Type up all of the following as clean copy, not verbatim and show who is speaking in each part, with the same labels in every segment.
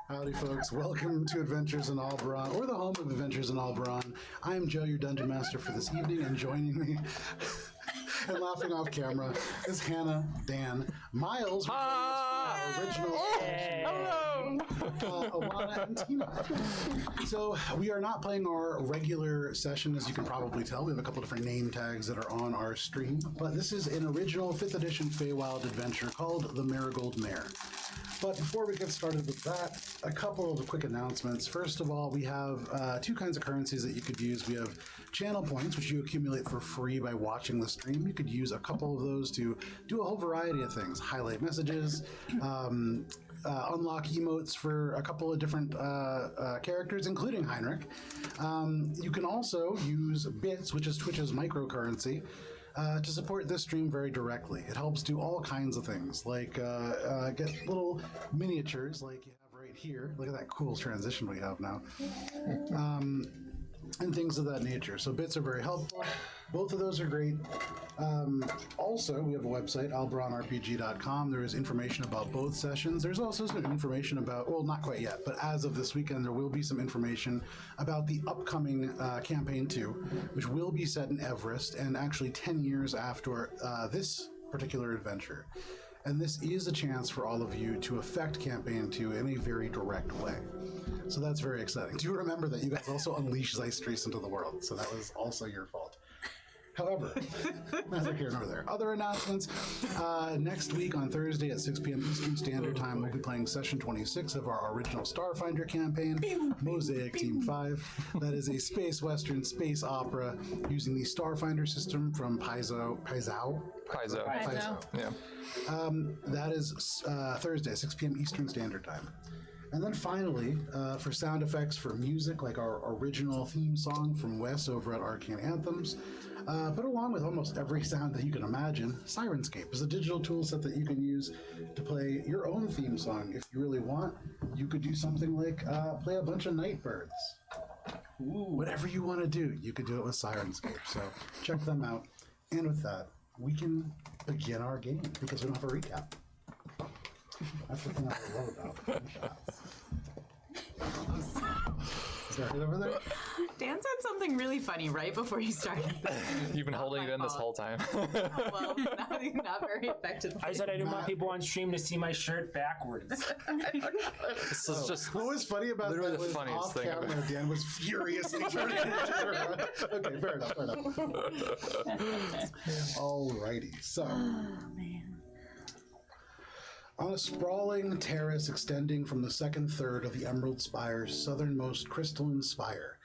Speaker 1: Howdy, folks. Welcome to Adventures in Alberon, or the home of Adventures in Alberon. I am Joe, your Dungeon Master for this evening, and joining me and laughing off camera is Hannah, Dan, Miles, our original Alana, and Tina. So we are not playing our regular session, as you can probably tell. We have a couple different name tags that are on our stream, but this is an original 5th edition Feywild adventure called the Marigold Mare. But before we get started with that, a couple of quick announcements. First of all, we have two kinds of currencies that you could use. We have channel points, which you accumulate for free by watching the stream. You could use a couple of those to do a whole variety of things. Highlight messages, unlock emotes for a couple of different characters, including Heinrich. You can also use bits, which is Twitch's microcurrency, to support this stream very directly. It helps do all kinds of things, like get little miniatures like you have right here. Look at that cool transition we have now. And things of that nature. So bits are very helpful. Both of those are great. Also, we have a website, alberonrpg.com. There is information about both sessions. There's also some information about, well, not quite yet, but as of this weekend, there will be some information about the upcoming Campaign 2, which will be set in Everest, and actually 10 years after this particular adventure. And this is a chance for all of you to affect Campaign 2 in a very direct way. So that's very exciting. Do remember that you guys also unleashed Zeistrees into the world, so that was also your fault. However, neither here nor there. Other announcements. Next week on Thursday at 6 p.m. Eastern Standard Time, we'll be playing Session 26 of our original Starfinder campaign, Mosaic Team 5. That is a space western space opera using the Starfinder system from Paizo.
Speaker 2: Yeah.
Speaker 1: That is Thursday, 6 p.m. Eastern Standard Time. And then finally, for sound effects for music, like our original theme song from Wes over at Arcane Anthems, but along with almost every sound that you can imagine, Sirenscape is a digital tool set that you can use to play your own theme song. If you really want, you could do something like play a bunch of Nightbirds. Ooh. Whatever you want to do, you could do it with Sirenscape. So check them out. And with that, we can begin our game, because we don't have a recap. That's the thing I love about shots. Is that it over there?
Speaker 3: Dan said something really funny right before you started.
Speaker 2: You've been holding it in this whole time.
Speaker 3: Well, not very effectively.
Speaker 4: I said I didn't want people on stream to see my shirt backwards.
Speaker 2: This is just
Speaker 1: what was funny about
Speaker 2: literally
Speaker 1: that
Speaker 2: the
Speaker 1: was
Speaker 2: funniest
Speaker 1: off
Speaker 2: thing
Speaker 1: camera,
Speaker 2: ever.
Speaker 1: Dan was furiously turning it. Okay, fair enough. Alrighty, so.
Speaker 3: Oh, man.
Speaker 1: On a sprawling terrace extending from the second third of the Emerald Spire's southernmost crystalline spire,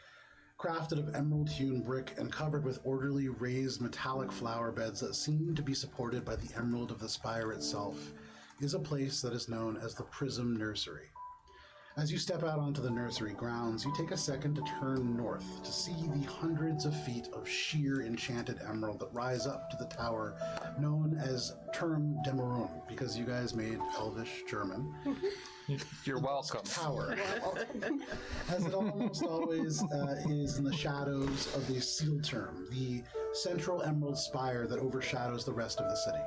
Speaker 1: crafted of emerald-hewn brick and covered with orderly raised metallic flower beds that seem to be supported by the emerald of the spire itself, is a place that is known as the Prism Nursery. As you step out onto the nursery grounds, you take a second to turn north to see the hundreds of feet of sheer enchanted emerald that rise up to the tower known as Turm Demerun, because you guys made Elvish German.
Speaker 2: You're welcome.
Speaker 1: Tower. As it almost always is in the shadows of the Seal Term, the central emerald spire that overshadows the rest of the city.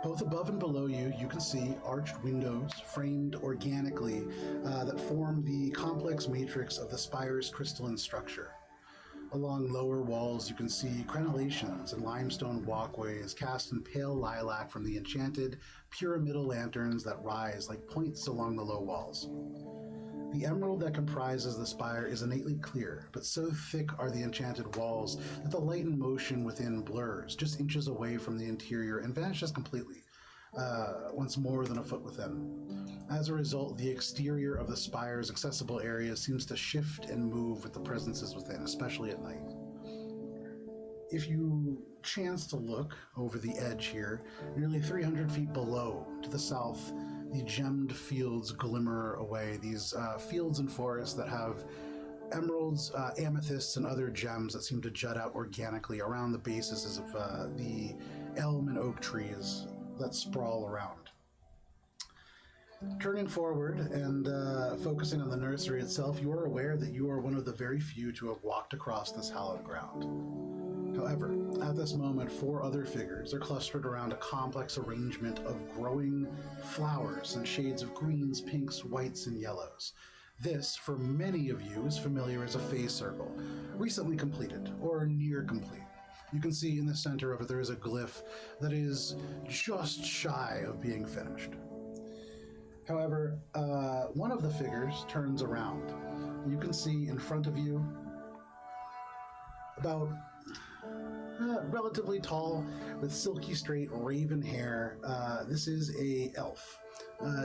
Speaker 1: Both above and below you, you can see arched windows framed organically that form the complex matrix of the spire's crystalline structure. Along lower walls, you can see crenellations and limestone walkways cast in pale lilac from the enchanted pyramidal lanterns that rise like points along the low walls. The emerald that comprises the spire is innately clear, but so thick are the enchanted walls that the light and motion within blurs just inches away from the interior and vanishes completely, once more than a foot within. As a result, the exterior of the spire's accessible area seems to shift and move with the presences within, especially at night. If you chance to look over the edge here, nearly 300 feet below, to the south, the gemmed fields glimmer away, these fields and forests that have emeralds, amethysts, and other gems that seem to jut out organically around the bases of the elm and oak trees that sprawl around. Turning forward and focusing on the nursery itself, you are aware that you are one of the very few to have walked across this hallowed ground. However, at this moment, 4 other figures are clustered around a complex arrangement of growing flowers in shades of greens, pinks, whites, and yellows. This, for many of you, is familiar as a phase circle, recently completed, or near complete. You can see in the center of it there is a glyph that is just shy of being finished. However, one of the figures turns around. You can see in front of you about relatively tall with silky straight raven hair. This is a elf,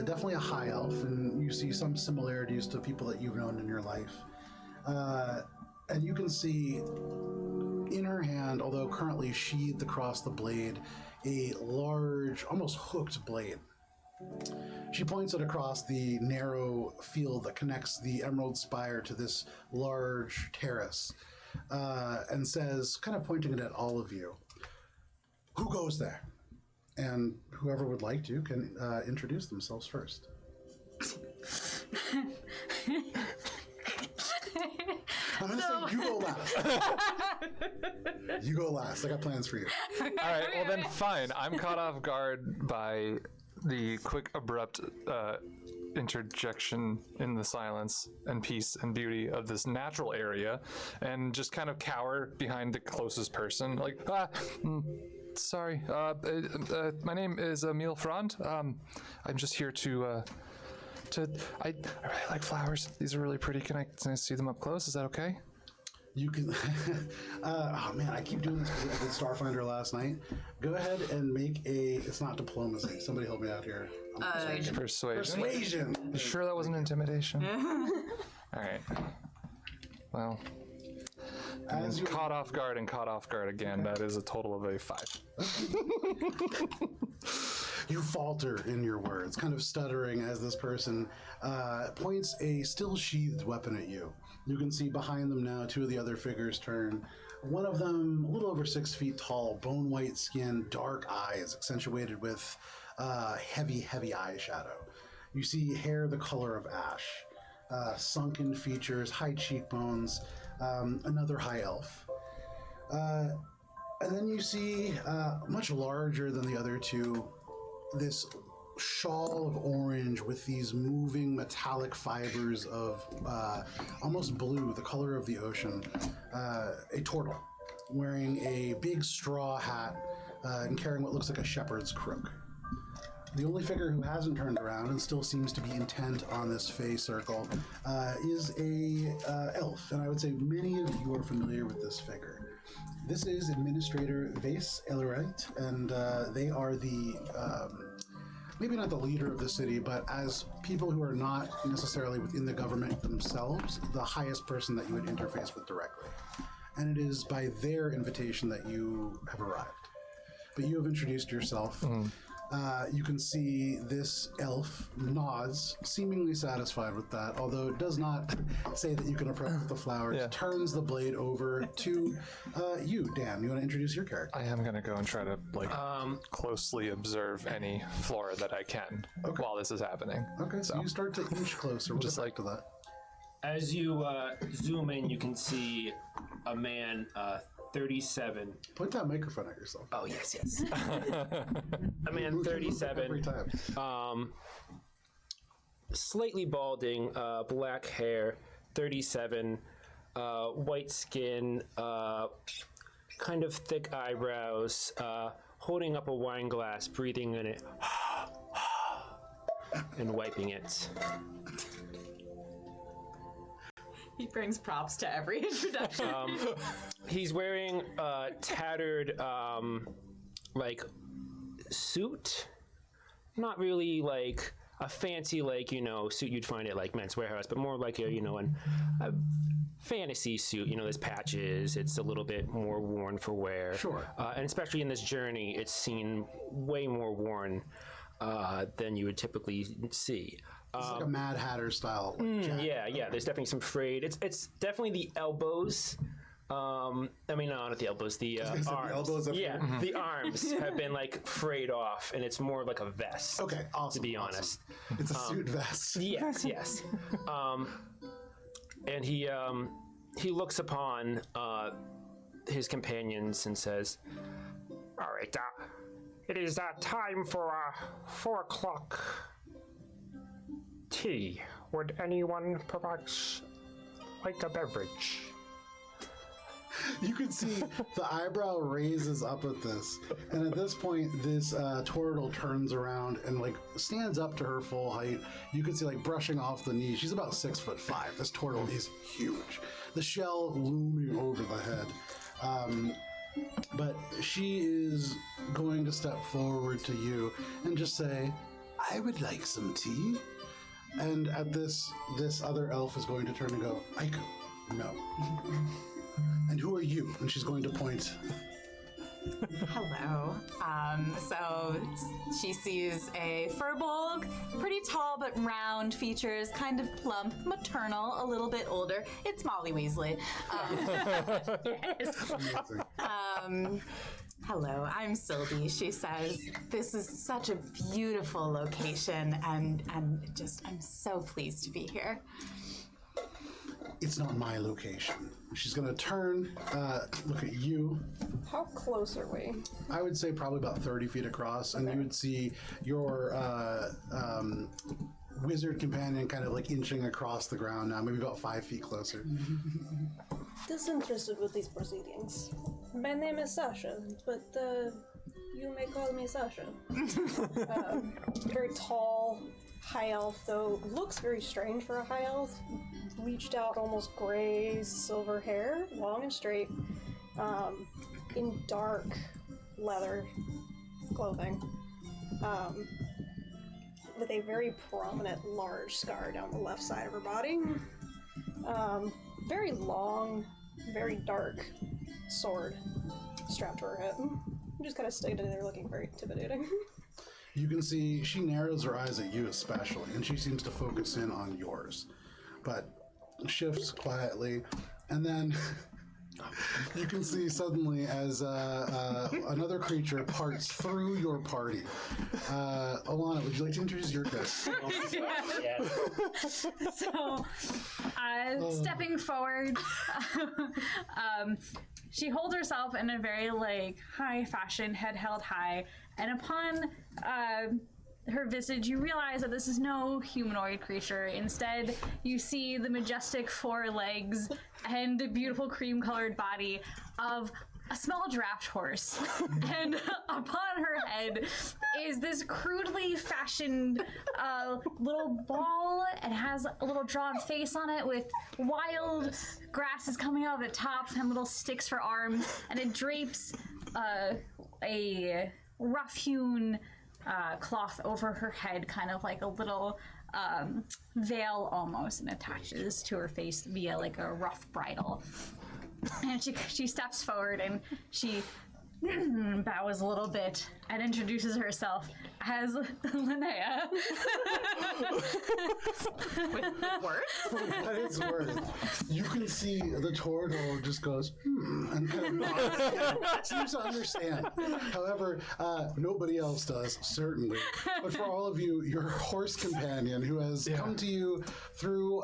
Speaker 1: definitely a high elf, and you see some similarities to people that you've known in your life. And you can see in her hand, although currently sheathed across the blade, a large, almost hooked blade. She points it across the narrow field that connects the Emerald Spire to this large terrace, and says, kind of pointing it at all of you, "Who goes there?" And whoever would like to can introduce themselves first. I'm going to say you go last. You go last. I got plans for you.
Speaker 2: All right, well then fine. I'm caught off guard by the quick, abrupt interjection in the silence and peace and beauty of this natural area, and just kind of cower behind the closest person, like, sorry, my name is Emil Frond. I'm just here to I really like flowers. These are really pretty. Can I see them up close? Is that okay?
Speaker 1: You can. Oh man, I keep doing this because I did Starfinder last night. Go ahead and make a. It's not diplomacy. Somebody help me out here.
Speaker 2: Persuasion.
Speaker 1: Persuasion.
Speaker 2: You sure that wasn't intimidation? All right. Well,
Speaker 1: As you
Speaker 2: caught off guard and caught off guard again. That is a total of a 5.
Speaker 1: You falter in your words, kind of stuttering as this person points a still sheathed weapon at you. You can see behind them now 2 of the other figures turn. One of them, a little over 6 feet tall, bone white skin, dark eyes, accentuated with heavy eyeshadow. You see hair the color of ash, sunken features, high cheekbones, another high elf. And then you see, much larger than the other 2, this shawl of orange with these moving metallic fibers of almost blue, the color of the ocean, a turtle wearing a big straw hat and carrying what looks like a shepherd's crook. The only figure who hasn't turned around and still seems to be intent on this fey circle is a elf, and I would say many of you are familiar with this figure. This is Administrator Vase Ellerite, and they are the, maybe not the leader of the city, but as people who are not necessarily within the government themselves, the highest person that you would interface with directly. And it is by their invitation that you have arrived. But you have introduced yourself. You can see this elf nods, seemingly satisfied with that, although it does not say that you can approach with the flowers.
Speaker 2: Yeah.
Speaker 1: Turns the blade over to you, Dan. You want to introduce your character?
Speaker 2: I am gonna go and try to closely observe any flora that I can while this is happening.
Speaker 1: Okay, so you start to inch closer. We'll
Speaker 2: Just
Speaker 1: get back to that.
Speaker 4: As you zoom in, you can see a man, 37.
Speaker 1: Point that microphone at yourself.
Speaker 4: Oh, yes. A man,
Speaker 1: Every
Speaker 4: 37.
Speaker 1: time.
Speaker 4: Slightly balding, black hair, 37, white skin, kind of thick eyebrows, holding up a wine glass, breathing in it, and wiping it.
Speaker 3: He brings props to every introduction.
Speaker 4: He's wearing a tattered, suit. Not really like a fancy, suit you'd find at Men's Warehouse, but more like a fantasy suit. There's patches. It's a little bit more worn for wear.
Speaker 1: Sure.
Speaker 4: And especially in this journey, it's seen way more worn than you would typically see.
Speaker 1: It's like a Mad Hatter style.
Speaker 4: Yeah. There's definitely some frayed. It's definitely the elbows. Not the elbows. The arms.
Speaker 1: The elbows up
Speaker 4: yeah,
Speaker 1: here.
Speaker 4: the arms have been frayed off, and it's more like a vest.
Speaker 1: Okay, awesome.
Speaker 4: To be
Speaker 1: awesome.
Speaker 4: honest.
Speaker 1: It's a suit vest.
Speaker 4: Yes. And he looks upon his companions and says, "All right, it is time for 4 o'clock tea. Would anyone perhaps like a beverage?"
Speaker 1: You can see the eyebrow raises up at this, and at this point, this turtle turns around and like stands up to her full height. You can see like brushing off the knee. She's about 6'5". This turtle is huge. The shell looming over the head. But she is going to step forward to you and just say, "I would like some tea." And at this other elf is going to turn and go, "Aiku, no." "And who are you?" And she's going to point.
Speaker 3: Hello. So she sees a furbolg, pretty tall but round features, kind of plump, maternal, a little bit older. It's Molly Weasley. Hello, I'm Sylvie. She says, "This is such a beautiful location, and I'm so pleased to be here."
Speaker 1: "It's not my location." She's going to turn, look at you.
Speaker 5: How close are we?
Speaker 1: I would say probably about 30 feet across, and you would see your wizard companion kind of like inching across the ground now, maybe about 5 feet closer.
Speaker 5: Disinterested with these proceedings. My name is Sasha, but you may call me Sasha. Very tall, high elf, though looks very strange for a high elf. Bleached out, almost gray, silver hair, long and straight, in dark leather clothing, with a very prominent, large scar down the left side of her body. Very long, very dark sword strapped to her hip. Just kind of stayed there looking very intimidating.
Speaker 1: You can see she narrows her eyes at you especially, and she seems to focus in on yours, but shifts quietly, and then you can see suddenly as another creature parts through your party. Alana, would you like to introduce your guest?
Speaker 6: So, stepping forward, she holds herself in a very like high fashion, head held high, and upon her visage, you realize that this is no humanoid creature. Instead, you see the majestic 4 legs and the beautiful cream-colored body of a small draft horse. And upon her head is this crudely fashioned little ball. It has a little drawn face on it with wild grasses coming out of the top and little sticks for arms. And it drapes a rough-hewn cloth over her head, kind of like a little veil almost, and attaches to her face via like a rough bridle. And she steps forward and she bows a little bit and introduces herself as Linnea.
Speaker 3: With words?
Speaker 1: For what it's worth, you can see the turtle just goes, and kind of nods. Seems to understand. However, nobody else does, certainly. But for all of you, your horse companion who has come to you through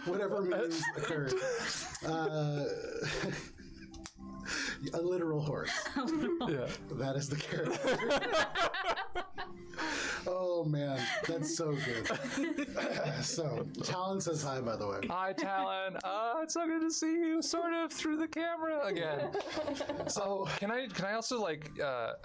Speaker 1: whatever means occurred. A literal horse.
Speaker 2: Yeah.
Speaker 1: That is the character. Oh man, that's so good. So, Talon says hi, by the way.
Speaker 2: Hi, Talon. It's so good to see you, sort of through the camera again. So, can I also like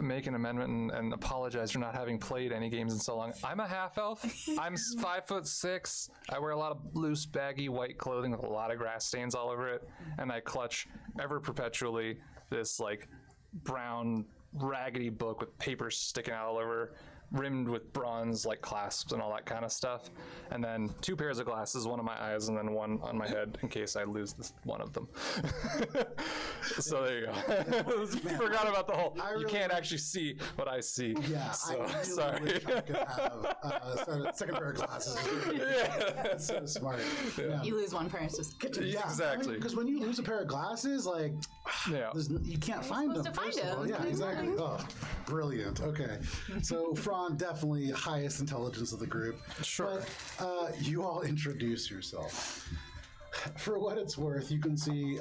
Speaker 2: make an amendment and apologize for not having played any games in so long? I'm a half elf. I'm 5'6". I wear a lot of loose, baggy white clothing with a lot of grass stains all over it, and I clutch ever perpetually this like brown raggedy book with papers sticking out all over, rimmed with bronze like clasps and all that kind of stuff, and then 2 pairs of glasses, one on my eyes and then one on my head in case I lose one of them. So there you go. Forgot about the whole you can't actually see what I see.
Speaker 1: Yeah,
Speaker 2: so,
Speaker 1: I really
Speaker 2: sorry.
Speaker 1: wish I could have a second pair of glasses. That's so smart. Yeah.
Speaker 3: You lose one pair, it's just
Speaker 1: Yeah,
Speaker 2: Exactly.
Speaker 1: Because when you lose a pair of glasses, like,
Speaker 2: Yeah.
Speaker 1: you can't find them.
Speaker 3: supposed to
Speaker 1: First
Speaker 3: find
Speaker 1: of all,
Speaker 3: them.
Speaker 1: yeah, exactly. Oh, brilliant. Okay, so Fran, definitely highest intelligence of the group.
Speaker 2: Sure.
Speaker 1: But you all introduce yourself. For what it's worth, you can see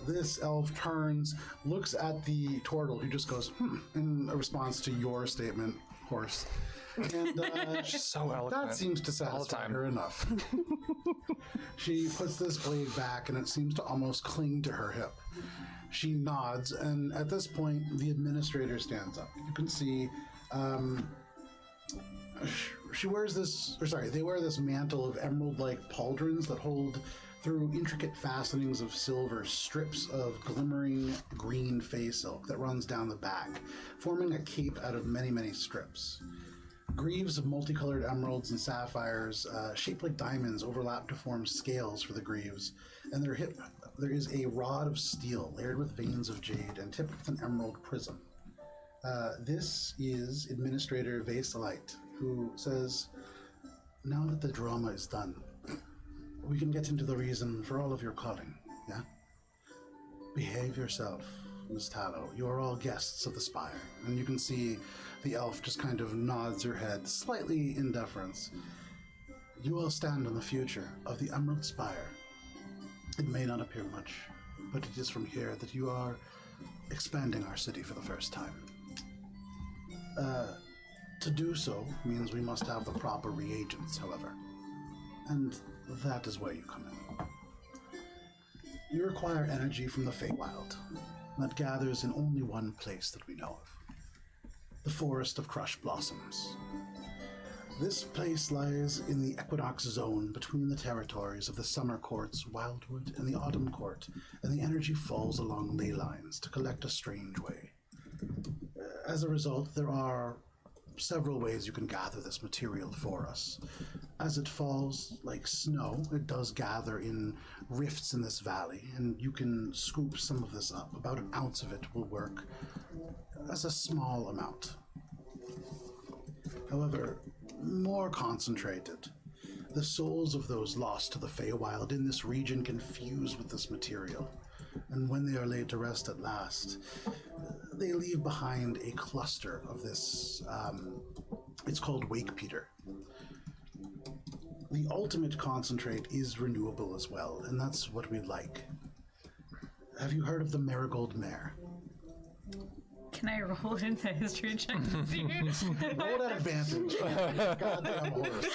Speaker 1: this elf turns, looks at the turtle, who just goes, in response to your statement, horse. And
Speaker 2: So eloquent.
Speaker 1: that seems to satisfy her enough. She puts this blade back, and it seems to almost cling to her hip. She nods, and at this point, the administrator stands up. You can see she wears this, they wear this mantle of emerald-like pauldrons that hold, through intricate fastenings of silver, strips of glimmering green fey silk that runs down the back, forming a cape out of many, many strips. Greaves of multicolored emeralds and sapphires, shaped like diamonds, overlap to form scales for the greaves, and their hip there is a rod of steel layered with veins of jade and tipped with an emerald prism. This is Administrator Vasilite, who says, "Now that the drama is done, we can get into the reason for all of your calling, yeah? Behave yourself, Miss Tallow. You are all guests of the spire." And you can see the elf just kind of nods her head, slightly in deference. "You all stand on the future of the Emerald Spire. It may not appear much, but it is from here that you are expanding our city for the first time. To do so means we must have the proper reagents, however. And that is where you come in. You require energy from the Feywild that gathers in only one place that we know of. The Forest of Crushed Blossoms. This place lies in the equinox zone between the territories of the Summer Court's Wildwood and the Autumn Court, and the energy falls along ley lines to collect a strange way. As a result, there are several ways you can gather this material for us. As it falls like snow, it does gather in rifts in this valley, and you can scoop some of this up. About an ounce of it will work as a small amount. However, more concentrated, the souls of those lost to the Feywild in this region can fuse with this material, and when they are laid to rest at last, they leave behind a cluster of this, it's called Wakepeter. The ultimate concentrate is renewable as well, and that's what we like. Have you heard of the Marigold Mare?
Speaker 6: Can I roll into history check to see?
Speaker 1: Roll at advantage. Goddamn horse.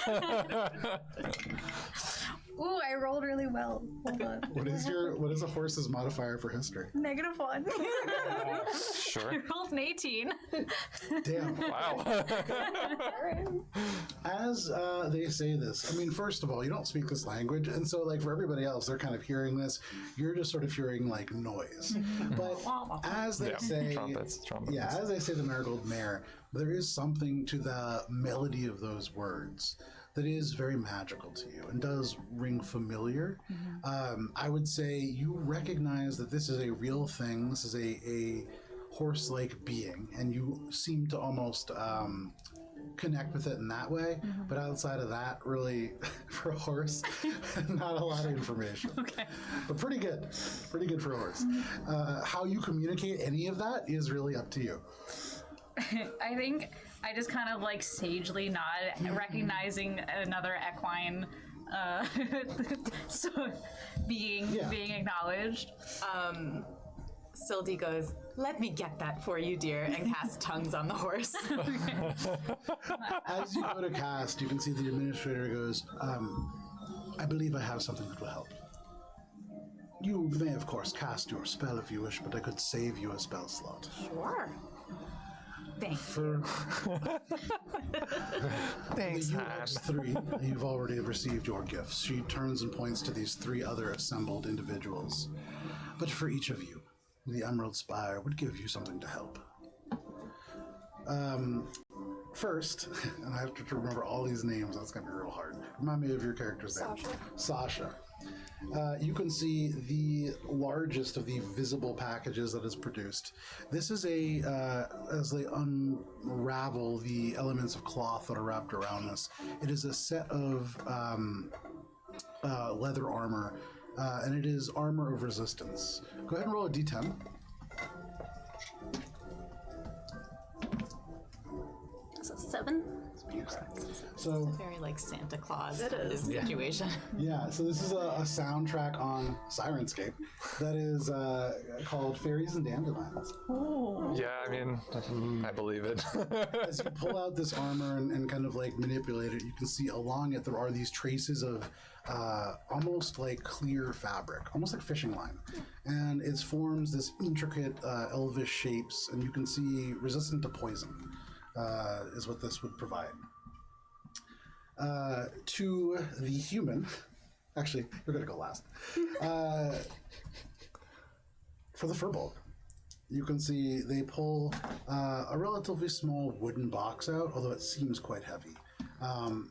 Speaker 6: Ooh, I rolled really well. Hold on.
Speaker 1: What is a horse's modifier for history?
Speaker 6: -1.
Speaker 2: Sure.
Speaker 6: I rolled an 18.
Speaker 1: Damn.
Speaker 2: Wow.
Speaker 1: As they say this, I mean, first of all, you don't speak this language, and so, like, for everybody else, they're kind of hearing this. You're just sort of hearing, like, noise. But as they say...
Speaker 2: Trumpets.
Speaker 1: Yeah, as they say the Marigold Mare, there is something to the melody of those words that is very magical to you and does ring familiar. I would say you recognize that this is a real thing. This is a horse-like being, and you seem to almost connect with it in that way. But outside of that, really, for a horse, not a lot of information.
Speaker 6: Okay.
Speaker 1: But pretty good for a horse. How you communicate any of that is really up to you.
Speaker 6: I think I just kind of like sagely nod, recognizing another equine so being acknowledged.
Speaker 3: Sildy goes, "Let me get that for you, dear," and casts tongues on the horse.
Speaker 1: As you go to cast, you can see the administrator goes, "I believe I have something that will help. You may, of course, cast your spell if you wish, but I could save you a spell slot."
Speaker 3: Sure. Thanks.
Speaker 1: For
Speaker 2: Thanks,
Speaker 1: the
Speaker 2: Hat.
Speaker 1: UX3, you've already received your gifts. She turns and points to these 3 other assembled individuals. But for each of you, the Emerald Spire would give you something to help. First, and I have to remember all these names, that's going to be real hard. Remind me of your character's name. Sasha. You can see the largest of the visible packages that is produced. This is as they unravel the elements of cloth that are wrapped around this, it is a set of leather armor, and it is armor of resistance. Go ahead and roll a d10.
Speaker 5: Is it 7?
Speaker 1: So
Speaker 3: Very like Santa Claus kind of situation.
Speaker 1: yeah, so this is a soundtrack on Sirenscape that is called Fairies and Dandelions.
Speaker 2: Yeah, I mean, I believe it.
Speaker 1: As you pull out this armor and kind of like manipulate it, you can see along it there are these traces of almost like clear fabric, almost like fishing line. And it forms this intricate elvish shapes, and you can see resistant to poison is what this would provide. To the human, actually, you're going to go last. For the furball, you can see they pull a relatively small wooden box out, although it seems quite heavy.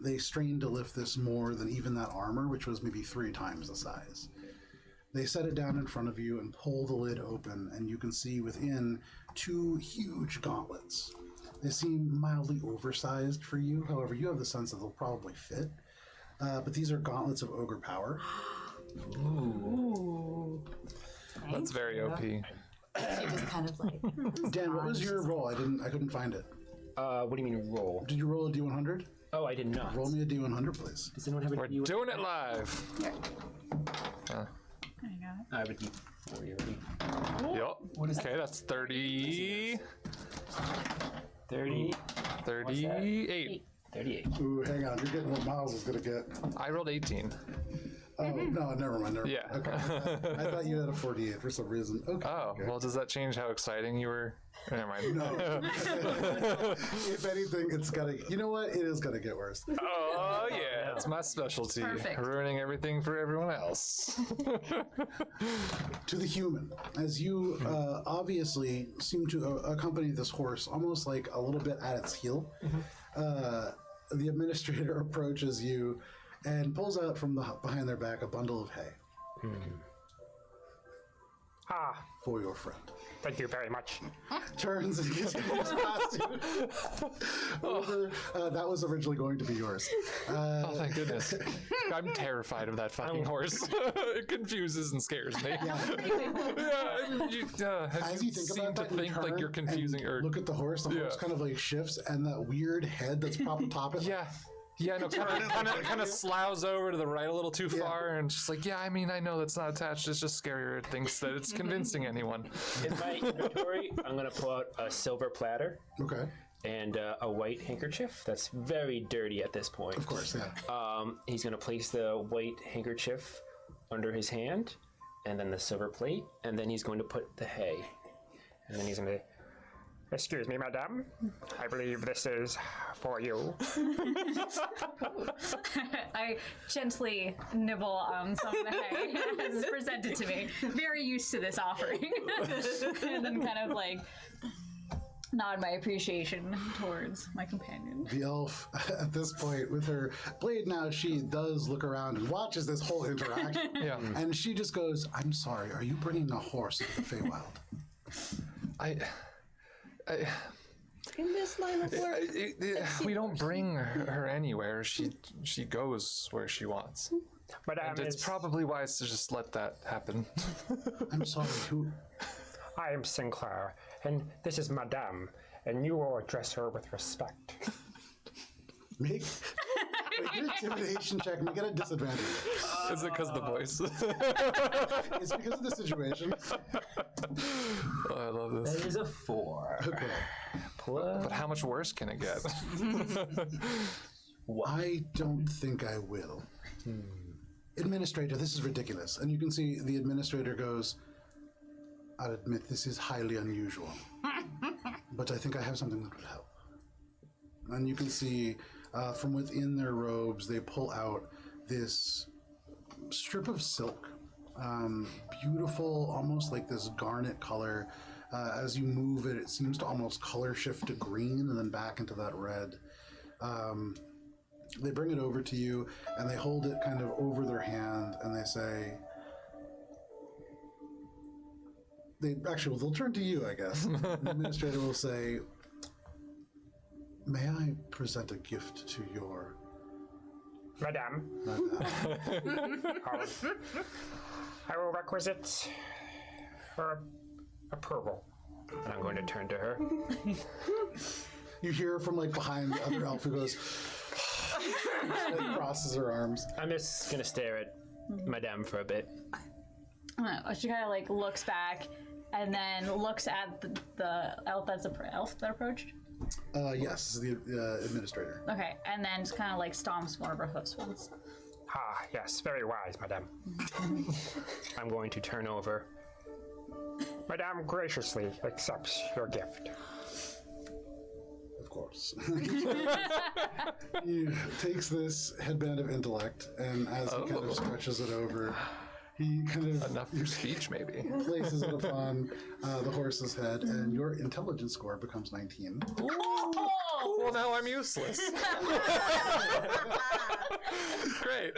Speaker 1: They strain to lift this more than even that armor, which was maybe 3 times the size. They set it down in front of you and pull the lid open, and you can see within 2 huge gauntlets. They seem mildly oversized for you, however, you have the sense that they'll probably fit. But these are gauntlets of ogre power.
Speaker 3: Ooh.
Speaker 2: That's very OP.
Speaker 3: She just kind of like.
Speaker 1: Dan, what was your roll? I couldn't find it.
Speaker 4: What do you mean roll?
Speaker 1: Did you roll a D100?
Speaker 4: Oh, I did not.
Speaker 1: Roll me a D100, please.
Speaker 4: Does anyone have a
Speaker 2: We're
Speaker 4: D100?
Speaker 2: doing it live.
Speaker 6: There you go.
Speaker 4: I have a D40 already.
Speaker 2: Yup. Okay, that's 30.
Speaker 4: 30.
Speaker 2: 38.
Speaker 4: 38.
Speaker 1: Ooh, hang on. You're getting what Miles is going to get.
Speaker 2: I rolled 18.
Speaker 1: Oh, no, never mind.
Speaker 2: Yeah.
Speaker 1: Okay. I thought you had a 48 for some reason. Okay.
Speaker 2: Oh,
Speaker 1: okay.
Speaker 2: well, does that change how exciting you were? Never mind.
Speaker 1: No. If anything, it's got to, you know what? It is going to get worse.
Speaker 2: Oh, yeah. It's my specialty.
Speaker 6: Perfect.
Speaker 2: Ruining everything for everyone else.
Speaker 1: To the human, as you obviously seem to accompany this horse almost like a little bit at its heel, the administrator approaches you and pulls out from behind their back a bundle of hay for your friend.
Speaker 4: Thank you very much.
Speaker 1: Turns and gets past you. Over, that was originally going to be yours.
Speaker 2: Oh, thank goodness. I'm terrified of that fucking horse. It confuses and scares me.
Speaker 1: As you think about that, you turn
Speaker 2: like you're confusing
Speaker 1: and
Speaker 2: or
Speaker 1: look at the horse. The horse kind of like shifts, and that weird head that's propped atop it.
Speaker 2: Yeah, no, kind of sloughs over to the right a little too far, and just like, yeah, I mean, I know that's not attached. It's just scarier. It thinks that it's convincing anyone.
Speaker 4: In my inventory, I'm going to pull out a silver platter
Speaker 1: Okay.
Speaker 4: and a white handkerchief that's very dirty at this point.
Speaker 1: Of course, yeah.
Speaker 4: He's going to place the white handkerchief under his hand, and then the silver plate, and then he's going to put the hay. And then he's going to, excuse me, madame. I believe this is for you.
Speaker 6: I gently nibble on some of the hay as presented to me. Very used to this offering. And then kind of like nod my appreciation towards my companion.
Speaker 1: The elf, at this point, with her blade now, she does look around and watches this whole interaction.
Speaker 2: Yeah.
Speaker 1: And she just goes, I'm sorry, are you bringing a horse into the Feywild?
Speaker 5: In this line of work,
Speaker 2: We don't bring her anywhere. She goes where she wants.
Speaker 4: Madame,
Speaker 2: And it's probably wise to just let that happen.
Speaker 1: I'm sorry, who?
Speaker 4: I am Sinclair, and this is Madame, and you will address her with respect.
Speaker 1: Make an intimidation check and you get a disadvantage.
Speaker 2: Is it because of the voice?
Speaker 1: It's because of the situation.
Speaker 2: Oh, I love this.
Speaker 4: That is a 4.
Speaker 1: Okay.
Speaker 2: But how much worse can it get?
Speaker 1: I don't think I will. Administrator, this is ridiculous. And you can see the administrator goes, I'll admit this is highly unusual. But I think I have something that would help. And you can see from within their robes, they pull out this strip of silk. Beautiful, almost like this garnet color. As you move it, it seems to almost color shift to green and then back into that red. They bring it over to you and they hold it kind of over their hand and they say, they'll turn to you, I guess. The administrator will say, may I present a gift to your...
Speaker 4: Madame, I will requisite her approval. And I'm going to turn to her.
Speaker 1: You hear from like behind the other elf who goes, Like, crosses her arms.
Speaker 4: I'm just gonna stare at Madame for a bit.
Speaker 6: She kind of like looks back and then looks at the elf that approached.
Speaker 1: Yes, the administrator.
Speaker 6: Okay, and then just kind of like stomps one of her hoofs once.
Speaker 4: Ah, yes, very wise, Madame. I'm going to turn over. Madame graciously accepts your gift.
Speaker 1: Of course. He takes this headband of intellect, and as he kind of stretches it over, he kind of
Speaker 2: Enough for speech, maybe.
Speaker 1: places it upon the horse's head, and your intelligence score becomes 19.
Speaker 2: Well, now I'm useless. Great.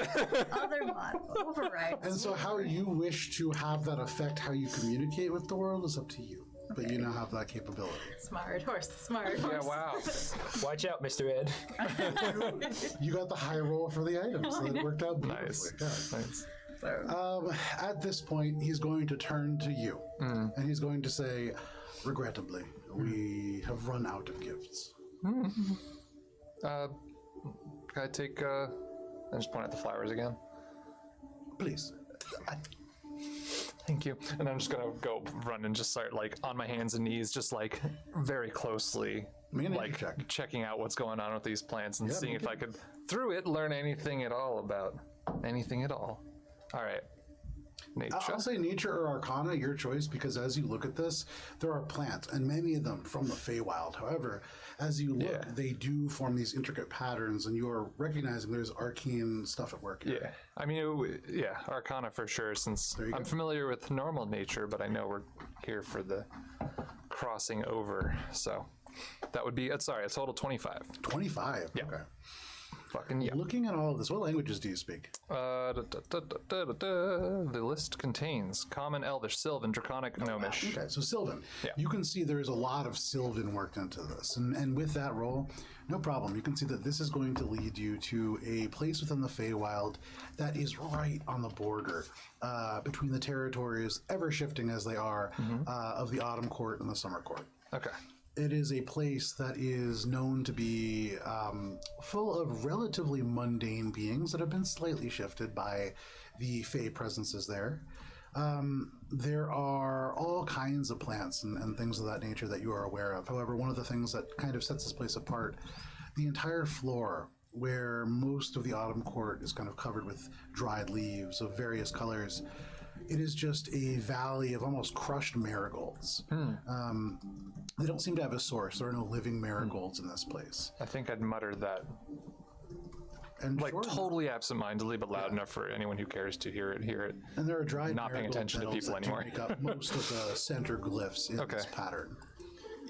Speaker 3: Other mod overrides.
Speaker 1: And so how you wish to have that affect how you communicate with the world is up to you. But you now have that capability.
Speaker 3: Smart horse, smart
Speaker 2: Yeah,
Speaker 3: horse.
Speaker 2: wow.
Speaker 4: Watch out, Mr. Ed.
Speaker 1: You got the high roll for the item, so it worked out beautifully.
Speaker 2: Nice.
Speaker 1: Yeah.
Speaker 2: Nice.
Speaker 1: At this point, he's going to turn to you, and he's going to say, regrettably, we have run out of gifts.
Speaker 2: Can I take, I just point at the flowers again?
Speaker 1: Please.
Speaker 2: Thank you. And I'm just gonna go run and just start like on my hands and knees, just like very closely,
Speaker 1: Make a nature
Speaker 2: like
Speaker 1: check.
Speaker 2: checking out what's going on with these plants and
Speaker 1: Yeah,
Speaker 2: seeing
Speaker 1: make
Speaker 2: if I could, through it, learn anything at all about anything at all. All right. Nature.
Speaker 1: I'll say nature or arcana, your choice, because as you look at this, there are plants, and many of them from the Feywild. However, as you look,
Speaker 2: Yeah.
Speaker 1: they do form these intricate patterns, and you are recognizing there's arcane stuff at work here.
Speaker 2: Yeah. I mean, yeah, Arcana for sure, since
Speaker 1: you
Speaker 2: I'm
Speaker 1: go.
Speaker 2: familiar with normal nature, but I know we're here for the crossing over. So that would be, sorry, a total 25.
Speaker 1: 25.
Speaker 2: Yeah.
Speaker 1: Okay.
Speaker 2: Fucking yeah.
Speaker 1: Looking at all of this, what languages do you speak?
Speaker 2: The list contains Common, Elvish, Sylvan, Draconic, Gnomish.
Speaker 1: Okay, so Sylvan.
Speaker 2: Yeah.
Speaker 1: You can see there's a lot of Sylvan worked into this. And with that roll, no problem. You can see that this is going to lead you to a place within the Feywild that is right on the border between the territories, ever shifting as they are, of the Autumn Court and the Summer Court.
Speaker 2: Okay.
Speaker 1: It is a place that is known to be full of relatively mundane beings that have been slightly shifted by the Fey presences there. There are all kinds of plants and things of that nature that you are aware of. However, one of the things that kind of sets this place apart, the entire floor where most of the Autumn Court is kind of covered with dried leaves of various colors, it is just a valley of almost crushed marigolds. They don't seem to have a source. There are no living marigolds in this place.
Speaker 2: I think I'd mutter that
Speaker 1: And
Speaker 2: like
Speaker 1: sure,
Speaker 2: totally absentmindedly, but loud enough for anyone who cares to hear it.
Speaker 1: and there are dried
Speaker 2: not paying
Speaker 1: marigold
Speaker 2: attention to
Speaker 1: petals
Speaker 2: people
Speaker 1: that do
Speaker 2: anymore.
Speaker 1: make up most of the center glyphs in this pattern.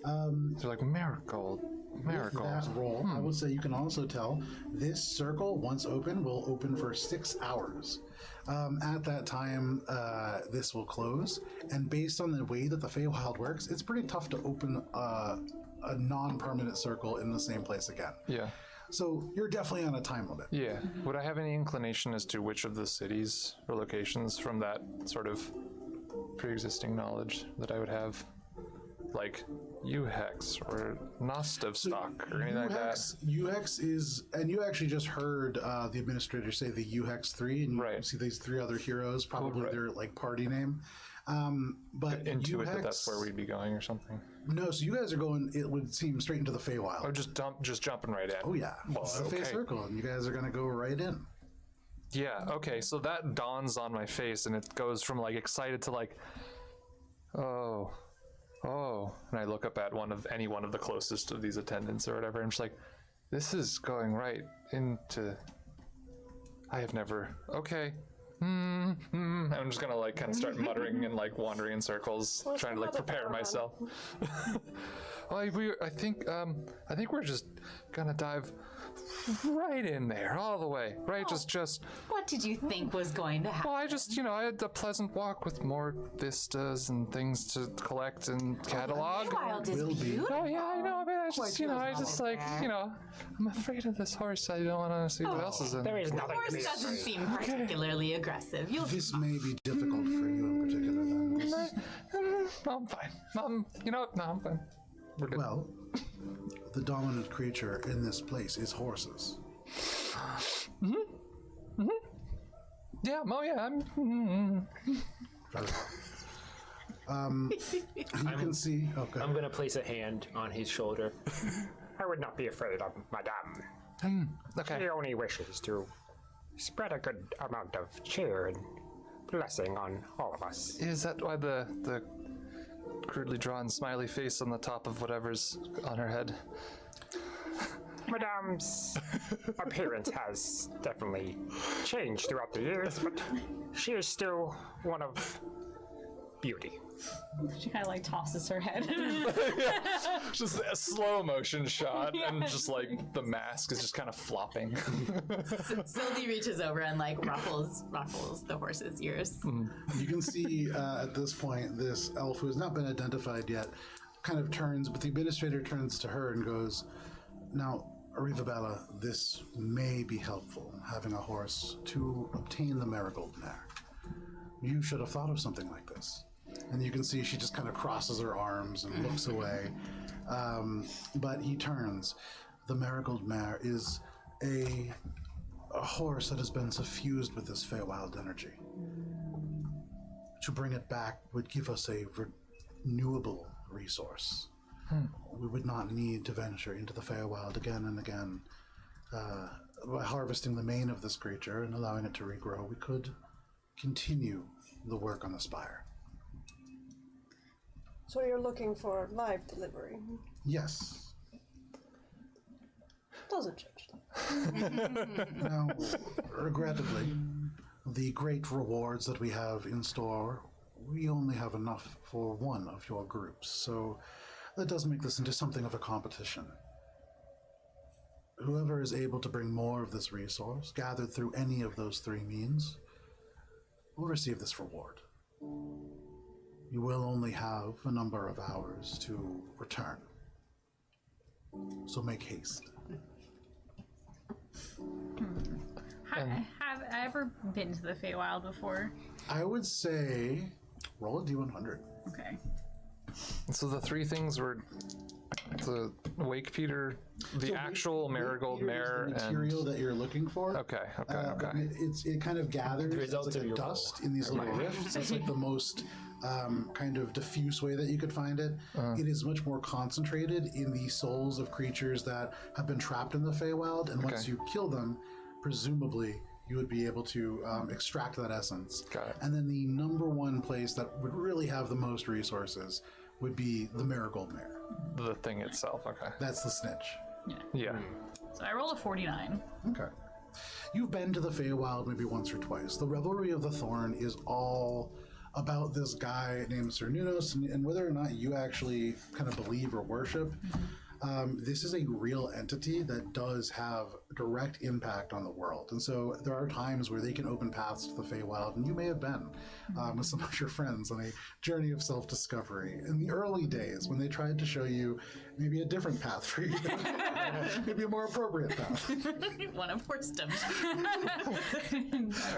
Speaker 2: They're like Marigold.
Speaker 1: With that roll, I would say you can also tell this circle, once open, will open for 6 hours. At that time, this will close, and based on the way that the Feywild works, it's pretty tough to open a non-permanent circle in the same place again.
Speaker 2: Yeah.
Speaker 1: So you're definitely on a time limit.
Speaker 2: Yeah. Would I have any inclination as to which of the cities or locations from that sort of pre-existing knowledge that I would have? Like Uhex or Nostovstok or anything like that?
Speaker 1: UHEX is, and you actually just heard the administrator say the UHEX 3, and you
Speaker 2: Right.
Speaker 1: see these 3 other heroes, probably
Speaker 2: right.
Speaker 1: their like party name. But
Speaker 2: Intuit that
Speaker 1: UHEX
Speaker 2: that's where we'd be going or something.
Speaker 1: No, so you guys are going, it would seem, straight into the Feywild.
Speaker 2: Oh, just jumping right in.
Speaker 1: Oh yeah,
Speaker 2: Well,
Speaker 1: it's the Fey
Speaker 2: okay.
Speaker 1: Circle, and you guys are going to go right in.
Speaker 2: Yeah, okay, so that dawns on my face and it goes from like excited to like, oh, and I look up at any one of the closest of these attendants or whatever, and I'm just like, this is going right into, I have never, okay. I'm just gonna like kind of start muttering and like wandering in circles, trying to like prepare myself. I think we're just gonna dive right in there, all the way, right? Just.
Speaker 3: What did you think was going to happen?
Speaker 2: Well, I had a pleasant walk with more vistas and things to collect and catalog.
Speaker 3: Wild is
Speaker 1: Will be.
Speaker 3: beautiful.
Speaker 2: Oh yeah, I know. I mean, I'm afraid of this horse. I don't want to see what else is in
Speaker 4: There is
Speaker 3: The
Speaker 4: nothing to
Speaker 3: horse
Speaker 4: be
Speaker 3: doesn't
Speaker 4: afraid.
Speaker 3: seem particularly aggressive. You'll
Speaker 1: This may be difficult for you in particular, then.
Speaker 2: No, I'm fine. No, I'm fine. We're good.
Speaker 1: Well, the dominant creature in this place is horses.
Speaker 2: Yeah. Oh, yeah.
Speaker 1: You can see. Okay.
Speaker 4: I'm gonna place a hand on his shoulder.
Speaker 7: I would not be afraid of Madame.
Speaker 2: Okay.
Speaker 7: She only wishes to spread a good amount of cheer and blessing on all of us.
Speaker 2: Is that why the crudely drawn smiley face on the top of whatever's on her head?
Speaker 7: Madame's appearance has definitely changed throughout the years, but she is still one of beauty.
Speaker 6: She kind of like tosses her head.
Speaker 2: Just a slow motion shot, and just like the mask is just kind of flopping.
Speaker 3: Sylvie reaches over and like ruffles the horse's ears.
Speaker 1: You can see at this point this elf who has not been identified yet kind of turns, but the administrator turns to her and goes, "Now, Arivabella, this may be helpful, having a horse to obtain the Marigold Mare. You should have thought of something like this." And you can see she just kind of crosses her arms and looks away. But he turns. The Marigold Mare is a horse that has been suffused with this Feywild energy. To bring it back would give us a renewable resource. We would not need to venture into the Feywild again and again. By harvesting the mane of this creature and allowing it to regrow, we could continue the work on the spire.
Speaker 5: So you're looking for live delivery.
Speaker 1: Yes.
Speaker 5: Doesn't change that.
Speaker 1: Now, regrettably, the great rewards that we have in store, we only have enough for one of your groups, so that does make this into something of a competition. Whoever is able to bring more of this resource, gathered through any of those three means, will receive this reward. You will only have a number of hours to return. So make haste.
Speaker 6: Have I ever been to the Feywild before?
Speaker 1: I would say roll a d100.
Speaker 6: Okay.
Speaker 2: So the three things were the Wake Peter, the actual Marigold Mare,
Speaker 1: the material
Speaker 2: and
Speaker 1: that you're looking for.
Speaker 2: okay.
Speaker 1: It kind of gathers
Speaker 4: results
Speaker 1: it's like
Speaker 4: of
Speaker 1: a
Speaker 4: your
Speaker 1: dust in these little rifts. It's like the most kind of diffuse way that you could find it. It is much more concentrated in the souls of creatures that have been trapped in the Feywild, and once
Speaker 2: Okay.
Speaker 1: you kill them, presumably you would be able to extract that essence.
Speaker 2: Got it.
Speaker 1: And then the number one place that would really have the most resources would be the Marigold Mare.
Speaker 2: The thing itself. Okay.
Speaker 1: That's the snitch.
Speaker 2: Yeah.
Speaker 6: So I rolled a 49.
Speaker 1: Okay. You've been to the Feywild maybe once or twice. The Revelry of the Thorn is all about this guy named Sir Nunos, and whether or not you actually kind of believe or worship, this is a real entity that does have direct impact on the world. And so there are times where they can open paths to the Feywild, and you may have been with some of your friends on a journey of self-discovery. In the early days, when they tried to show you maybe a different path for you, maybe a more appropriate path.
Speaker 3: One of wisdom.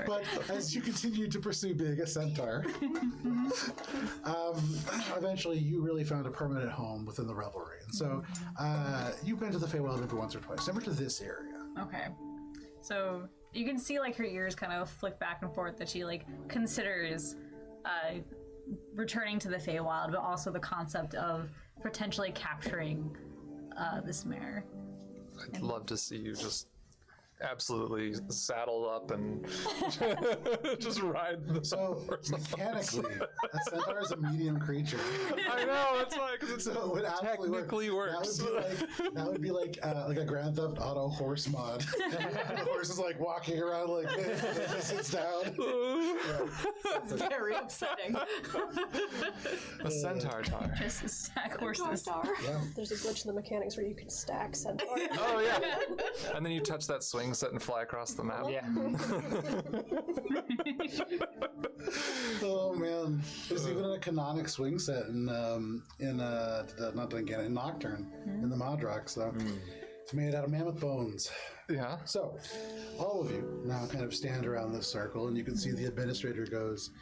Speaker 1: But as you continue to pursue being a centaur, eventually you really found a permanent home within the Revelry. And so you've been to the Feywild maybe once or twice, never to this area.
Speaker 6: Okay. So you can see like her ears kind of flick back and forth that she like considers returning to the Feywild, but also the concept of potentially capturing this mare.
Speaker 2: I'd love to see you just absolutely saddle up and just ride the
Speaker 1: So mechanically, a centaur is a medium creature.
Speaker 2: I know, that's why, because
Speaker 1: So it would absolutely
Speaker 2: technically
Speaker 1: work.
Speaker 2: works.
Speaker 1: That would be like a Grand Theft Auto horse mod. The horse is like walking around like this, and then just sits down.
Speaker 3: It's very upsetting.
Speaker 2: A centaur tar.
Speaker 6: Just stack horses.
Speaker 5: There's a glitch in the mechanics where you can stack centaurs.
Speaker 2: Oh yeah. And then you touch that swing set and fly across the map.
Speaker 4: Yeah.
Speaker 1: Oh man, there's even a canonic swing set in Nocturne in the Modrock. So it's made out of mammoth bones.
Speaker 2: Yeah.
Speaker 1: So all of you now kind of stand around this circle, and you can see the administrator goes,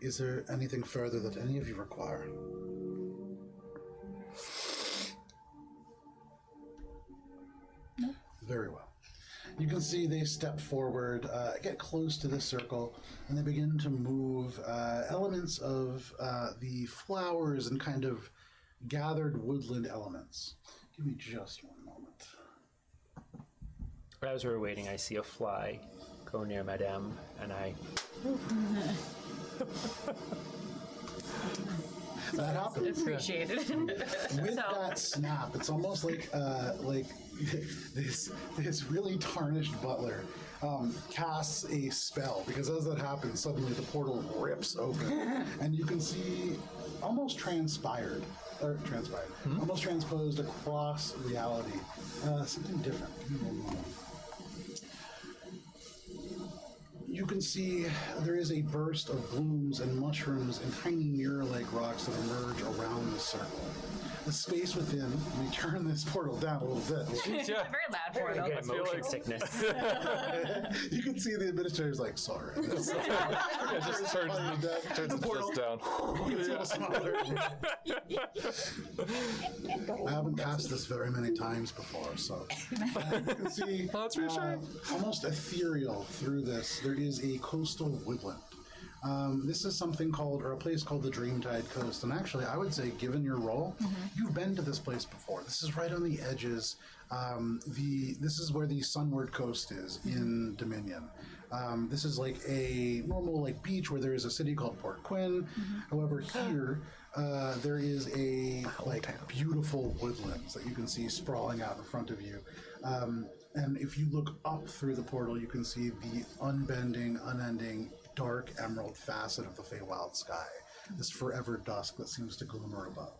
Speaker 1: "Is there anything further that any of you require?" Very well. You can see they step forward, get close to the circle, and they begin to move elements of the flowers and kind of gathered woodland elements. Give me just one moment.
Speaker 4: As we're waiting, I see a fly go near Madame, and I.
Speaker 1: That happens.
Speaker 6: Appreciated.
Speaker 1: With that snap, it's almost like this really tarnished butler casts a spell, because as that happens, suddenly the portal rips open, and you can see almost transposed across reality, something different. Give me one moment. You can see there is a burst of blooms and mushrooms and tiny mirror-like rocks that emerge around the circle. The space within, let me turn this portal down a little bit.
Speaker 2: Yeah.
Speaker 6: Very loud portal.
Speaker 4: Get motion sickness.
Speaker 1: You can see the administrator's like, sorry.
Speaker 2: It just turns it just down.
Speaker 1: It's a little smaller. I haven't passed this very many times before, so you can see
Speaker 2: Oh, that's reassuring.
Speaker 1: almost ethereal through this. There is a coastal woodland. This is something called, or a place called the Dreamtide Coast. And actually, I would say, given your role, you've been to this place before. This is right on the edges. This is where the Sunward Coast is in Dominion. This is like a normal beach where there is a city called Port Quinn. However, here there is a beautiful woodlands that you can see sprawling out in front of you. And if you look up through the portal, you can see the unbending, unending, dark emerald facet of the Feywild sky. This forever dusk that seems to glimmer above.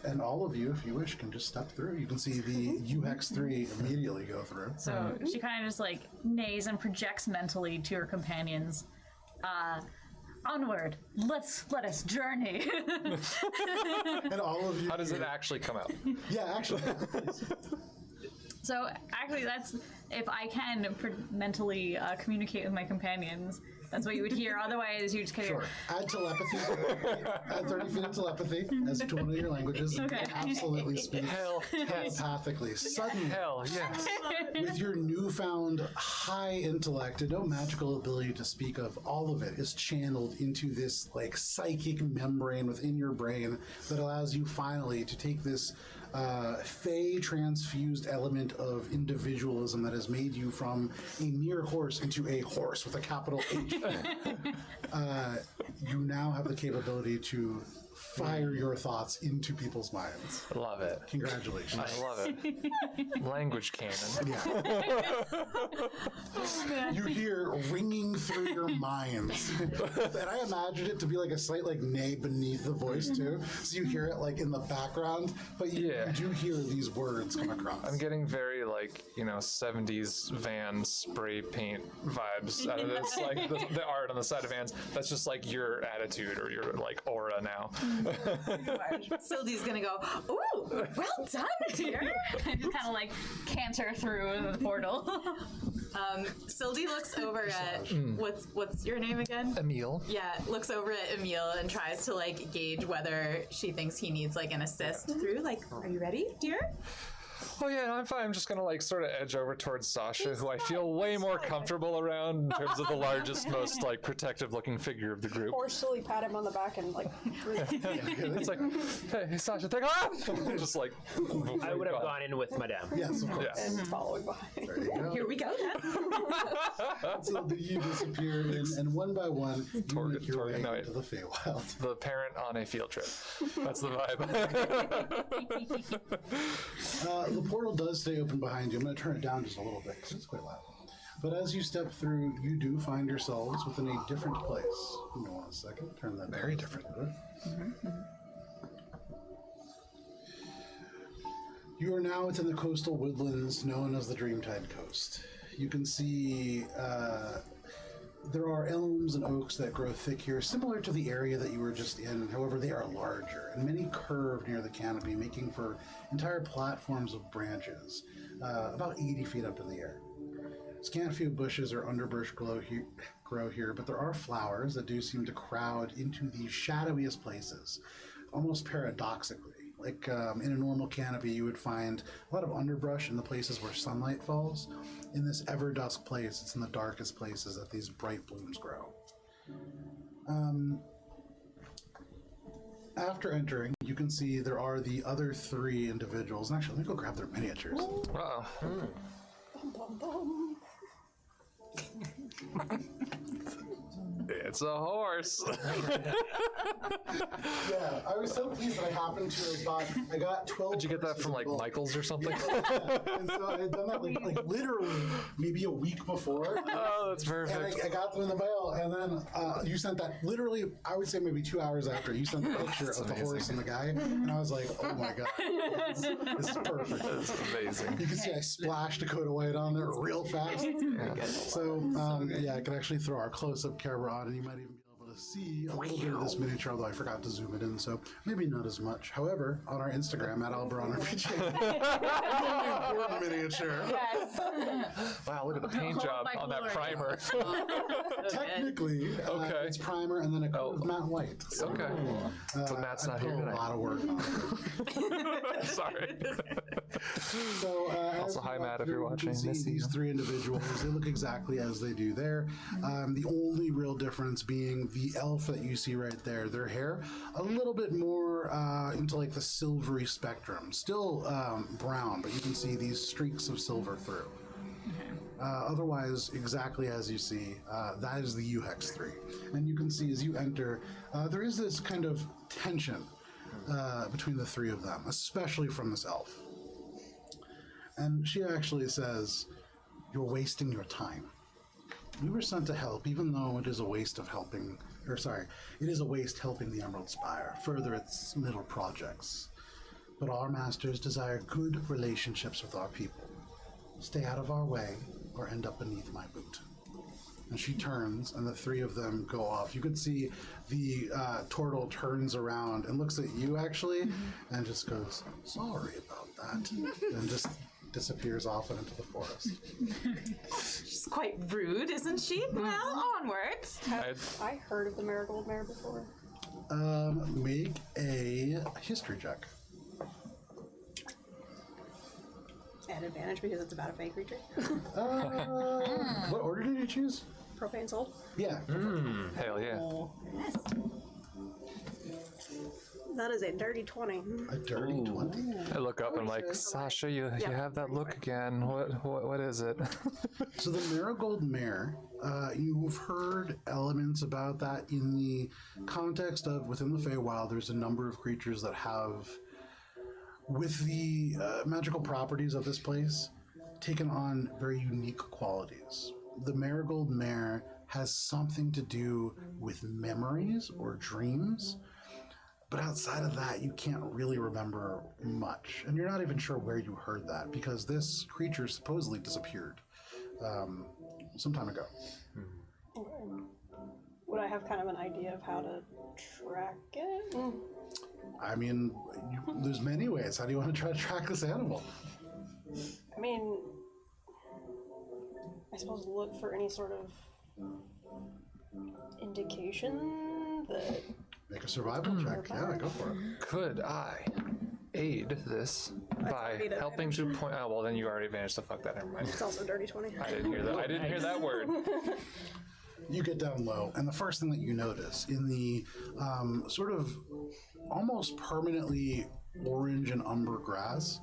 Speaker 1: And all of you, if you wish, can just step through. You can see the UX3 immediately go through.
Speaker 6: So she kind of just neighs and projects mentally to her companions. Onward, let us journey.
Speaker 1: And all of you.
Speaker 2: How does it actually come out?
Speaker 1: Yeah, actually.
Speaker 6: So actually, that's if I can mentally communicate with my companions. That's what you would hear. Otherwise, you just kind
Speaker 1: Sure. Add telepathy. Add 30 feet of telepathy as to one of your languages. You
Speaker 6: Okay.
Speaker 1: can absolutely speak
Speaker 2: Hell yes.
Speaker 1: telepathically. Suddenly,
Speaker 2: Hell yes.
Speaker 1: with your newfound high intellect and no magical ability to speak of, all of it is channeled into this psychic membrane within your brain that allows you finally to take this fey transfused element of individualism that has made you from a mere horse into a horse with a capital H. You now have the capability to fire your thoughts into people's minds.
Speaker 2: I love it.
Speaker 1: Congratulations.
Speaker 2: I love it. Language canon.
Speaker 1: You hear ringing through your minds. And I imagine it to be a slight neigh beneath the voice too. So you hear it in the background, but you do hear these words come across.
Speaker 2: I'm getting very 70s van spray paint vibes out of this. The art on the side of vans. That's just your attitude or your aura now.
Speaker 3: Sylvie's gonna go, ooh, well done, dear.
Speaker 6: and just kind of canter through the portal.
Speaker 3: Sylvie looks over at what's your name again?
Speaker 2: Emil.
Speaker 3: Yeah, looks over at Emil and tries to gauge whether she thinks he needs an assist through. Are you ready, dear?
Speaker 2: Oh yeah, no, I'm fine. I'm just gonna sort of edge over towards Sasha, who I feel way more comfortable around in terms of the largest, most protective-looking figure of the group.
Speaker 5: Or silly pat him on the back and
Speaker 2: It's hey Sasha, take off! Just
Speaker 4: I would have gone in with Madame.
Speaker 1: Yes, of course.
Speaker 2: Yeah.
Speaker 5: following behind.
Speaker 1: There you go.
Speaker 3: Here we go then.
Speaker 1: So you disappear, and one by one, you make your way
Speaker 2: no,
Speaker 1: into the Feywild.
Speaker 2: The parent on a field trip. That's the vibe.
Speaker 1: The portal does stay open behind you. I'm going to turn it down just a little bit because it's quite loud. But as you step through, you do find yourselves within a different place. Give me 1 second. Turn that very different. You are now within the coastal woodlands known as the Dreamtide Coast. You can see there are elms and oaks that grow thick here, similar to the area that you were just in. However, they are larger, and many curve near the canopy, making for entire platforms of branches, about 80 feet up in the air. Scant few bushes or underbrush grow here, but there are flowers that do seem to crowd into the shadowiest places, almost paradoxically. Like in a normal canopy, you would find a lot of underbrush in the places where sunlight falls. In this ever dusk place, it's in the darkest places that these bright blooms grow. After entering, you can see there are the other 3 individuals. And actually, let me go grab their miniatures.
Speaker 2: Uh-oh.
Speaker 5: Bum, bum, bum.
Speaker 2: It's a horse.
Speaker 1: Yeah, I was so pleased that I happened to have bought. I got 12.
Speaker 2: Did you get that
Speaker 1: horses
Speaker 2: from
Speaker 1: in
Speaker 2: like
Speaker 1: bulk.
Speaker 2: Michael's or something?
Speaker 1: And so I had done that like literally maybe a week before.
Speaker 2: Oh, that's
Speaker 1: And
Speaker 2: perfect.
Speaker 1: I got them in the mail, and then you sent that literally, I would say maybe 2 hours after, you sent the picture of the horse and the guy, and I was like, oh my god, this is perfect.
Speaker 2: That's amazing.
Speaker 1: You can see I splashed Dakota White on there real fast. So, yeah, I could actually throw our close-up camera on, and you might even be able to see a little bit of this miniature, although I forgot to zoom it in, so maybe not as much. However, on our Instagram, @AlberonRPG, important miniature.
Speaker 3: Yes.
Speaker 2: Wow, look at the paint job
Speaker 6: my
Speaker 2: on that
Speaker 6: glory.
Speaker 2: primer.
Speaker 1: Technically,
Speaker 2: Okay.
Speaker 1: it's primer and then a coat of matte white. So,
Speaker 2: Okay. So Matt's
Speaker 1: I
Speaker 2: not
Speaker 1: put
Speaker 2: here
Speaker 1: a
Speaker 2: tonight.
Speaker 1: lot of work on it.
Speaker 2: Sorry.
Speaker 1: So,
Speaker 2: Also,
Speaker 1: as
Speaker 2: hi,
Speaker 1: you
Speaker 2: Matt,
Speaker 1: walk
Speaker 2: if you're
Speaker 1: through,
Speaker 2: watching,
Speaker 1: you can see
Speaker 2: miss you.
Speaker 1: these 3 individuals. They look exactly as they do there. The only real difference being the elf that you see right there. Their hair a little bit more into like the silvery spectrum. Still brown, but you can see these streaks of silver through. Otherwise, exactly as you see, that is the UHEX 3. And you can see as you enter, there is this kind of tension between the 3 of them, especially from this elf. And she actually says, "You're wasting your time. We were sent to help, even though it is a waste of helping, or sorry, it is a waste helping the Emerald Spire further its middle projects. But our masters desire good relationships with our people. Stay out of our way, or end up beneath my boot." And she turns, and the 3 of them go off. You could see the turtle turns around and looks at you, actually, and just goes, "Sorry about that," and just disappears off into the forest.
Speaker 3: She's quite rude, isn't she? Well, onwards.
Speaker 5: I heard of the Marigold Mare before.
Speaker 1: Make a history check.
Speaker 5: At advantage because it's about a fey creature.
Speaker 1: What order did you choose?
Speaker 5: Profane soul.
Speaker 1: Yeah.
Speaker 2: Hell yeah.
Speaker 3: Yes.
Speaker 5: That is a dirty 20.
Speaker 1: A dirty 20.
Speaker 2: I look up and I'm like, Sasha, you have that look again. What is it?
Speaker 1: So the Marigold Mare, you've heard elements about that in the context of within the Feywild, there's a number of creatures that have, with the magical properties of this place, taken on very unique qualities. The Marigold Mare has something to do with memories or dreams, but outside of that, you can't really remember much. And you're not even sure where you heard that, because this creature supposedly disappeared some time ago.
Speaker 5: Would I have kind of an idea of how to track it?
Speaker 1: I mean, there's many ways. How do you want to try to track this animal?
Speaker 5: I mean, I suppose look for any sort of indication that
Speaker 1: Make a survival check. Yeah, go for it.
Speaker 2: Could I aid this by
Speaker 5: already the
Speaker 2: helping to point? Oh, well, then you already managed to fuck that. Never mind.
Speaker 5: it's also dirty 20.
Speaker 2: I didn't hear that. I didn't hear that word.
Speaker 1: You get down low, and the first thing that you notice in the sort of almost permanently orange and umber grass,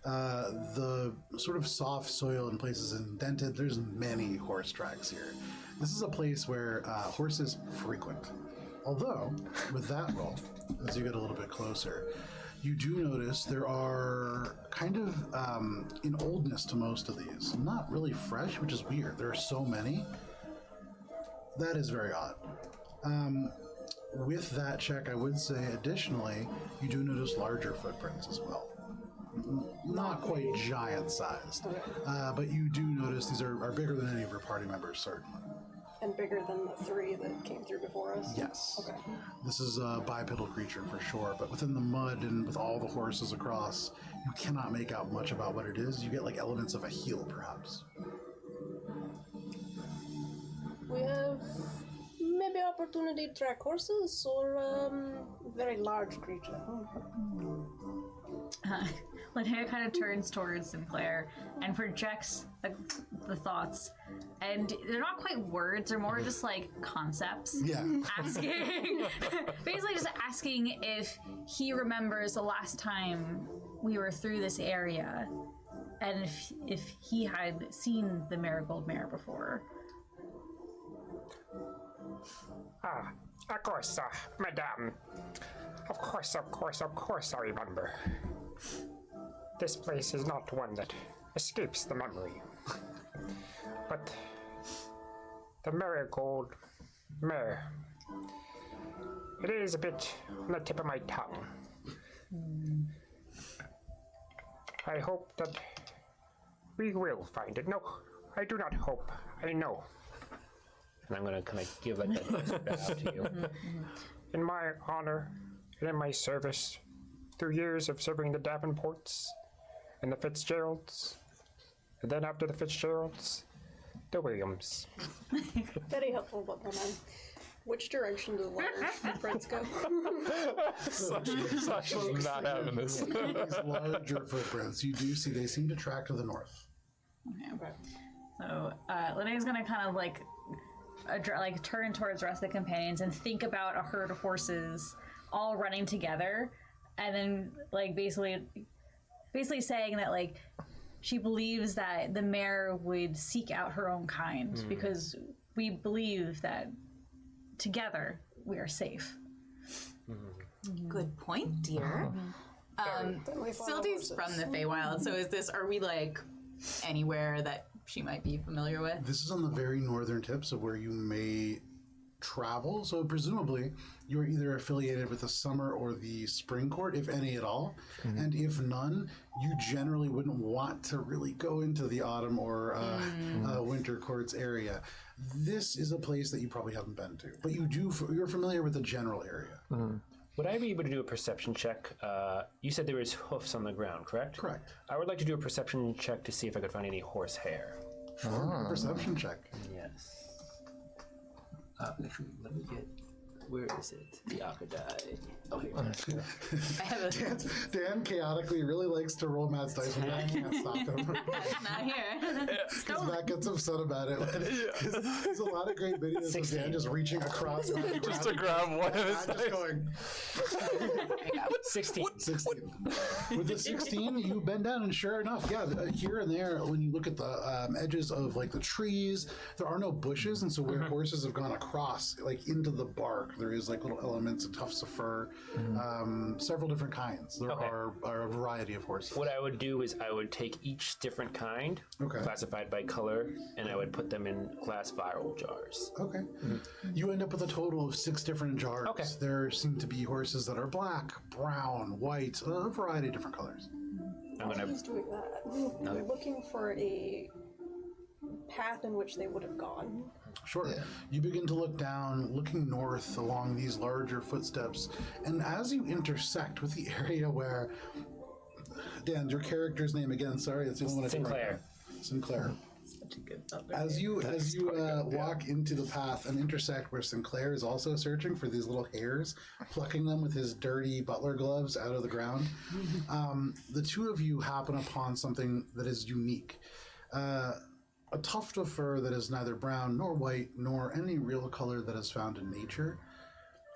Speaker 1: the sort of soft soil in places indented, there's many horse tracks here. This is a place where horses frequent. Although, with that roll, as you get a little bit closer, you do notice there are kind of in oldness to most of these. Not really fresh, which is weird. There are so many. That is very odd. With that check, I would say additionally, you do notice larger footprints as well. Not quite giant sized, but you do notice these are bigger than any of your party members, certainly.
Speaker 5: And bigger than the 3 that came through before us?
Speaker 1: Yes.
Speaker 5: Okay.
Speaker 1: This is a bipedal creature for sure, but within the mud and with all the horses across, you cannot make out much about what it is. You get like elements of a heel, perhaps.
Speaker 5: We have maybe opportunity to track horses or very large creature.
Speaker 6: Linnea kind of turns towards Sinclair and projects the thoughts. And they're not quite words, they're more just like concepts.
Speaker 1: Yeah.
Speaker 6: Basically just asking if he remembers the last time we were through this area and if he had seen the Marigold Mare before.
Speaker 7: Of course, madame. Of course, I remember. This place is not one that escapes the memory. But the Marigold Mare, it is a bit on the tip of my tongue. I hope that we will find it. No, I do not hope. I know.
Speaker 4: And I'm gonna kind of give like a nice bow to you.
Speaker 7: In my honor and in my service, through years of serving the Davenports and the Fitzgeralds, and then after the Fitzgeralds, the Williams.
Speaker 5: Very helpful, but which direction do the large footprints go?
Speaker 2: Sasha's not having this.
Speaker 1: These larger footprints, you do see they seem to track to the north.
Speaker 6: Okay. So Linnea's gonna kind of like turn towards the rest of the companions and think about a herd of horses all running together, and then like basically saying that like she believes that the mare would seek out her own kind because we believe that together we are safe.
Speaker 3: Good point, dear. Sildy's from the Feywild, so are we like anywhere that she might be familiar with?
Speaker 1: This is on the very northern tips of where you may travel, so presumably you are either affiliated with the summer or the spring court, if any at all, and if none, you generally wouldn't want to really go into the autumn or winter courts area. This is a place that you probably haven't been to, but you're familiar with the general area.
Speaker 4: Would I be able to do a perception check? You said there was hoofs on the ground, correct?
Speaker 1: Correct.
Speaker 4: I would like to do a perception check to see if I could find any horse hair.
Speaker 1: Perception check.
Speaker 4: Yes. Actually, let me get. Where is it? The Akadai. Oh, here.
Speaker 3: I have a
Speaker 1: Dan chaotically really likes to roll Matt's dice when Matt can't stop him.
Speaker 3: not here.
Speaker 1: Because Matt gets upset about it. There's a lot of great videos of Dan just reaching across
Speaker 2: Just to grab one of his
Speaker 1: Matt just going
Speaker 4: 16.
Speaker 1: 16. With the 16, you bend down, and sure enough, here and there, when you look at the edges of like the trees, there are no bushes, and so where horses have gone across, like into the bark, there is like little elements and tufts of fur, several different kinds. There are a variety of horses.
Speaker 4: What I would do is I would take each different kind, classified by color, and I would put them in glass viral jars.
Speaker 1: Okay. You end up with a total of 6 different jars.
Speaker 4: Okay.
Speaker 1: There seem to be horses that are black, brown, white, a variety of different colors.
Speaker 4: I'm gonna.
Speaker 5: He's doing that. I'm looking for a path in which they would have gone.
Speaker 1: Sure. Yeah. You begin to look down, looking north along these larger footsteps, and as you intersect with the area where, Dan, your character's name again? Sorry, it's the only one I can
Speaker 4: Sinclair.
Speaker 1: Sinclair.
Speaker 3: Such a good
Speaker 1: As you walk into the path and intersect where Sinclair is also searching for these little hairs, plucking them with his dirty butler gloves out of the ground, the two of you happen upon something that is unique. A tuft of fur that is neither brown nor white nor any real color that is found in nature.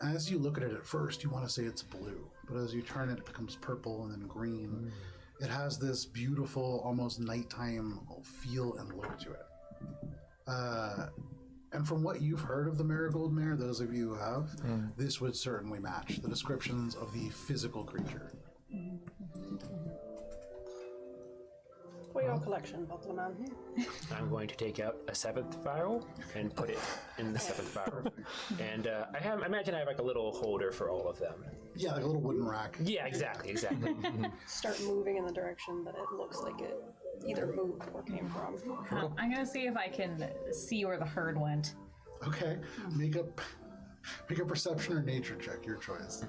Speaker 1: As you look at it at first, you want to say it's blue, but as you turn it, it becomes purple and then green. It has this beautiful, almost nighttime feel and look to it. And from what you've heard of the Marigold Mare, those of you who have, this would certainly match the descriptions of the physical creature.
Speaker 5: For your collection, Butler Man.
Speaker 4: I'm going to take out a 7th vial and put it in the 7th vial. And I imagine I have like a little holder for all of them.
Speaker 1: Yeah, like a little wooden rack.
Speaker 4: Yeah, exactly.
Speaker 5: Start moving in the direction that it looks like it either moved or came from.
Speaker 6: I'm gonna see if I can see where the herd went.
Speaker 1: Okay, make a perception or nature check, your choice.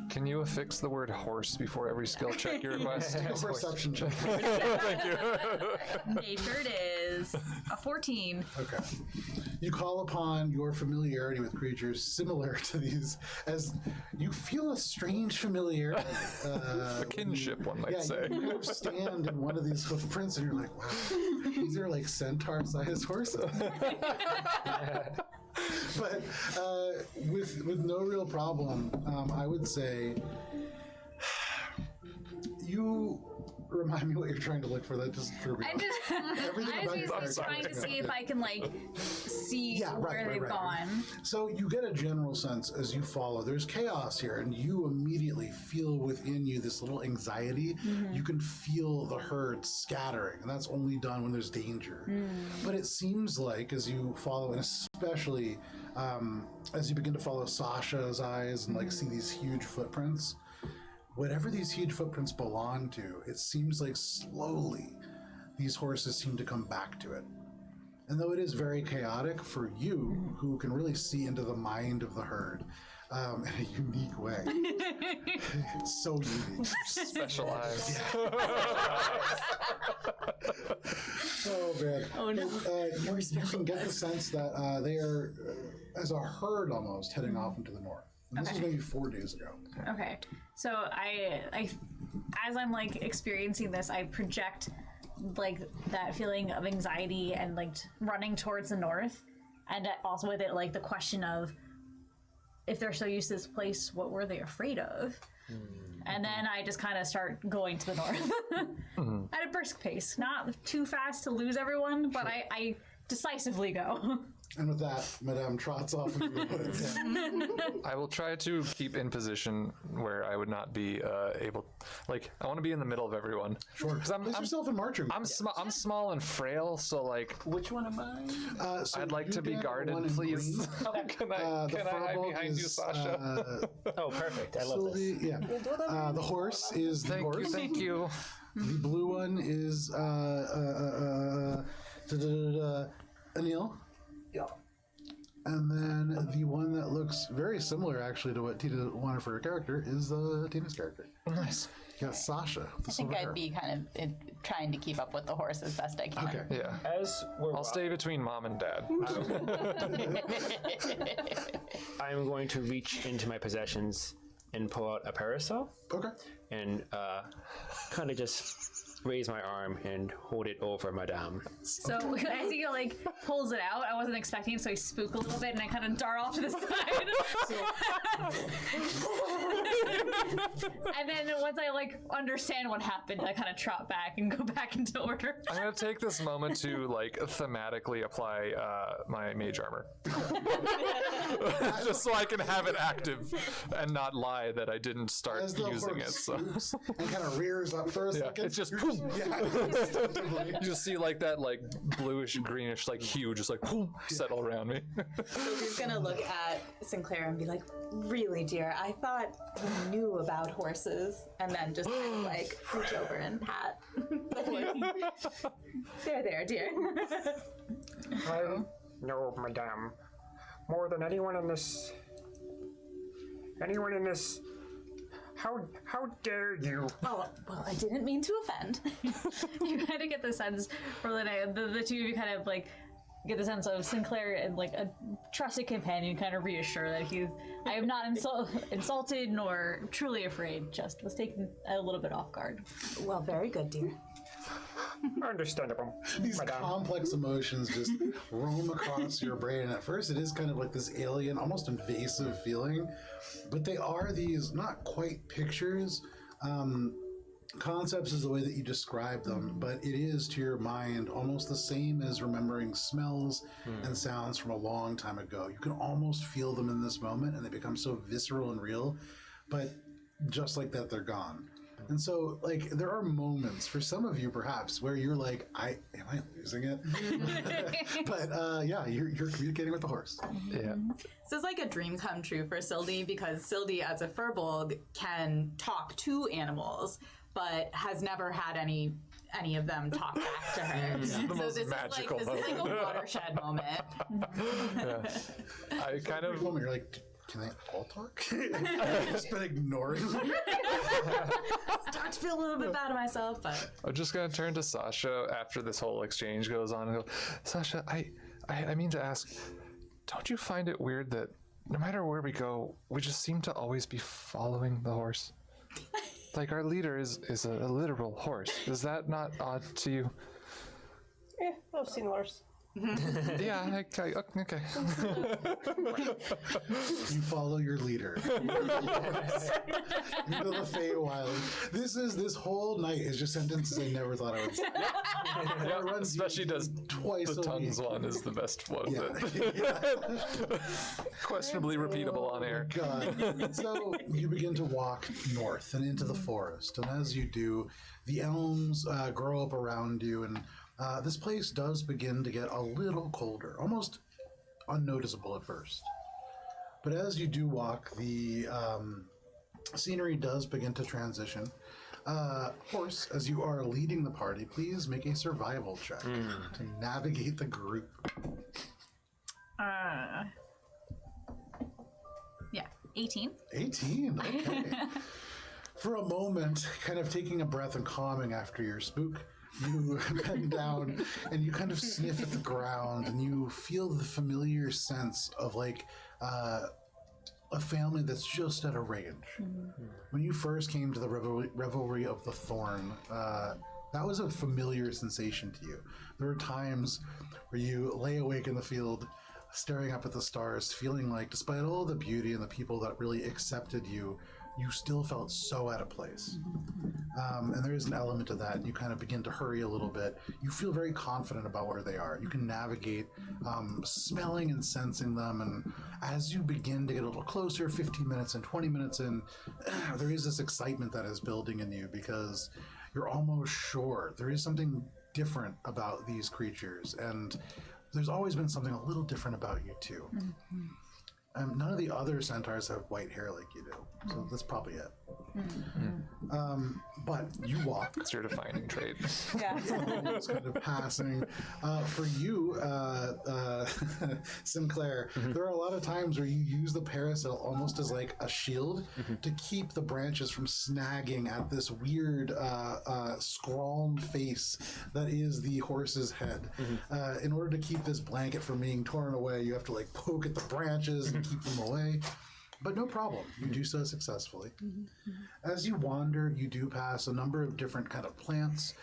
Speaker 2: Can you affix the word horse before every skill check you request?
Speaker 1: Make a perception check.
Speaker 2: Thank you.
Speaker 3: Nature it
Speaker 6: is a 14.
Speaker 1: Okay. You call upon your familiarity with creatures similar to these, as you feel a strange familiarity.
Speaker 2: A kinship, one might say.
Speaker 1: You kind of stand in one of these hoof prints, and you're like, wow, these are like centaur-sized horses. But with no real problem, I would say you remind me what you're trying to look for. That just threw me off. Everything
Speaker 6: I
Speaker 1: about your
Speaker 6: was
Speaker 1: character
Speaker 6: trying to
Speaker 1: is
Speaker 6: see if I can like see where they've gone.
Speaker 1: So you get a general sense as you follow. There's chaos here, and you immediately feel within you this little anxiety. You can feel the herd scattering, and that's only done when there's danger. But it seems like as you follow, and especially as you begin to follow Sasha's eyes and like see these huge footprints, whatever these huge footprints belong to, it seems like slowly these horses seem to come back to it. And though it is very chaotic for you, who can really see into the mind of the herd in a unique way. It's so unique.
Speaker 2: Specialized.
Speaker 1: Oh, man. Oh, no. You can get the sense that they are, as a herd almost, heading off into the north. And this was maybe 4 days ago.
Speaker 6: Okay, so I as I'm like experiencing this, I project like that feeling of anxiety and like running towards the north, and also with it like the question of if they're so used to this place, what were they afraid of? And then I just kind of start going to the north at a brisk pace, not too fast to lose everyone, but I decisively go.
Speaker 1: And with that, Madame trots off into the woods.
Speaker 2: I will try to keep in position where I would not be able. Like, I want to be in the middle of everyone.
Speaker 1: Sure.
Speaker 2: Because
Speaker 1: Place yourself in marching.
Speaker 2: I'm small and frail, so like.
Speaker 4: Which one am I?
Speaker 2: I'd like to be guarded, please. Can I hide behind you, Sasha?
Speaker 4: Oh, perfect. I love this.
Speaker 1: Yeah. The horse is the horse.
Speaker 2: Thank you.
Speaker 1: The blue one is Anil.
Speaker 4: Yeah.
Speaker 1: And then the one that looks very similar, actually, to what Tina wanted for her character is Tina's character.
Speaker 2: Nice.
Speaker 1: You got Sasha.
Speaker 8: I think I'd be kind of trying to keep up with the horse as best I can.
Speaker 1: Okay.
Speaker 2: Yeah.
Speaker 4: As we're
Speaker 2: I'll stay between mom and dad.
Speaker 4: I'm going to reach into my possessions and pull out a parasol
Speaker 1: Okay.
Speaker 4: and kind of just raise my arm and hold it over Madame.
Speaker 6: So as he like pulls it out, I wasn't expecting it, so I spook a little bit and I kind of dart off to the side. And then once I like understand what happened, I kind of trot back and go back into order.
Speaker 2: I'm gonna take this moment to like thematically apply my mage armor, just so I can have it active and not lie that I didn't start
Speaker 1: As the
Speaker 2: using it.
Speaker 1: horse
Speaker 2: So
Speaker 1: swoops and kind of rears up for a second.
Speaker 2: it's just
Speaker 1: Yeah.
Speaker 2: you just see like that like bluish greenish like hue just like settle around me.
Speaker 3: Sylvie's gonna look at Sinclair and be like, "Really, dear? I thought you knew about horses." And then just kind of like reach over and pat the horse. There, dear.
Speaker 7: I know, Madame, more than anyone in this. How dare you?
Speaker 3: Oh, well, I didn't mean to offend.
Speaker 6: You kind of get the sense, Berlin, the two of you kind of like get the sense of Sinclair and like a trusted companion kind of reassure that I am not insulted nor truly afraid, just was taken a little bit off guard.
Speaker 3: Well, very good, dear.
Speaker 7: Understandable,
Speaker 1: These
Speaker 7: Madame.
Speaker 1: complex emotions just roam across your brain. And at first, it is kind of like this alien, almost invasive feeling. But they are these not quite pictures. Concepts is the way that you describe them, but it is to your mind almost the same as remembering smells and sounds from a long time ago. You can almost feel them in this moment, and they become so visceral and real. But just like that, they're gone. And so, like, there are moments for some of you, perhaps, where you're like, am I losing it? But yeah, you're communicating with the horse.
Speaker 2: Yeah.
Speaker 3: This is like a dream come true for Sildy, because Sildy, as a furbolg, can talk to animals, but has never had any of them talk back to her. So
Speaker 2: most
Speaker 3: this
Speaker 2: magical
Speaker 3: is like a watershed moment.
Speaker 2: I kind of
Speaker 1: Moment, you're like, can they all talk? I've just been ignoring them.
Speaker 3: Start to feel a little bit bad of myself, but
Speaker 2: I'm just gonna turn to Sasha after this whole exchange goes on and go, Sasha, I mean to ask, don't you find it weird that no matter where we go, we just seem to always be following the horse? Like our leader is a literal horse. Is that not odd to you?
Speaker 5: Yeah, I've seen worse.
Speaker 2: Yeah, okay.
Speaker 1: You follow your leader. Into the Feywild. This whole night is just sentences I never thought I would say.
Speaker 2: Yeah, especially does
Speaker 1: twice
Speaker 2: the
Speaker 1: a
Speaker 2: tongues
Speaker 1: week.
Speaker 2: one is the best one.
Speaker 1: Yeah.
Speaker 2: Questionably repeatable on air.
Speaker 1: God. So you begin to walk north and into the forest, and as you do, the elms grow up around you, and this place does begin to get a little colder, almost unnoticeable at first. But as you do walk, the scenery does begin to transition. Horse, as you are leading the party, please make a survival check to navigate the group.
Speaker 6: Yeah, 18.
Speaker 1: 18, okay. For a moment, kind of taking a breath and calming after your spook, you bend down and you kind of sniff at the ground and you feel the familiar sense of like a family that's just at a range. When you first came to the revelry of the Thorn, that was a familiar sensation to you. There were times where you lay awake in the field, staring up at the stars, feeling like despite all the beauty and the people that really accepted you, you still felt so out of place. And there is an element of that, and you kind of begin to hurry a little bit. You feel very confident about where they are. You can navigate smelling and sensing them, and as you begin to get a little closer, 15 minutes and 20 minutes in, there is this excitement that is building in you because you're almost sure there is something different about these creatures, and there's always been something a little different about you too. None of the other centaurs have white hair like you do, so that's probably it. But you walk.
Speaker 2: It's your defining trait.
Speaker 3: yeah.
Speaker 1: It's kind of passing. For you, Sinclair, there are a lot of times where you use the parasol almost as like a shield to keep the branches from snagging at this weird scrawled face that is the horse's head. In order to keep this blanket from being torn away, you have to like poke at the branches and keep them away. But no problem. You do so successfully. As you wander, you do pass a number of different kind of plants.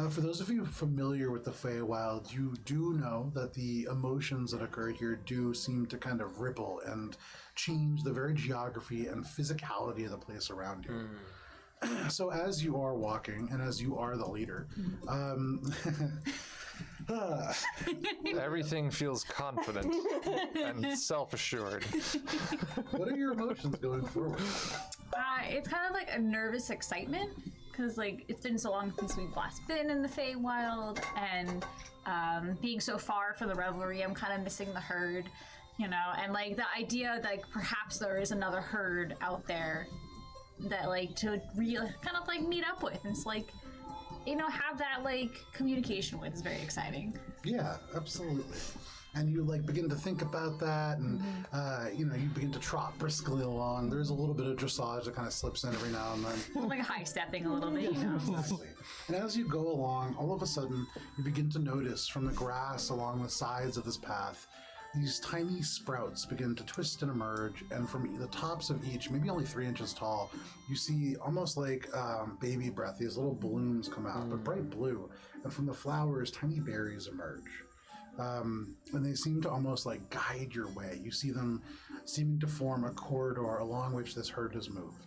Speaker 1: For those of you familiar with the Feywild, you do know that the emotions that occur here do seem to kind of ripple and change the very geography and physicality of the place around you. So as you are walking, and as you are the leader,
Speaker 2: Everything feels confident and self-assured.
Speaker 1: what are your emotions going forward?
Speaker 6: It's kind of like a nervous excitement because like it's been so long since we've last been in the Feywild, and being so far from the revelry, I'm kind of missing the herd, you know, and like the idea that like perhaps there is another herd out there that like to kind of like meet up with, and it's like, you know, have that like communication with is very exciting.
Speaker 1: Yeah, absolutely. And you like begin to think about that, and you know, you begin to trot briskly along. There's a little bit of dressage that kind of slips in every now and then.
Speaker 6: Like high stepping a little bit, you know.
Speaker 1: Exactly. And as you go along, all of a sudden, you begin to notice from the grass along the sides of this path, these tiny sprouts begin to twist and emerge, and from the tops of each, maybe only 3 inches tall, you see almost like baby breath. These little blooms come out, but bright blue, and from the flowers, tiny berries emerge. And they seem to almost like guide your way. You see them seeming to form a corridor along which this herd has moved.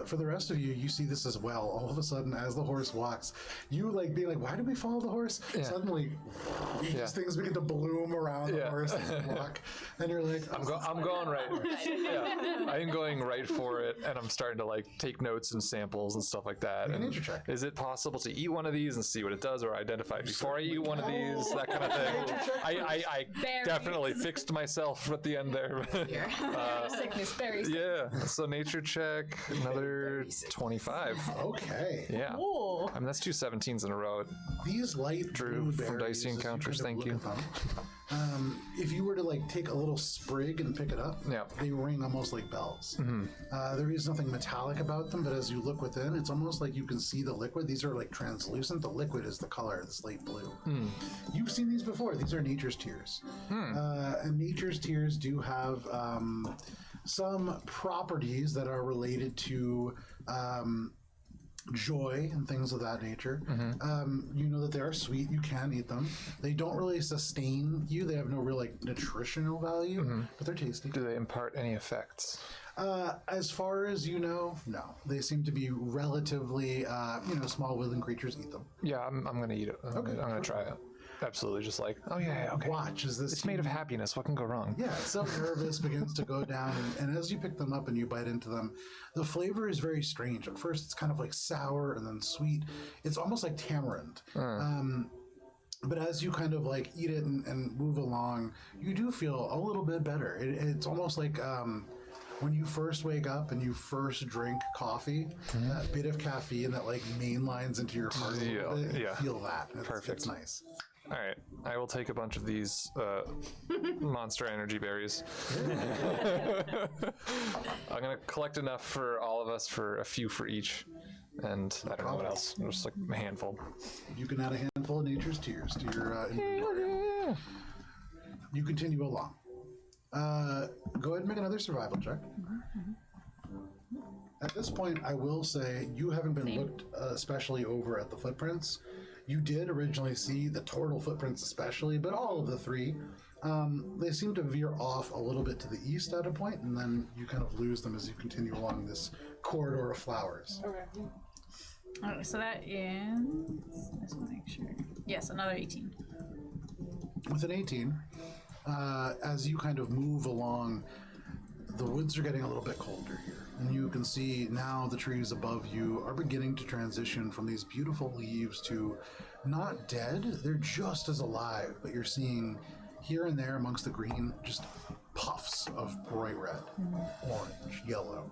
Speaker 1: For the rest of you, you see this as well. All of a sudden, as the horse walks, you like being like, "Why did we follow the horse?"
Speaker 2: Yeah.
Speaker 1: Suddenly, these things begin to bloom around the horse as you walk, and you're like,
Speaker 2: I'm going right. Yeah, I am going right for it, and I'm starting to like take notes and samples and stuff like that.
Speaker 1: Make a
Speaker 2: And
Speaker 1: nature check.
Speaker 2: is it possible to eat one of these and see what it does, or identify it before I eat one of these? That kind of thing. I definitely fixed myself at the end there.
Speaker 3: Sickness berries.
Speaker 2: Yeah. So nature check, another another 25.
Speaker 1: Okay.
Speaker 2: Yeah. I mean, that's 2 17s in a row.
Speaker 1: These light
Speaker 2: Drew
Speaker 1: blue
Speaker 2: from
Speaker 1: berries,
Speaker 2: Dicey
Speaker 1: as you
Speaker 2: Encounters,
Speaker 1: kind of
Speaker 2: thank
Speaker 1: look
Speaker 2: you.
Speaker 1: at them, if you were to like take a little sprig and pick it up,
Speaker 2: Yeah.
Speaker 1: they ring almost like bells. There is nothing metallic about them, but as you look within, it's almost like you can see the liquid. These are like translucent. The liquid is the color, the slate blue. You've seen these before. These are nature's tears. And nature's tears do have some properties that are related to joy and things of that nature. You know that they are sweet. You can eat them. They don't really sustain you. They have no real like nutritional value, but they're tasty.
Speaker 2: Do they impart any effects?
Speaker 1: As far as you know, no. They seem to be relatively, small woodland creatures eat them.
Speaker 2: Yeah, I'm going to eat it. I'm going to try it. Absolutely. Just like, oh, yeah, okay.
Speaker 1: Watch as this.
Speaker 2: It's made of happiness. What can go wrong?
Speaker 1: Yeah, some nervous begins to go down, and as you pick them up and you bite into them, the flavor is very strange. At first, it's kind of like sour and then sweet. It's almost like tamarind. But as you kind of like eat it and move along, you do feel a little bit better. It's almost like when you first wake up and you first drink coffee, that bit of caffeine that like mainlines into your heart a little bit, you feel that.
Speaker 2: Perfect.
Speaker 1: It's nice.
Speaker 2: All right, I will take a bunch of these monster energy berries. I'm gonna collect enough for all of us, for a few for each, and I don't know what else. Just like a handful.
Speaker 1: You can add a handful of nature's tears to your inventory. You continue along. Go ahead and make another survival check. At this point, I will say you haven't been looked especially over at the footprints. You did originally see the turtle footprints especially, but all of the three, they seem to veer off a little bit to the east at a point, and then you kind of lose them as you continue along this corridor of flowers.
Speaker 6: Okay, so that is. I just want to make sure. Yes, another 18.
Speaker 1: With an 18, as you kind of move along, the woods are getting a little bit colder here. And you can see now the trees above you are beginning to transition from these beautiful leaves to not dead, they're just as alive, but you're seeing here and there amongst the green just puffs of bright red, orange, yellow.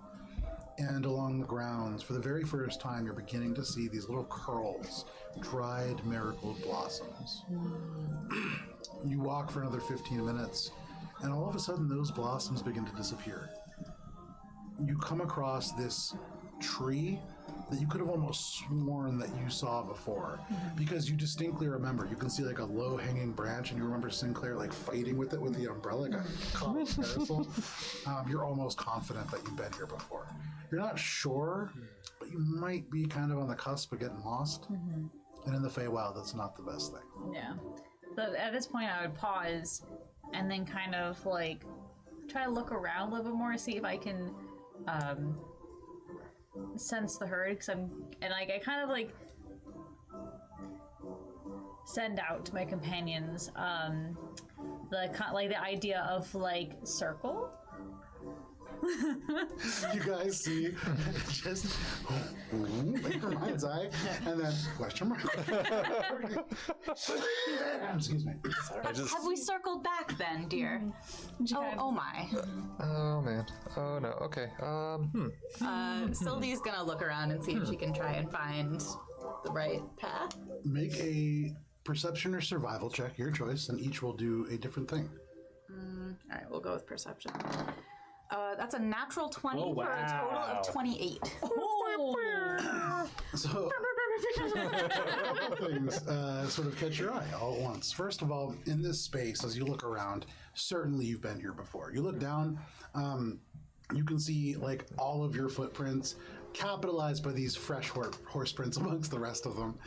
Speaker 1: And along the grounds, for the very first time, you're beginning to see these little curls, dried marigold blossoms. You walk for another 15 minutes, and all of a sudden those blossoms begin to disappear. You come across this tree that you could have almost sworn that you saw before, because you distinctly remember, you can see like a low-hanging branch, and you remember Sinclair like fighting with it with the umbrella, like a common parasol. You're almost confident that you've been here before. You're not sure, but you might be kind of on the cusp of getting lost. And in the Feywild, that's not the best thing.
Speaker 6: Yeah. So at this point, I would pause and then kind of like try to look around a little bit more, see if I can sense the herd, I kind of like send out to my companions the idea of like circle.
Speaker 1: You guys see just like her mind's eye, and then question mark. Excuse me.
Speaker 3: Have we circled back then, dear? Oh my.
Speaker 2: Oh man. Oh no. Okay.
Speaker 3: Sylvie's gonna look around and see if she can try and find the right path.
Speaker 1: Make a perception or survival check, your choice, and each will do a different thing.
Speaker 3: All right, we'll go with perception. That's a natural 20
Speaker 4: Oh,
Speaker 3: for a total
Speaker 4: wow.
Speaker 3: of 28.
Speaker 1: So, a couple things sort of catch your eye all at once. First of all, in this space, as you look around, certainly you've been here before. You look down, you can see like all of your footprints capitalized by these fresh horse prints amongst the rest of them.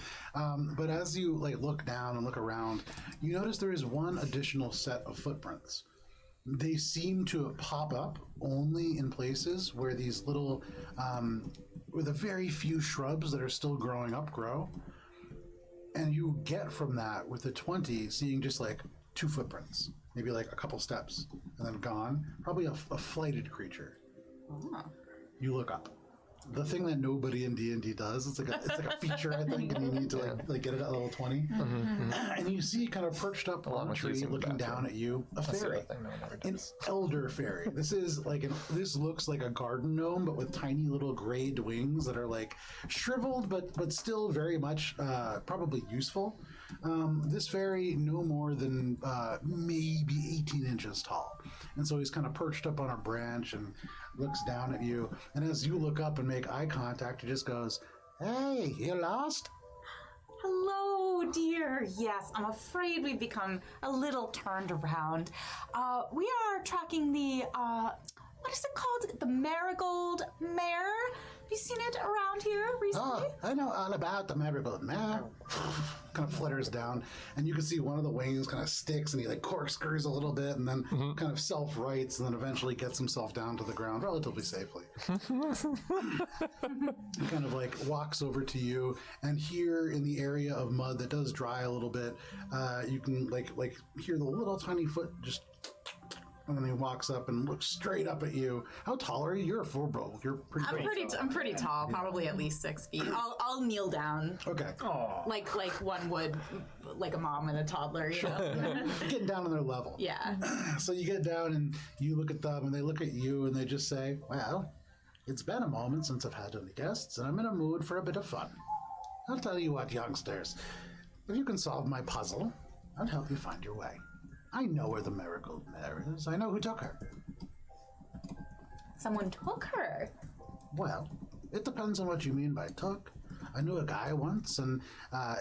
Speaker 1: But as you like look down and look around, you notice there is one additional set of footprints. They seem to pop up only in places where these little, where the very few shrubs that are still growing up grow. And you get from that with the 20 seeing just like 2 footprints, maybe like a couple steps, and then gone. Probably a flighted creature.
Speaker 3: Oh.
Speaker 1: You look up. the thing that nobody in D&D does. It's like a feature, I think, and you need to like get it at level 20. And you see kind of perched up on a
Speaker 2: with
Speaker 1: tree,
Speaker 2: using the
Speaker 1: looking down
Speaker 2: bathroom.
Speaker 1: at you, a
Speaker 2: That's the
Speaker 1: fairy.
Speaker 2: other thing no one ever
Speaker 1: An
Speaker 2: does.
Speaker 1: elder fairy. This looks like a garden gnome, but with tiny little grayed wings that are like shriveled, but still very much probably useful. This fairy no more than maybe 18 inches tall, and so he's kind of perched up on a branch and looks down at you. And as you look up and make eye contact, he just goes, "Hey, you lost?"
Speaker 3: Hello, dear. Yes, I'm afraid we've become a little turned around. We are tracking the, what is it called? The Marigold Mare? Have you seen it around here recently?
Speaker 1: Oh, I know all about the Marigold Mare. Kind of flutters down, and you can see one of the wings kind of sticks, and he like corkscrews a little bit, and then kind of self-rights, and then eventually gets himself down to the ground relatively safely. He kind of like walks over to you, and here in the area of mud that does dry a little bit, you can like hear the little tiny foot just. And then he walks up and looks straight up at you. How tall are you? You're a full bro. You're pretty.
Speaker 3: I'm pretty tall, probably at least 6 feet. I'll kneel down,
Speaker 1: Okay.
Speaker 3: like one would, like a mom and a toddler, you know.
Speaker 1: Getting down on their level.
Speaker 3: Yeah.
Speaker 1: So you get down and you look at them, and they look at you, and they just say, "Well, it's been a moment since I've had any guests, and I'm in a mood for a bit of fun. I'll tell you what, youngsters. If you can solve my puzzle, I'll help you find your way. I know where the Marigold Mare is. I know who took her.
Speaker 3: Someone took her.
Speaker 1: Well, it depends on what you mean by took. I knew a guy once, and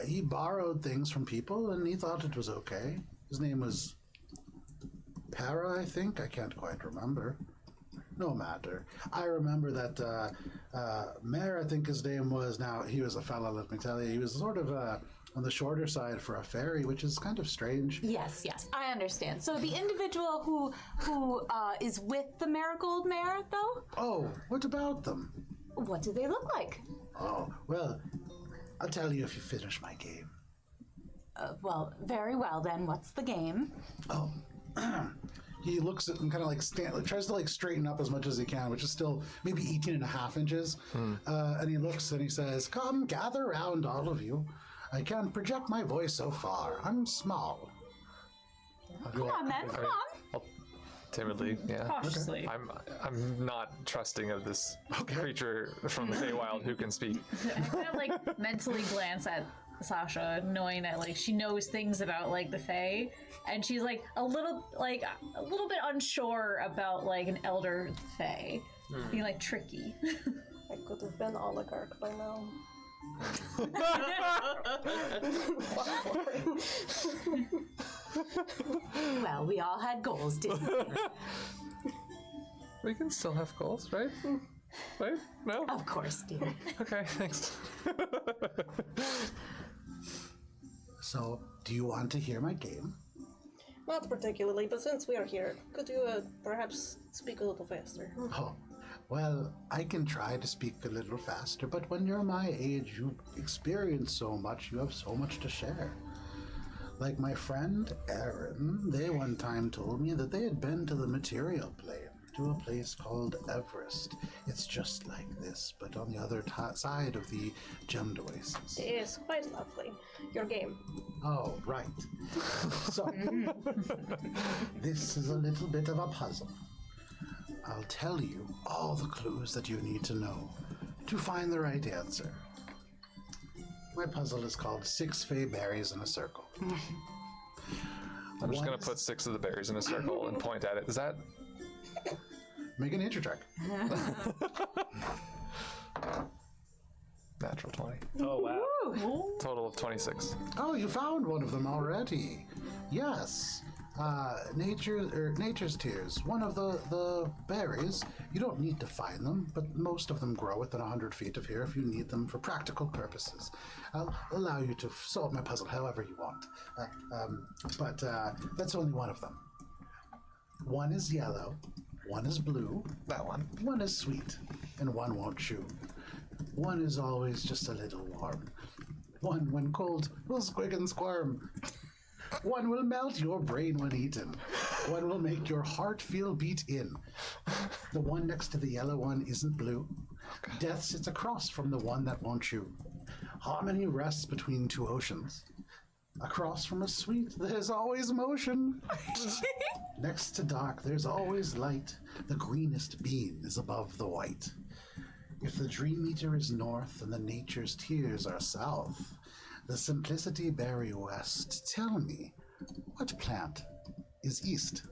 Speaker 1: he borrowed things from people, and he thought it was okay. His name was Para, I think. I can't quite remember. No matter. I remember that Mare, I think his name was. Now, he was a fella, let me tell you. He was sort of on the shorter side for a fairy, which is kind of strange.
Speaker 3: Yes, I understand. So the individual who is with the Marigold Mare, though,
Speaker 1: Oh, what about them?
Speaker 3: what do they look like?
Speaker 1: Oh, well, I'll tell you if you finish my game.
Speaker 3: Well, very well then. What's the game?
Speaker 1: Oh, he looks at and kind of like tries to like straighten up as much as he can, which is still maybe 18 and a half inches. And he looks and he says, "Come, gather round, all of you. I can't project my voice so far. I'm small."
Speaker 3: Come on, then. Come on.
Speaker 2: Timidly, yeah.
Speaker 6: Cautiously.
Speaker 2: I'm not trusting of this creature from the Feywild who can speak.
Speaker 6: I kind of like mentally glance at Sasha, knowing that like she knows things about like the Fae, and she's like a little bit unsure about like an elder Fae being like tricky.
Speaker 5: I could have been oligarch by now.
Speaker 3: Well, we all had goals, didn't we?
Speaker 2: We can still have goals, right? Right? No?
Speaker 3: Of course, dear.
Speaker 2: Okay, thanks.
Speaker 1: So, do you want to hear my game?
Speaker 5: Not particularly, but since we are here, could you perhaps speak a little faster?
Speaker 1: Oh, well, I can try to speak a little faster, but when you're my age, you experience so much, you have so much to share. Like my friend Aaron, they one time told me that they had been to the material plane, to a place called Everest. It's just like this, but on the other side of the gemmed oasis.
Speaker 5: Yes, quite lovely. Your game.
Speaker 1: Oh, right. So, this is a little bit of a puzzle. I'll tell you all the clues that you need to know to find the right answer. My puzzle is called 6 Fey Berries in a Circle.
Speaker 2: I'm just going to put 6 of the berries in a circle and point at it. Is that...
Speaker 1: Make a nature check.
Speaker 2: Natural 20.
Speaker 4: Oh, wow.
Speaker 2: Total of 26.
Speaker 1: Oh, you found one of them already. Yes. Nature's Tears. One of the berries. You don't need to find them, but most of them grow within 100 feet of here if you need them for practical purposes. I'll allow you to solve my puzzle however you want. But that's only one of them. One is yellow, one is blue,
Speaker 2: That one.
Speaker 1: one is sweet, and one won't chew. One is always just a little warm. One, when cold, will squig and squirm. One will melt your brain when eaten. One will make your heart feel beat in. The one next to the yellow one isn't blue. Death sits across from the one that won't chew. Harmony rests between two oceans. Across from a sweet, there's always motion. Next to dark, there's always light. The greenest beam is above the white. If the dream eater is north and the nature's tears are south, the simplicity berry west, tell me, what plant is east?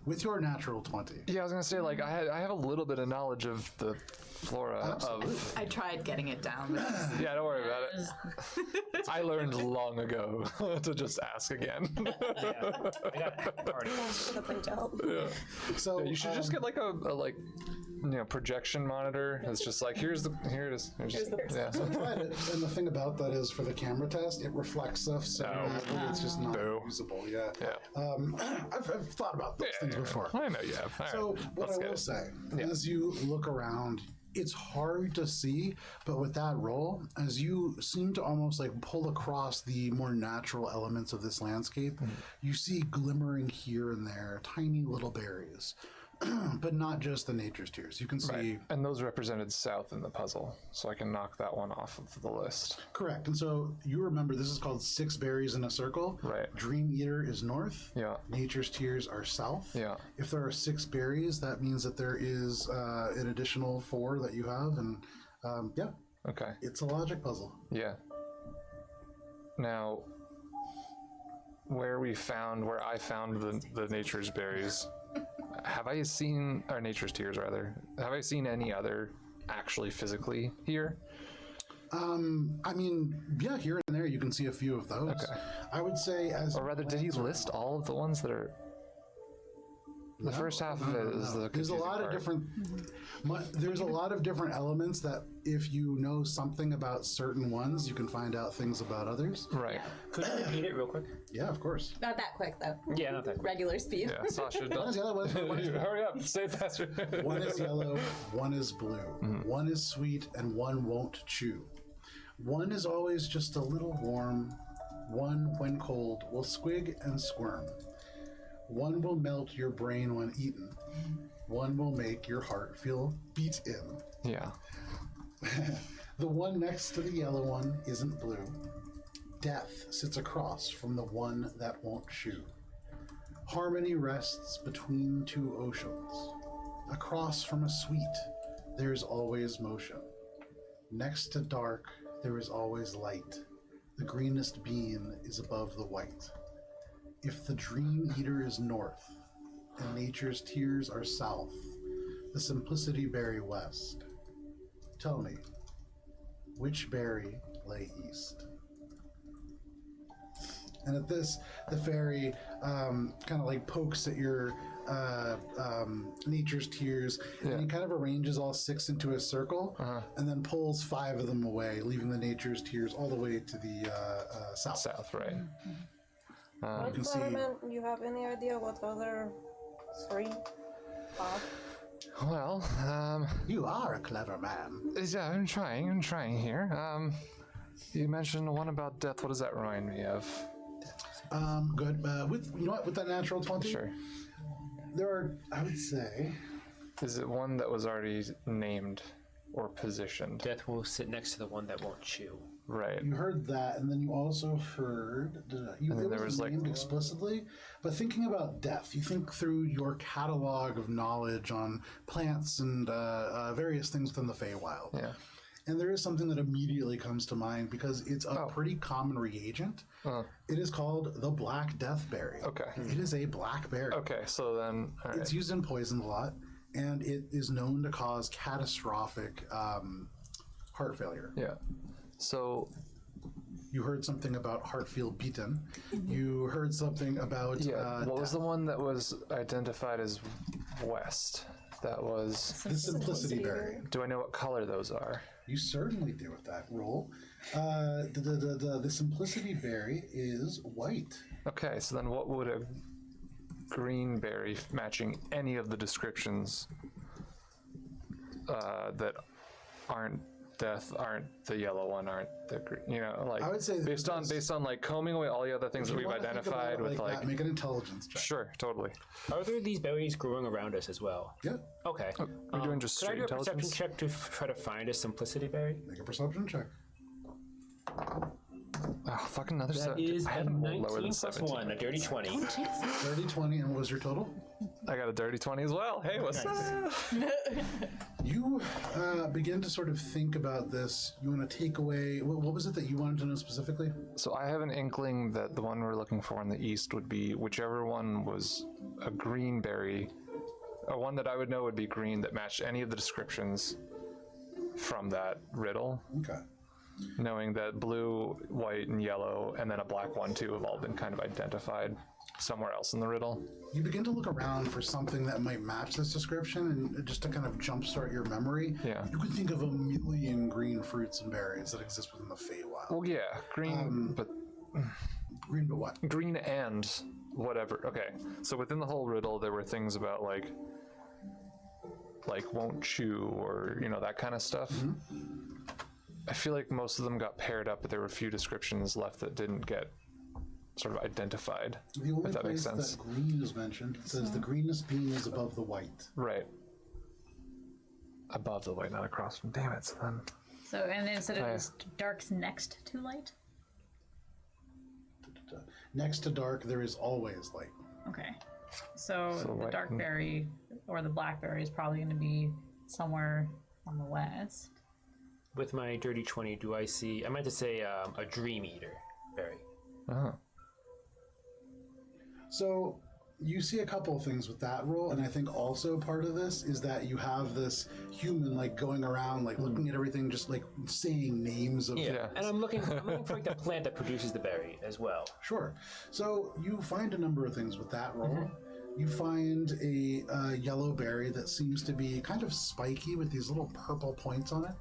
Speaker 1: With your natural 20.
Speaker 2: Yeah, I was gonna say, like, I have a little bit of knowledge of the flora of.
Speaker 3: I tried getting it down.
Speaker 2: Yeah, don't worry about it. I learned long ago to just ask again.
Speaker 1: So
Speaker 2: You should just get like a projection monitor. It's just like here it is. Yeah.
Speaker 1: So I tried it, and the thing about that is for the camera test, it reflects stuff, so automatically it's just not
Speaker 2: Boo.
Speaker 1: usable. Yeah.
Speaker 2: Yeah.
Speaker 1: I've thought about those things before.
Speaker 2: I know you have. All
Speaker 1: So
Speaker 2: right,
Speaker 1: what
Speaker 2: let's
Speaker 1: I
Speaker 2: get
Speaker 1: will
Speaker 2: it.
Speaker 1: say, as you look around, it's hard to see, but with that roll, as you seem to almost like pull across the more natural elements of this landscape, you see glimmering here and there tiny little berries. But not just the nature's tears. You can see
Speaker 2: Right. And those represented south in the puzzle, so I can knock that one off of the list.
Speaker 1: correct. And so you remember this is called 6 berries in a circle.
Speaker 2: Right.
Speaker 1: Dream Eater is north.
Speaker 2: Yeah.
Speaker 1: Nature's tears are south.
Speaker 2: Yeah.
Speaker 1: If there are 6 berries, that means that there is an additional 4 that you have, and yeah,
Speaker 2: Okay.
Speaker 1: it's a logic puzzle.
Speaker 2: Yeah. Now, where I found the nature's berries, have I seen, or nature's tears rather, have I seen any other actually physically here?
Speaker 1: I mean, yeah, here and there you can see a few of those.
Speaker 2: Okay.
Speaker 1: I would say as
Speaker 2: Or rather, did he list all of the ones that are? The first half of it is the
Speaker 1: There's a
Speaker 2: confusing
Speaker 1: lot of
Speaker 2: part.
Speaker 1: different. There's a lot of different elements that, if you know something about certain ones, you can find out things about others.
Speaker 2: Right.
Speaker 4: Could you repeat it real quick?
Speaker 1: Yeah, of course.
Speaker 3: Not that quick though.
Speaker 4: Yeah, not that quick.
Speaker 3: Regular speed.
Speaker 2: Yeah, Sasha,
Speaker 1: One is
Speaker 2: don't.
Speaker 1: yellow, one is
Speaker 2: Hurry up, say it faster.
Speaker 1: One is yellow, one is blue. One is sweet, and one won't chew. One is always just a little warm. One, when cold, will squig and squirm. One will melt your brain when eaten. One will make your heart feel beat in.
Speaker 2: Yeah.
Speaker 1: The one next to the yellow one isn't blue. Death sits across from the one that won't chew. Harmony rests between two oceans. Across from a sweet, there's always motion. Next to dark, there is always light. The greenest beam is above the white. If the dream eater is north, and nature's tears are south, the simplicity berry west. Tell me, which berry lay east? And at this, the fairy kind of like pokes at your nature's tears, and he kind of arranges all 6 into a circle, and then pulls 5 of them away, leaving the nature's tears all the way to the south.
Speaker 2: South, right.
Speaker 1: You can see.
Speaker 5: You have any idea what other 3 are?
Speaker 2: Well,
Speaker 1: You are a clever man.
Speaker 2: yeah, I'm trying here. You mentioned one about death. What does that remind me of?
Speaker 1: Good. With you know what? With that natural 20,
Speaker 2: Sure.
Speaker 1: there are. I would say.
Speaker 2: Is it one that was already named or positioned?
Speaker 4: Death will sit next to the one that won't chew.
Speaker 2: Right.
Speaker 1: You heard that, and then you also heard. You,
Speaker 2: then
Speaker 1: it
Speaker 2: there
Speaker 1: was
Speaker 2: was, like-
Speaker 1: named explicitly, but thinking about death, you think through your catalog of knowledge on plants and various things within the Feywild.
Speaker 2: Yeah.
Speaker 1: And there is something that immediately comes to mind because it's a pretty common reagent. It is called the Black Deathberry.
Speaker 2: Okay.
Speaker 1: It is a black berry.
Speaker 2: Okay, so then, all right.
Speaker 1: It's used in poison a lot, and it is known to cause catastrophic heart failure.
Speaker 2: Yeah. So,
Speaker 1: You heard something about heart feel beaten. You heard something about
Speaker 2: yeah, what was
Speaker 1: death.
Speaker 2: the one that was identified as west? That was.
Speaker 1: The simplicity berry.
Speaker 2: Do I know what color those are?
Speaker 1: You certainly do with that roll. The simplicity berry is white.
Speaker 2: Okay, so then what would a green berry matching any of the descriptions that aren't death aren't the yellow one, aren't the green. You know, like
Speaker 1: I would say
Speaker 2: based on like combing away all the other things that we've identified with
Speaker 1: that, make an intelligence check.
Speaker 2: Sure, totally.
Speaker 4: Are there these berries growing around us as well?
Speaker 1: Yeah.
Speaker 4: Okay.
Speaker 2: We're doing just
Speaker 4: Could I
Speaker 2: straight
Speaker 4: do a perception
Speaker 2: intelligence.
Speaker 4: check to try to find a simplicity berry?
Speaker 1: Make a perception check.
Speaker 2: Oh, fucking another
Speaker 4: That
Speaker 2: set.
Speaker 4: is
Speaker 2: I
Speaker 4: a
Speaker 2: haven't rolled
Speaker 4: 19
Speaker 2: lower than
Speaker 4: plus
Speaker 2: 17.
Speaker 4: 1, a dirty 20.
Speaker 1: 30, 20, and what was your total?
Speaker 2: I got a dirty 20 as well. Hey, what's up?
Speaker 1: You begin to sort of think about this. You want to take away. What was it that you wanted to know specifically?
Speaker 2: So I have an inkling that the one we're looking for in the east would be whichever one was a green berry, or one that I would know would be green that matched any of the descriptions from that riddle.
Speaker 1: Okay.
Speaker 2: Knowing that blue, white, and yellow, and then a black one too, have all been kind of identified somewhere else in the riddle.
Speaker 1: You begin to look around for something that might match this description, and just to kind of jumpstart your memory,
Speaker 2: Yeah.
Speaker 1: you can think of a million green fruits and berries that exist within the Feywild.
Speaker 2: Well, yeah, green, but
Speaker 1: Green, but what?
Speaker 2: green and whatever. Okay, so within the whole riddle, there were things about like won't chew or that kind of stuff. I feel like most of them got paired up, but there were a few descriptions left that didn't get sort of identified.
Speaker 1: The only
Speaker 2: if that makes
Speaker 1: place
Speaker 2: sense.
Speaker 1: that green is mentioned says the greenest bean is above the white.
Speaker 2: Right. Above the light, not across from. Damn it. So then.
Speaker 6: So, and then instead of this dark's next to light?
Speaker 1: Next to dark, there is always light.
Speaker 6: Okay. So the
Speaker 2: what-
Speaker 6: dark berry or the blackberry is probably going to be somewhere on the west.
Speaker 4: With my dirty 20, do I see... I meant to say a dream eater berry.
Speaker 2: Oh.
Speaker 1: So you see a couple of things with that roll, and I think also part of this is that you have this human going around looking at everything, just saying names of
Speaker 2: Yeah.
Speaker 4: And I'm looking for like the plant that produces the berry as well.
Speaker 1: Sure. So you find a number of things with that roll. You find a yellow berry that seems to be kind of spiky with these little purple points on it.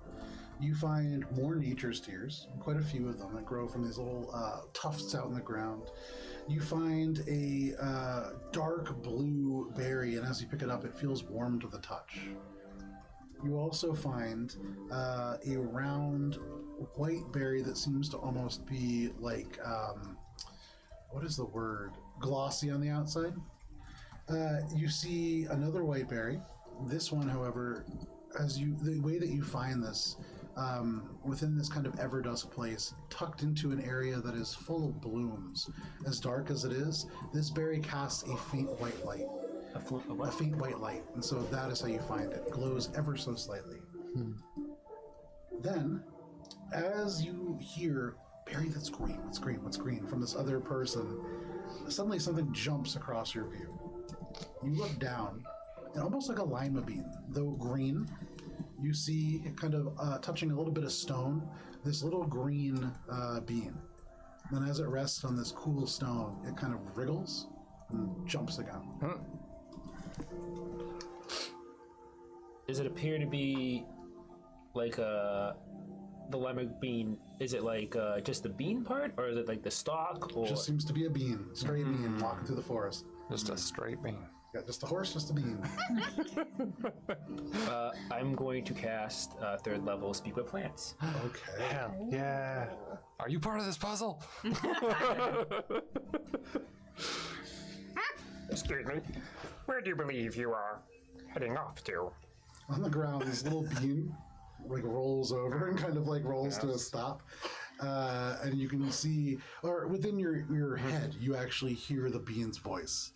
Speaker 1: You find more nature's tears, quite a few of them that grow from these little tufts out in the ground. You find a dark blue berry, and as you pick it up, it feels warm to the touch. You also find a round white berry that seems to almost be like, what is the word? Glossy on the outside. You see another white berry. This one, however, the way that you find this, within this kind of everdusk place, tucked into an area that is full of blooms, as dark as it is, this berry casts a faint white light. A faint white light, and so that is how you find it. Glows ever so slightly. Then, as you hear, berry that's green, what's green, what's green, from this other person, suddenly something jumps across your view. You look down, and almost like a lima bean, though green, you see kind of touching a little bit of stone, this little green bean. Then as it rests on this cool stone, it kind of wriggles and jumps again.
Speaker 4: Does it appear to be like the lima bean? Is it like just the bean part, or is it like the stalk? Or
Speaker 1: Just seems to be a bean, straight bean, walking through the forest.
Speaker 2: Just a straight bean.
Speaker 1: Yeah, just a horse, just a bean.
Speaker 4: I'm going to cast third level Speak with Plants.
Speaker 1: Okay.
Speaker 2: Hell yeah. Are you part of this puzzle?
Speaker 7: Excuse me. Where do you believe you are heading off to?
Speaker 1: On the ground, this little bean rolls over and kind of rolls to a stop. And you can see, or within your head, you actually hear the bean's voice.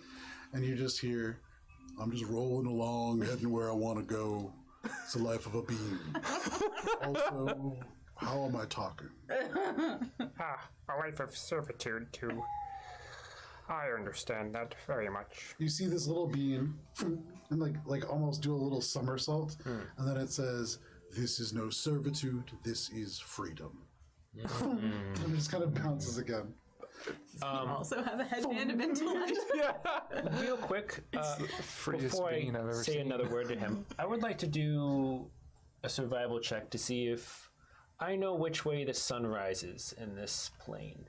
Speaker 1: And you just hear, I'm just rolling along, heading where I want to go. It's the life of a bean. Also, how am I talking?
Speaker 7: A life of servitude, too. I understand that very much.
Speaker 1: You see this little bean and almost do a little somersault. And then it says, this is no servitude, this is freedom. And it just kind of bounces again.
Speaker 3: Also have a headband of intellect.
Speaker 4: Real quick,
Speaker 2: Freest
Speaker 4: before I
Speaker 2: bean I've ever
Speaker 4: say
Speaker 2: seen.
Speaker 4: another word to him, I would like to do a survival check to see if I know which way the sun rises in this plane,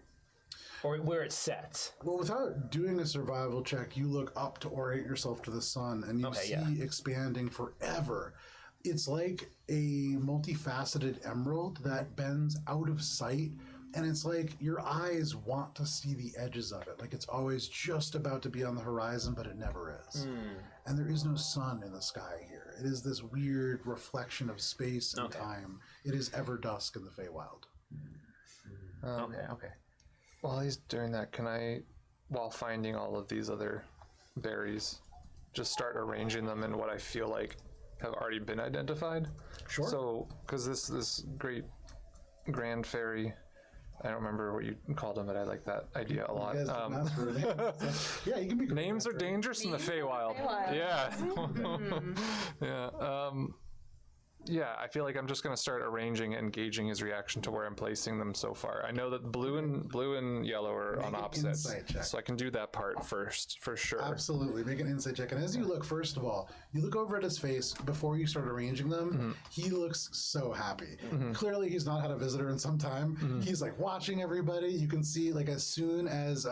Speaker 4: or where it sets.
Speaker 1: Well, without doing a survival check, you look up to orient yourself to the sun, and you see expanding forever it's like a multifaceted emerald that bends out of sight, and it's like your eyes want to see the edges of it. Like it's always just about to be on the horizon, but it never is. And there is no sun in the sky here. It is this weird reflection of space and time. It is ever dusk in the Feywild.
Speaker 4: Okay.
Speaker 2: While he's doing that, can I, while finding all of these other berries, just start arranging them in what I feel like have already been identified?
Speaker 1: Sure.
Speaker 2: So, because this great grand fairy, I don't remember what you called him, but I like that idea a lot.
Speaker 1: You guys didn't ask for a name. So, yeah, you can be.
Speaker 2: Names are dangerous in the Feywild. Yeah. Yeah, I feel like I'm just going to start arranging and gauging his reaction to where I'm placing them so far. I know that blue and yellow are on opposites, so I can do that part first, for sure.
Speaker 1: Absolutely. Make an insight check. And as you look, first of all, you look over at his face before you start arranging them. He looks so happy. Clearly, he's not had a visitor in some time. He's like watching everybody. You can see, like, as soon as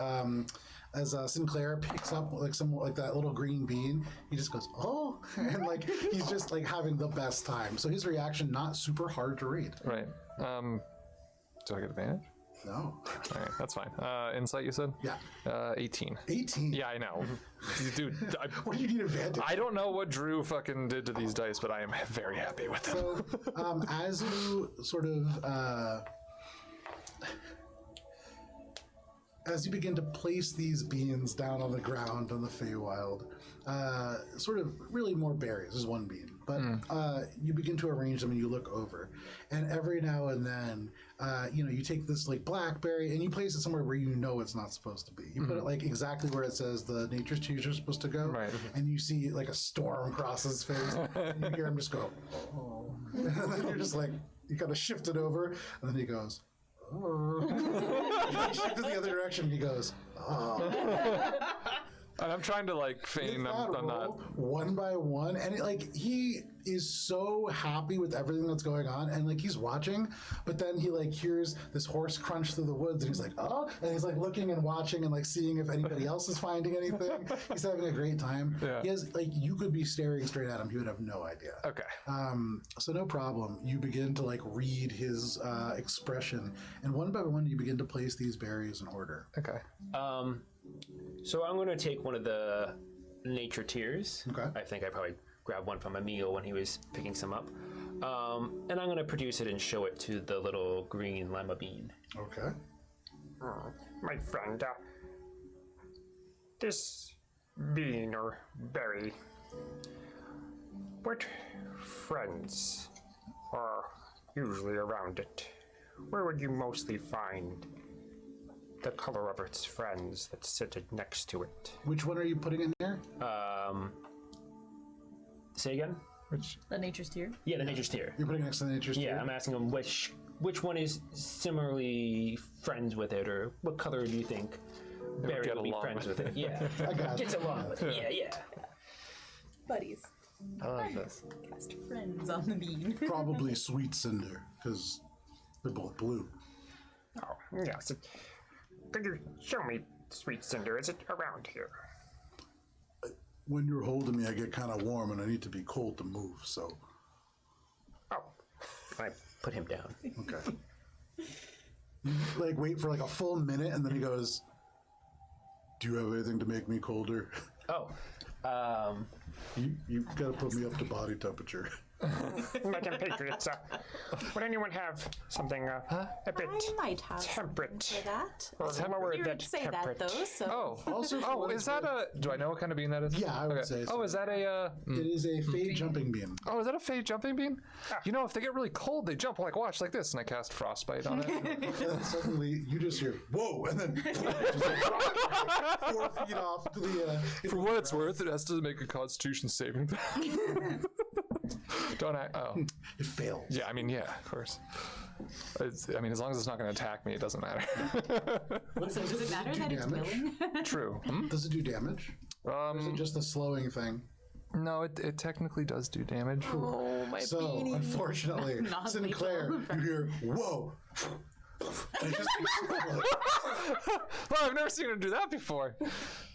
Speaker 1: Sinclair picks up like that little green bean, he just goes, oh, and like he's just like having the best time. So his reaction not super hard to read.
Speaker 2: Right. Do I get advantage?
Speaker 1: No.
Speaker 2: All right, that's fine. Insight, you said?
Speaker 1: Yeah.
Speaker 2: 18.
Speaker 1: 18.
Speaker 2: Yeah, I know. Dude,
Speaker 1: What do you need advantage?
Speaker 2: I don't know what Drew fucking did to these dice, but I am very happy with them.
Speaker 1: So as you sort of as you begin to place these beans down on the ground on the Feywild, sort of really more berries is one bean, but you begin to arrange them and you look over, and every now and then, you take this like blackberry and you place it somewhere where you know it's not supposed to be. You put it like exactly where it says the nature's tears are supposed to go,
Speaker 2: Right.
Speaker 1: and you see like a storm cross his face, and you hear him just go, oh, and then you're just like, you kind of shift it over, and then he goes, he shifts the other direction. He goes, oh.
Speaker 2: And I'm trying to like feign I'm not.
Speaker 1: One by one, and he is so happy with everything that's going on, and like he's watching, but then he like hears this horse crunch through the woods, and he's like, oh, and he's like looking and watching and like seeing if anybody else is finding anything. He's having a great time.
Speaker 2: Yeah.
Speaker 1: He has like, you could be staring straight at him, he would have no idea.
Speaker 2: Okay.
Speaker 1: So no problem. You begin to like read his expression, and one by one you begin to place these berries in order.
Speaker 2: Okay.
Speaker 4: So I'm going to take one of the nature tears.
Speaker 1: Okay.
Speaker 4: I think I probably grabbed one from Emil when he was picking some up. And I'm going to produce it and show it to the little green lima bean.
Speaker 1: Okay.
Speaker 7: My friend, this bean or berry, what friends are usually around it? Where would you mostly find the color of its friends that sit next to it?
Speaker 1: Which one are you putting in there?
Speaker 4: Say again?
Speaker 3: The nature's tear.
Speaker 4: Yeah, the nature's tear.
Speaker 1: You're putting next to the nature's
Speaker 4: Yeah,
Speaker 1: tear?
Speaker 4: I'm asking him which one is similarly friends with it, or what color do you think Barry
Speaker 2: get
Speaker 4: will be
Speaker 2: along
Speaker 4: friends
Speaker 2: with
Speaker 4: with it? Yeah,
Speaker 1: I got
Speaker 4: gets
Speaker 1: it.
Speaker 4: along with it. Yeah.
Speaker 3: Buddies.
Speaker 2: I like this.
Speaker 3: Cast friends on the bean.
Speaker 1: Probably Sweet Cinder, because they're both blue.
Speaker 7: Oh, yes. Could you show me Sweet Cinder? Is it around here?
Speaker 1: When you're holding me, I get kind of warm, and I need to be cold to move, so...
Speaker 7: Oh,
Speaker 4: I put him down.
Speaker 1: Okay. You, like, wait for, like, a full minute, and then he goes, do you have anything to make me colder?
Speaker 4: Oh,
Speaker 1: You gotta put me up to body temperature.
Speaker 7: my compatriots, would anyone have something a bit
Speaker 3: I might have
Speaker 7: temperate
Speaker 3: for that.
Speaker 7: or lower
Speaker 3: You
Speaker 7: than
Speaker 3: would say
Speaker 7: temperate?
Speaker 3: that though, so
Speaker 2: Oh, is that a? Do I know what kind of bean that is?
Speaker 1: Yeah, I would say so.
Speaker 2: Oh, is that a?
Speaker 1: It is a fade jumping beam.
Speaker 2: Oh, is that a fade jumping bean? You know, if they get really cold, they jump. Like, watch, like this, and I cast frostbite on it.
Speaker 1: And then suddenly, you just hear, whoa, and then just like 4 feet off to the...
Speaker 2: For what it's worth, it has to make a Constitution saving throw. Don't I? Oh,
Speaker 1: It fails.
Speaker 2: yeah. I mean, yeah, of course. As long as it's not going to attack me, it doesn't matter.
Speaker 3: does it matter that it's willing?
Speaker 2: True.
Speaker 1: Does it do damage? Or is it just a slowing thing?
Speaker 2: No, it technically does do damage.
Speaker 3: Oh, my
Speaker 1: So, unfortunately,
Speaker 3: Not
Speaker 1: Sinclair, you hear, whoa. And it just
Speaker 2: Well, I've never seen her do that before.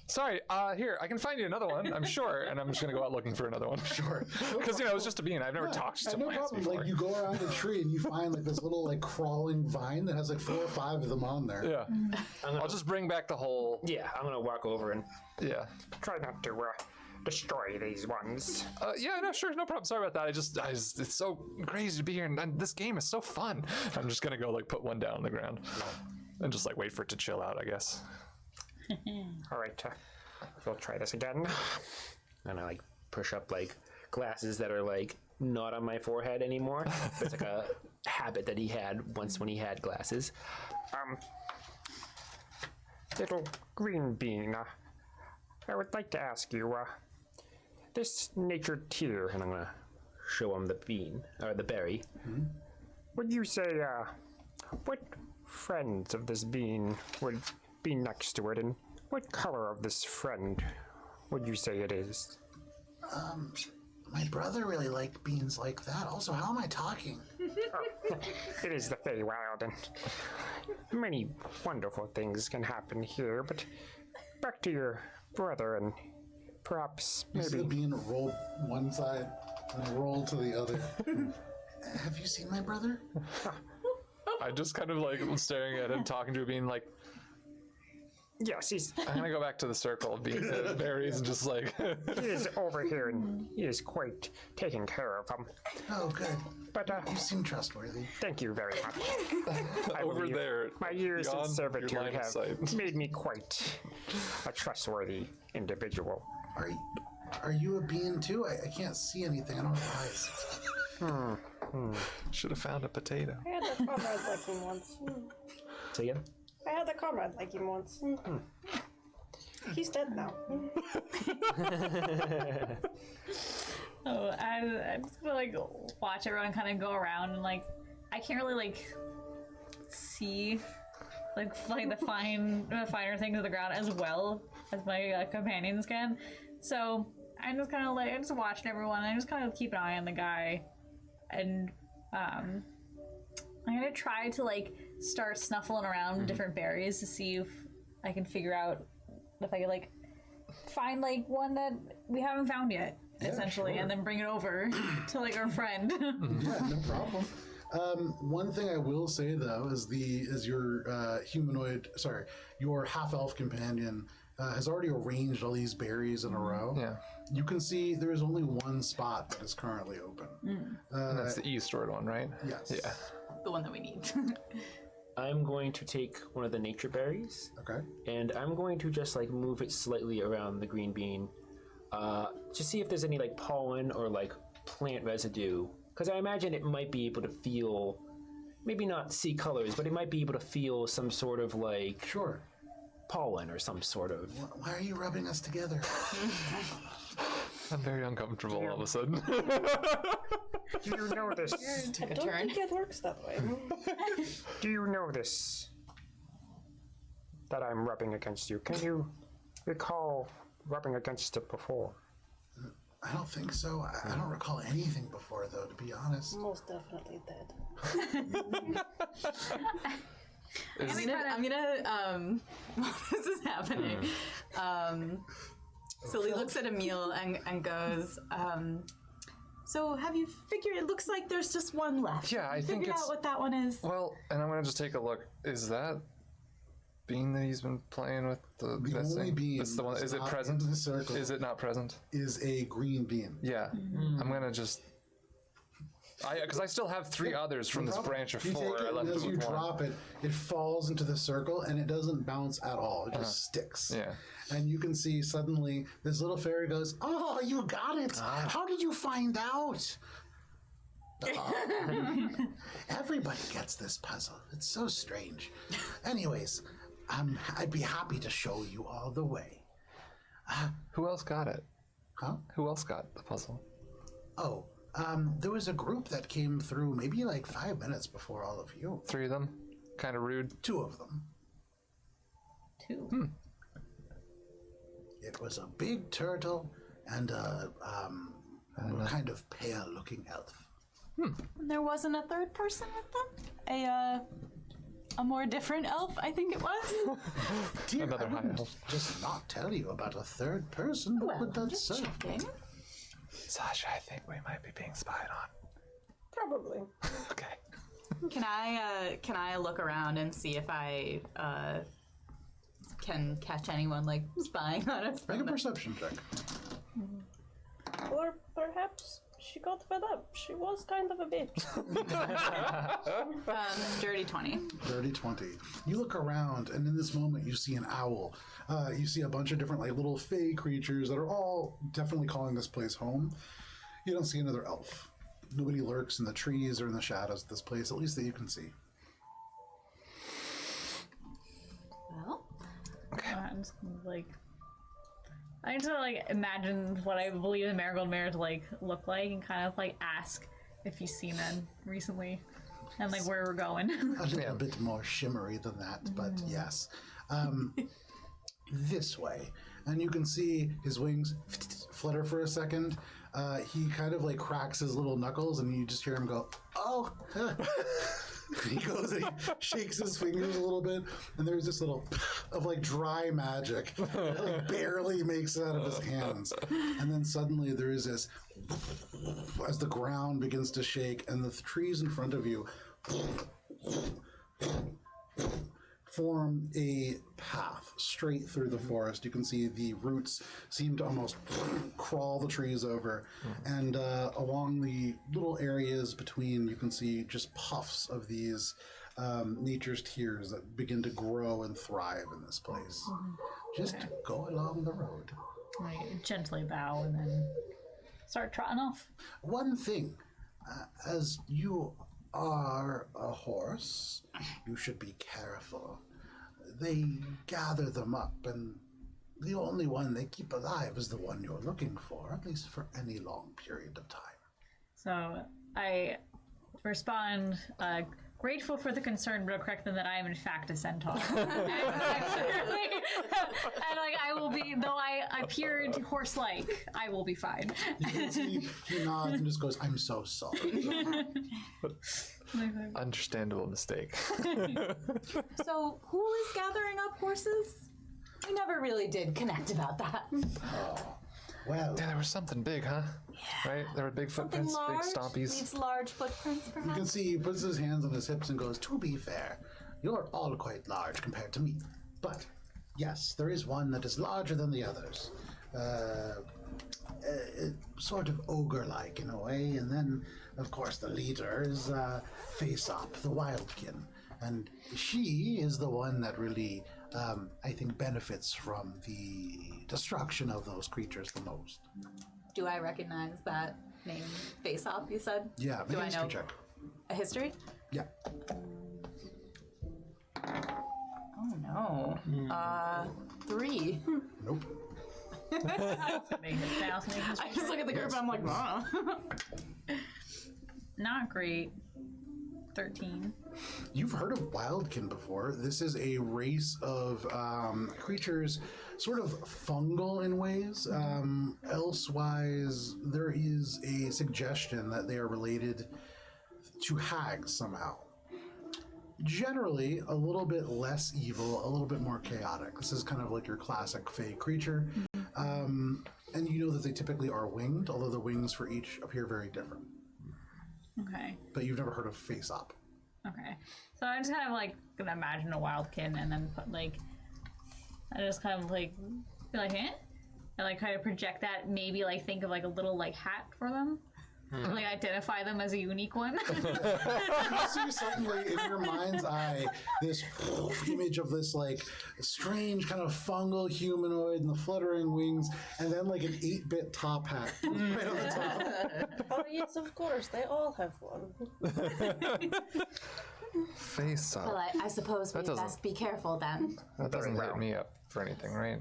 Speaker 2: Sorry, here, I can find you another one, I'm sure. And I'm just going to go out looking for another one.
Speaker 1: Sure.
Speaker 2: Because, it's just a bean. I've never talked to
Speaker 1: no
Speaker 2: plants
Speaker 1: problem.
Speaker 2: before.
Speaker 1: Like you go around a tree and you find like this little like crawling vine that has like 4 or 5 of them on there.
Speaker 2: Yeah. I'll just bring back the whole...
Speaker 4: Yeah, I'm gonna walk over and
Speaker 2: Yeah.
Speaker 7: Try not to destroy these ones.
Speaker 2: Yeah, no, sure, no problem. Sorry about that. I just, it's so crazy to be here, and this game is so fun. I'm just gonna go like put one down on the ground, and just like wait for it to chill out, I guess.
Speaker 7: All right, we'll try this again.
Speaker 4: and I like push up like glasses that are like not on my forehead anymore. It's like a habit that he had once when he had glasses.
Speaker 7: Little green bean, I would like to ask you, this nature tier,
Speaker 4: And I'm gonna show him the bean or the berry.
Speaker 7: would you say, what friends of this bean would be next to it, and what color of this friend would you say it is?
Speaker 1: My brother really liked beans like that. Also, how am I talking?
Speaker 7: It is the Feywild, and many wonderful things can happen here, but back to your brother, and perhaps
Speaker 1: You see the
Speaker 7: maybe...
Speaker 1: bean roll one side and roll to the other. Have you seen my brother?
Speaker 2: I just kind of like staring at him, talking to a bean, like,
Speaker 7: Yes,
Speaker 2: I'm gonna go back to the circle of berries and just like...
Speaker 7: he is over here, and he is quite taking care of them.
Speaker 1: Oh, good.
Speaker 7: But,
Speaker 1: You seem trustworthy.
Speaker 7: thank you very much. I
Speaker 2: Over
Speaker 7: believe
Speaker 2: there,
Speaker 7: my years in
Speaker 2: beyond your
Speaker 7: servitude
Speaker 2: line of
Speaker 7: have
Speaker 2: sight.
Speaker 7: made me quite a trustworthy individual.
Speaker 1: Are you a bean too? I can't see anything. I don't have eyes.
Speaker 2: Should have found a potato.
Speaker 5: I had a comrade like him once.
Speaker 4: Say again?
Speaker 5: I had a comrade like him once. He's dead now.
Speaker 6: Oh, I'm just gonna like watch everyone kind of go around and like I can't really like see like the finer things of the ground as well as my companions can. So I'm just kind of like I'm just watching everyone. I just kind of keep an eye on the guy, and I'm gonna try to like start snuffling around different berries to see if I can figure out if I can like find like one that we haven't found yet, essentially,
Speaker 1: sure.
Speaker 6: and then bring it over to like our friend.
Speaker 1: Yeah, no problem. One thing I will say though is your your half elf companion has already arranged all these berries in a row.
Speaker 2: Yeah.
Speaker 1: You can see there is only one spot that is currently open.
Speaker 2: And that's the eastward one, right?
Speaker 1: Yes.
Speaker 2: Yeah.
Speaker 3: The one that we need.
Speaker 4: I'm going to take one of the nature berries,
Speaker 1: Okay.
Speaker 4: and I'm going to just like move it slightly around the green bean to see if there's any like pollen or like plant residue. Because I imagine it might be able to feel, maybe not see colors, but it might be able to feel some sort of like
Speaker 1: Sure.
Speaker 4: pollen or some sort of.
Speaker 1: Why are you rubbing us together?
Speaker 2: I'm very uncomfortable all of a sudden.
Speaker 7: Do you know this?
Speaker 5: I don't think it works that way.
Speaker 7: Do you know this? That I'm rubbing against you. Can you recall rubbing against it before?
Speaker 1: I don't think so. I don't recall anything before, though, to be honest.
Speaker 5: Most definitely dead.
Speaker 3: I'm gonna while this is happening, Silly looks at Emil and goes, so have you figured, it looks like there's just one left.
Speaker 2: Yeah, I
Speaker 3: Have you
Speaker 2: think
Speaker 3: figured
Speaker 2: it's-
Speaker 3: out what that one is?
Speaker 2: Well, and I'm gonna just take a look. Is that bean that he's been playing with?
Speaker 1: The
Speaker 2: missing?
Speaker 1: only bean
Speaker 2: That's the one.
Speaker 1: that's
Speaker 2: Is it
Speaker 1: not
Speaker 2: present?
Speaker 1: in the circle
Speaker 2: Is it not present?
Speaker 1: is a green bean.
Speaker 2: Yeah. I'm gonna just. Because I still have 3 others from this
Speaker 1: Problem.
Speaker 2: branch of
Speaker 1: You
Speaker 2: 4.
Speaker 1: take it,
Speaker 2: I left
Speaker 1: and
Speaker 2: it
Speaker 1: as you
Speaker 2: with one.
Speaker 1: drop it, it falls into the circle, and it doesn't bounce at all. It just sticks.
Speaker 2: Yeah.
Speaker 1: And you can see suddenly this little fairy goes, "Oh, you got it! How did you find out?" Everybody gets this puzzle. It's so strange. Anyways, I'd be happy to show you all the way.
Speaker 2: Who else got it?
Speaker 1: Huh?
Speaker 2: Who else got the puzzle?
Speaker 1: Oh, there was a group that came through maybe like 5 minutes before all of you.
Speaker 2: 3 of them? Kind of rude.
Speaker 1: 2 of them.
Speaker 3: 2.
Speaker 1: It was a big turtle and a kind of pale-looking elf.
Speaker 3: There wasn't a third person with them? a more different elf, I think it was.
Speaker 1: Dear,
Speaker 2: Another
Speaker 1: I
Speaker 2: high
Speaker 1: wouldn't
Speaker 2: elf.
Speaker 1: just not tell you about a third person. What would that
Speaker 3: Just
Speaker 1: say?
Speaker 3: checking.
Speaker 2: Sasha, I think we might be being spied on.
Speaker 5: Probably.
Speaker 2: Okay.
Speaker 3: Can I look around and see if I can catch anyone like spying on us?
Speaker 1: Make a perception check.
Speaker 5: Or perhaps she got fed up. She was kind of a bitch.
Speaker 3: Dirty 20.
Speaker 1: Dirty 20. You look around, and in this moment, you see an owl. You see a bunch of different, like, little fey creatures that are all definitely calling this place home. You don't see another elf. Nobody lurks in the trees or in the shadows of this place, at least that you can see.
Speaker 3: Well,
Speaker 6: I'm just like, I just like imagine what I believe the Marigold Mare to like look like, and kind of like ask if he's seen them recently, and like where we're going.
Speaker 1: A little bit more shimmery than that, but yes. This way. And you can see his wings flutter for a second. He kind of like cracks his little knuckles, and you just hear him go, oh. He goes and he shakes his fingers a little bit, and there's this little of like dry magic that like barely makes it out of his hands. And then suddenly there is this, as the ground begins to shake, and the trees in front of you form a path straight through the forest. You can see the roots seem to almost crawl the trees over, and along the little areas between, you can see just puffs of these nature's tears that begin to grow and thrive in this place. Just go along the road.
Speaker 6: Like gently bow and then start trotting off.
Speaker 1: One thing, as you are a horse, you should be careful. They gather them up, and the only one they keep alive is the one you're looking for, at least for any long period of time.
Speaker 6: So I respond, grateful for the concern, but correct them that I am in fact a centaur. and like I will be, though I appeared horse-like, I will be fine.
Speaker 1: You can see he nods and just goes, I'm so sorry.
Speaker 2: Understandable mistake.
Speaker 3: so who is gathering up horses? We never really did connect about that.
Speaker 1: Well,
Speaker 2: Yeah, there was something big, huh? Yeah. Right? There were big
Speaker 3: Something
Speaker 2: footprints,
Speaker 3: large,
Speaker 2: big stompies.
Speaker 3: leaves large footprints,
Speaker 1: you
Speaker 3: perhaps.
Speaker 1: can see he puts his hands on his hips and goes, to be fair, you're all quite large compared to me. But, yes, there is one that is larger than the others. Sort of ogre-like in a way, and then, of course, the leader is Face-Up, the Wildkin. And she is the one that really, I think, benefits from the destruction of those creatures the most.
Speaker 3: Do I recognize that name? Face Off, you said?
Speaker 1: Yeah,
Speaker 3: Do
Speaker 1: make a
Speaker 3: I
Speaker 1: history
Speaker 3: know
Speaker 1: check.
Speaker 3: a history?
Speaker 1: Yeah.
Speaker 3: Oh no. 3.
Speaker 1: Nope.
Speaker 6: I
Speaker 3: I just look at the group and I'm like, nah.
Speaker 6: Not great. 13.
Speaker 1: You've heard of Wildkin before. This is a race of creatures, sort of fungal in ways. Elsewise, there is a suggestion that they are related to hags somehow. Generally, a little bit less evil, a little bit more chaotic. This is kind of like your classic fey creature. And you know that they typically are winged, although the wings for each appear very different.
Speaker 6: Okay.
Speaker 1: But you've never heard of Face-Up.
Speaker 6: Okay. So I just kind of like gonna imagine a wildkin and then put like, I just kind of like be like, eh? And like kind of project that, maybe like think of like a little like hat for them. Like identify them as a unique one.
Speaker 1: You see suddenly in your mind's eye this image of this like strange kind of fungal humanoid and the fluttering wings, and then like an 8-bit top hat right on the top.
Speaker 5: Oh yes, of course, they all have one.
Speaker 2: Face up.
Speaker 3: Well, I suppose we
Speaker 2: doesn't-
Speaker 3: best be careful then.
Speaker 2: That doesn't hit me up for anything, right?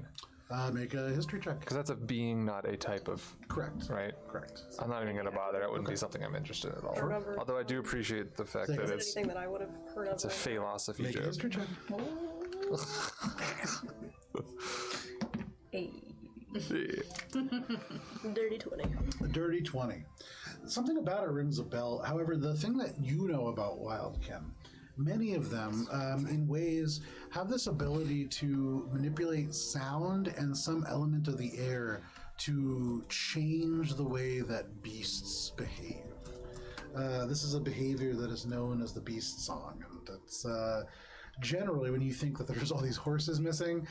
Speaker 1: Make a history check.
Speaker 2: Because that's a being, not a type of.
Speaker 1: Correct.
Speaker 2: Right?
Speaker 1: Correct.
Speaker 2: I'm not even going to bother. That wouldn't be something I'm interested in at all.
Speaker 5: Remember-
Speaker 2: Although I do appreciate the fact that
Speaker 5: Is it
Speaker 2: it's
Speaker 5: anything that I would have heard of?
Speaker 2: a philosophy
Speaker 1: Make a
Speaker 2: joke.
Speaker 1: history check.
Speaker 6: 8.
Speaker 5: Dirty 20.
Speaker 1: A dirty 20. Something about it rings a bell. However, the thing that you know about Wildkin many of them, in ways, have this ability to manipulate sound and some element of the air to change the way that beasts behave. This is a behavior that is known as the beast song, and it's generally, when you think that there's all these horses missing,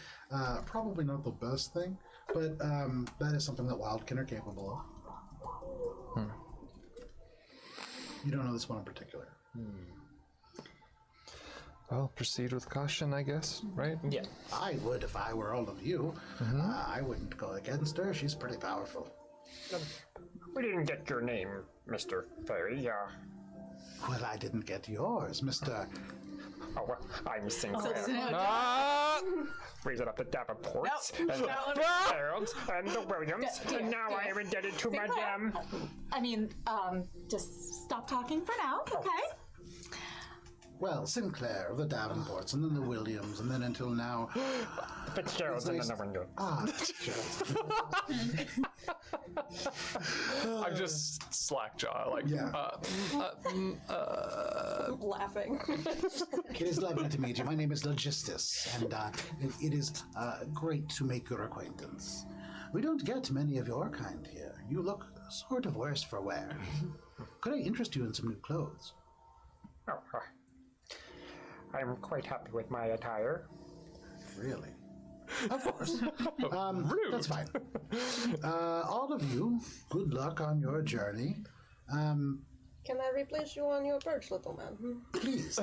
Speaker 1: probably not the best thing, but that is something that wildkin are capable of. You don't know this one in particular.
Speaker 2: Well, proceed with caution, I guess, right?
Speaker 4: Yeah.
Speaker 1: I would if I were all of you. I wouldn't go against her. She's pretty powerful.
Speaker 7: We didn't get your name, Mr. Fairy.
Speaker 1: Well, I didn't get yours, Mr.
Speaker 7: Oh, well, I'm Sinclair.
Speaker 2: Ah!
Speaker 7: Raising up the Davenports and the
Speaker 3: no.
Speaker 7: Harold's and the Williams, and now I am indebted to Madame.
Speaker 3: I mean, just stop talking for now, okay?
Speaker 1: Well, Sinclair of the Davenports, and then the Williams, and then until now.
Speaker 7: Fitzgerald's in the window.
Speaker 2: I'm just slackjaw, like,
Speaker 1: Yeah.
Speaker 5: Laughing.
Speaker 1: It is lovely to meet you. My name is Logistis, and it is great to make your acquaintance. We don't get many of your kind here. You look sort of worse for wear. Could I interest you in some new clothes?
Speaker 7: Oh, I'm quite happy with my attire.
Speaker 1: Really? Of course. That's fine. All of you, good luck on your journey.
Speaker 5: Can I replace you on your perch, little man?
Speaker 1: Please.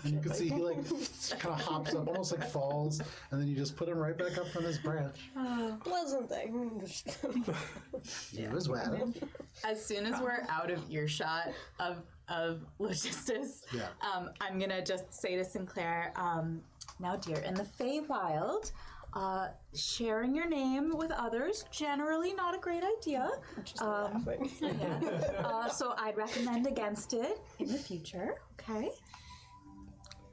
Speaker 1: And you can see he like kind of hops up, almost like falls, and then you just put him right back up from his branch.
Speaker 5: Pleasant day.
Speaker 1: You as well.
Speaker 3: As soon as we're out of earshot of Logistis,
Speaker 1: Yeah.
Speaker 3: I'm gonna just say to Sinclair, now dear, in the Feywild, sharing your name with others, generally not a great idea.
Speaker 5: Just laughing.
Speaker 3: So I'd recommend against it in the future, okay?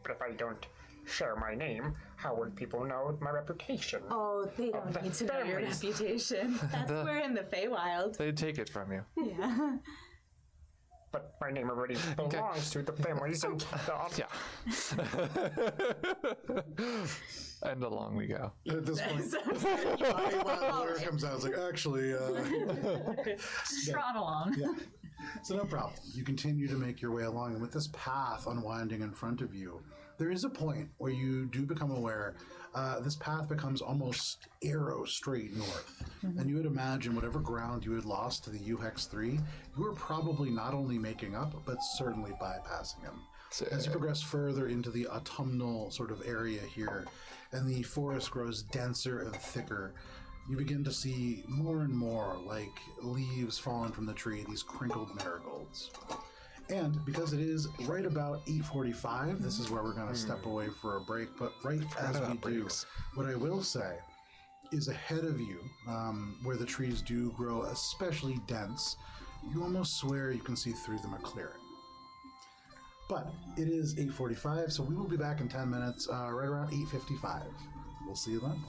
Speaker 7: But if I don't share my name, how would people know my reputation?
Speaker 3: Oh, they don't
Speaker 7: the
Speaker 3: need to know your
Speaker 7: families.
Speaker 3: reputation. That's we're in the Feywild.
Speaker 2: They take it from you.
Speaker 3: Yeah.
Speaker 7: But my name already belongs to the families and the...
Speaker 2: Yeah. And along we go.
Speaker 1: At this point, lawyer comes out. It's like, actually,
Speaker 6: Trot along.
Speaker 1: yeah. So no problem. You continue to make your way along, and with this path unwinding in front of you, there is a point where you do become aware this path becomes almost arrow straight north. And you would imagine whatever ground you had lost to the UHEX 3, you were probably not only making up, but certainly bypassing him. As you progress further into the autumnal sort of area here, and the forest grows denser and thicker, you begin to see more and more like leaves falling from the tree, these crinkled marigolds. And because it is right about 8:45, this is where we're going to step away for a break. But right as we do, what I will say is ahead of you, where the trees do grow especially dense, you almost swear you can see through them a clearing. But it is 8:45, so we will be back in 10 minutes, right around 8:55. We'll see you then.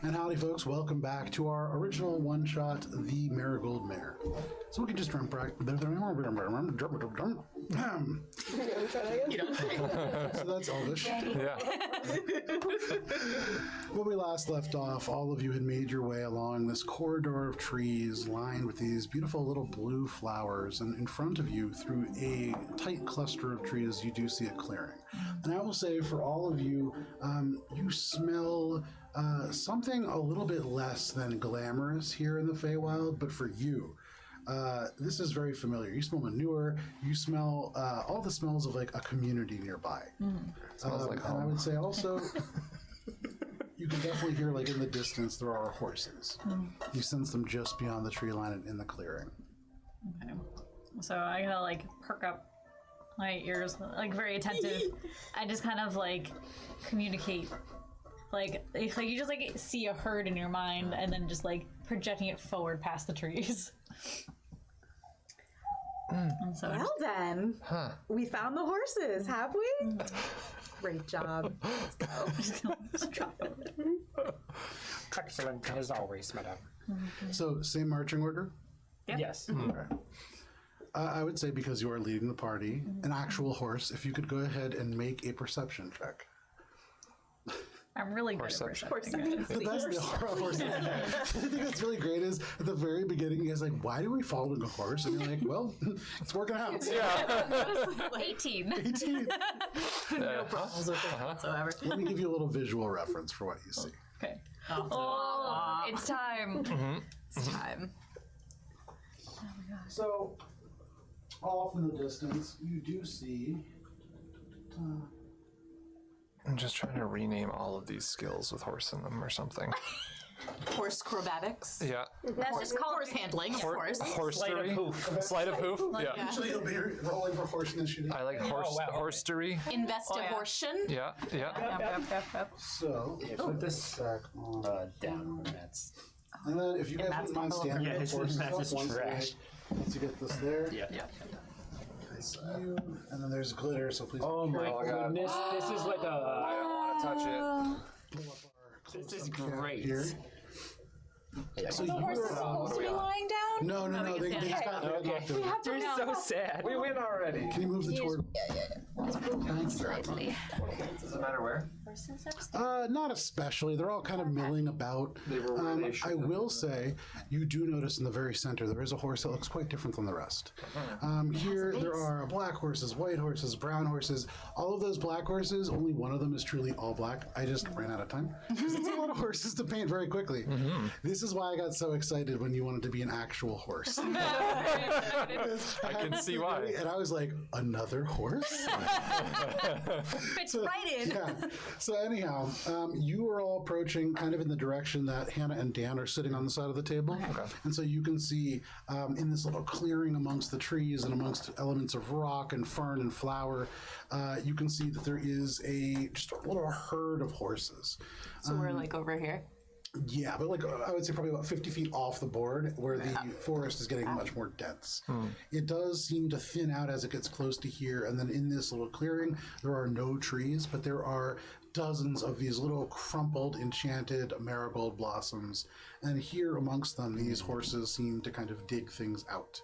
Speaker 1: And howdy, folks. Welcome back to our original one-shot, The Marigold Mare. So we can just jump right... So that's Elvish.
Speaker 2: Yeah.
Speaker 1: When we last left off, all of you had made your way along this corridor of trees lined with these beautiful little blue flowers, and in front of you, through a tight cluster of trees, you do see a clearing. And I will say, for all of you, you smell something a little bit less than glamorous here in the Feywild, but for you, this is very familiar. You smell manure. You smell all the smells of like a community nearby.
Speaker 2: Smells like
Speaker 1: and
Speaker 2: home.
Speaker 1: I would say also, you can definitely hear like in the distance there are horses. You sense them just beyond the tree line and in the clearing.
Speaker 6: Okay. So I gotta like perk up my ears, like very attentive. I just kind of like communicate, like you just like see a herd in your mind and then just like projecting it forward past the trees. And so
Speaker 3: Well then, we found the horses, have we? Great job. Let's go.
Speaker 6: just drop it.
Speaker 7: Excellent as always, madam.
Speaker 1: So same marching order.
Speaker 7: Yes.
Speaker 1: I would say because you are leading the party, an actual horse. If you could go ahead and make a perception check.
Speaker 6: I'm really good at perception.
Speaker 1: The best the horse. I think that's really great is at the very beginning, you guys are like, why do we follow a horse? And you're like, well, it's working out.
Speaker 2: Yeah.
Speaker 6: 18.
Speaker 1: 18.
Speaker 3: No problems with it whatsoever.
Speaker 1: Let me give you a little visual reference for what you see.
Speaker 6: Okay. Oh, it's time. It's time.
Speaker 1: So, off in the distance, you do see.
Speaker 2: I'm just trying to rename all of these skills with horse in them or something.
Speaker 3: Horse acrobatics.
Speaker 2: Yeah.
Speaker 6: That's just called
Speaker 3: Horse handling, of course.
Speaker 2: Horsery. Sleight of hoof. Yeah.
Speaker 1: Usually you'll be rolling for horse initiative.
Speaker 2: I like horsery.
Speaker 3: Investigation.
Speaker 2: Yeah. Yeah.
Speaker 1: So,
Speaker 9: Put this down. That's
Speaker 1: and then if you guys wouldn't mind standing
Speaker 7: Yeah,
Speaker 1: with
Speaker 7: it's
Speaker 1: horses
Speaker 7: just
Speaker 1: up
Speaker 7: massive
Speaker 1: once
Speaker 7: trash.
Speaker 1: once you get this there.
Speaker 9: yeah.
Speaker 1: You, and then there's glitter, so please.
Speaker 4: Oh my
Speaker 2: God.
Speaker 4: goodness, this is like
Speaker 2: I
Speaker 4: a.
Speaker 2: don't want to touch it.
Speaker 1: pull up our
Speaker 4: This is
Speaker 1: close-up shot
Speaker 4: great.
Speaker 1: here. So you
Speaker 3: Horse is supposed to be lying down?
Speaker 1: no, they got
Speaker 4: Okay. You're so sad.
Speaker 2: We win already.
Speaker 1: Can you move the toward?
Speaker 8: Slightly.
Speaker 2: Does it matter where?
Speaker 1: Not especially. They're all kind of milling about.
Speaker 2: They were where they should
Speaker 1: I
Speaker 2: have
Speaker 1: will
Speaker 2: been.
Speaker 1: say, you do notice in the very center there is a horse that looks quite different than the rest. Here there are black horses, white horses, brown horses. All of those black horses, only one of them is truly all black. I just ran out of time because it's a lot of horses to paint very quickly. This is why I got so excited when you wanted to be an actual horse.
Speaker 2: I can see why.
Speaker 1: And I was like, another horse?
Speaker 6: Fits right in.
Speaker 1: Yeah. So anyhow, you are all approaching kind of in the direction that Hannah and Dan are sitting on the side of the table. Okay. And so you can see in this little clearing amongst the trees and amongst elements of rock and fern and flower, you can see that there is just a little herd of horses.
Speaker 3: So we're like over here.
Speaker 1: Yeah, but like I would say probably about 50 feet off the board where the forest is getting much more dense. It does seem to thin out as it gets close to here, and then in this little clearing, there are no trees, but there are dozens of these little crumpled, enchanted marigold blossoms, and here amongst them, these horses seem to kind of dig things out.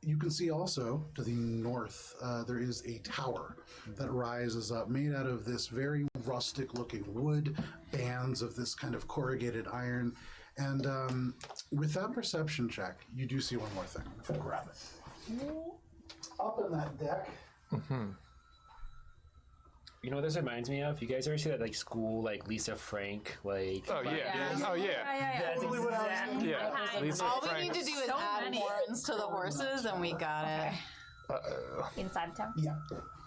Speaker 1: You can see also to the north, there is a tower that rises up, made out of this very rustic looking wood, bands of this kind of corrugated iron. And with that perception check, you do see one more thing. If I grab it. Up in that deck.
Speaker 4: You know what this reminds me of? You guys ever see that like school, like Lisa Frank, like?
Speaker 2: Oh yeah. Oh yeah.
Speaker 4: That's exactly.
Speaker 2: Yeah. Lisa
Speaker 3: All we
Speaker 2: Frank.
Speaker 3: need to do is add horns to the horses, and we got it.
Speaker 6: Inside of town.
Speaker 1: Yeah.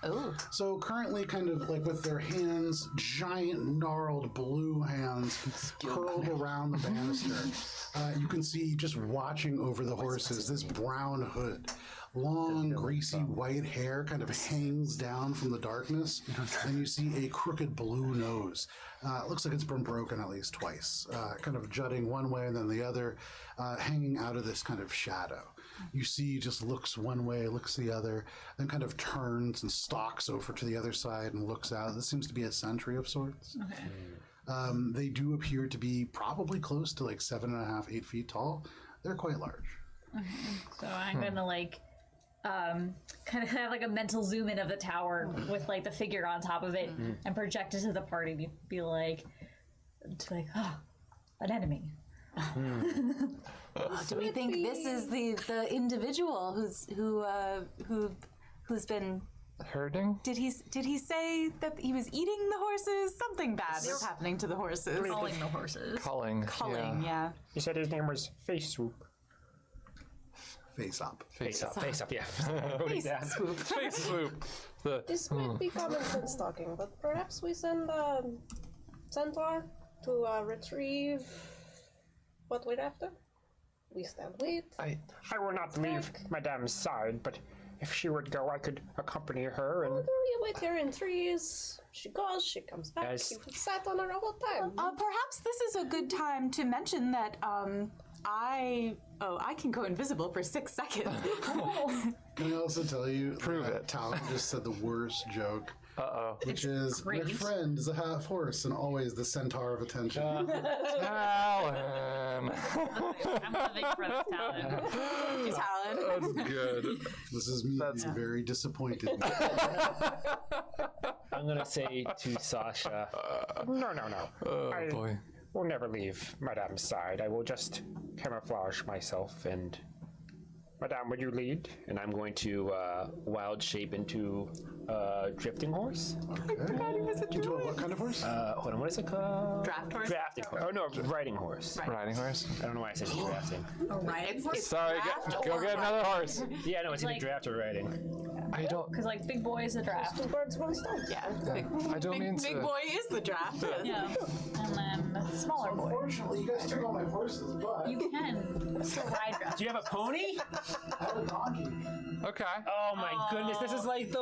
Speaker 3: Oh.
Speaker 1: So currently, kind of like with their hands, giant gnarled blue hands curled around the banister, you can see just watching over the horses this brown hood. Long, greasy white hair kind of hangs down from the darkness, and you see a crooked blue nose. It looks like it's been broken at least twice, kind of jutting one way and then the other, hanging out of this kind of shadow. You see just looks one way, looks the other, then kind of turns and stalks over to the other side and looks out. This seems to be a sentry of sorts. They do appear to be probably close to like 7.5, 8 feet tall. They're quite large.
Speaker 6: So I'm gonna like kind of have like a mental zoom in of the tower with like the figure on top of it and project it to the party to be like, oh, an enemy.
Speaker 3: Do we think this is the individual who's been
Speaker 2: Herding?
Speaker 3: Did he say that he was eating the horses? Something bad is happening to the horses.
Speaker 6: Calling the horses.
Speaker 2: Culling.
Speaker 3: Yeah.
Speaker 7: He said his name was Face Swoop.
Speaker 1: Face up.
Speaker 4: Face up, yeah. Wrote it down.
Speaker 2: Face swoop.
Speaker 5: This might be common sense talking, but perhaps we send Centaur to retrieve what we're after. We stand wait.
Speaker 7: I will not leave Madame's side, but if she would go, I could accompany her and...
Speaker 5: You wait here in trees. She goes, she comes back.
Speaker 4: Guys.
Speaker 5: You've sat on her the whole time.
Speaker 3: Perhaps this is a good time to mention that I can go invisible for 6 seconds.
Speaker 1: Can I also tell you
Speaker 2: Prove it.
Speaker 1: Talon just said the worst joke.
Speaker 2: Uh-oh.
Speaker 1: Which is,
Speaker 6: great.
Speaker 1: your friend is a half horse and always the centaur of attention.
Speaker 2: Talon.
Speaker 6: I'm living for this talent.
Speaker 3: Talon.
Speaker 2: That's good.
Speaker 1: This is me being very disappointed.
Speaker 4: I'm gonna say to Sasha,
Speaker 7: No.
Speaker 2: Oh,
Speaker 7: I
Speaker 2: boy.
Speaker 7: will never leave Madame's side. I will just camouflage myself and... Madame, would you lead?
Speaker 4: and I'm going to wild shape into a drifting horse.
Speaker 1: Into a what kind of horse?
Speaker 4: Hold on, what is it called?
Speaker 3: Draft horse?
Speaker 4: Drafting horse. Oh no, riding horse.
Speaker 2: Riding horse?
Speaker 4: I don't know why I said drafting.
Speaker 6: A riding horse?
Speaker 2: Sorry, go get another horse.
Speaker 4: Yeah, no, it's either
Speaker 6: like-
Speaker 4: draft or riding.
Speaker 2: I don't.
Speaker 6: Because like big boy is a draft.
Speaker 5: Two birds, one stone.
Speaker 3: Yeah.
Speaker 2: I don't mean to.
Speaker 3: Big boy is the draft.
Speaker 6: Yeah. And then smaller boy.
Speaker 1: Unfortunately, you guys took all my horses, but
Speaker 6: You can still ride draft.
Speaker 4: Do you have a pony?
Speaker 1: I have a donkey.
Speaker 2: Okay.
Speaker 4: Oh my goodness, this is like the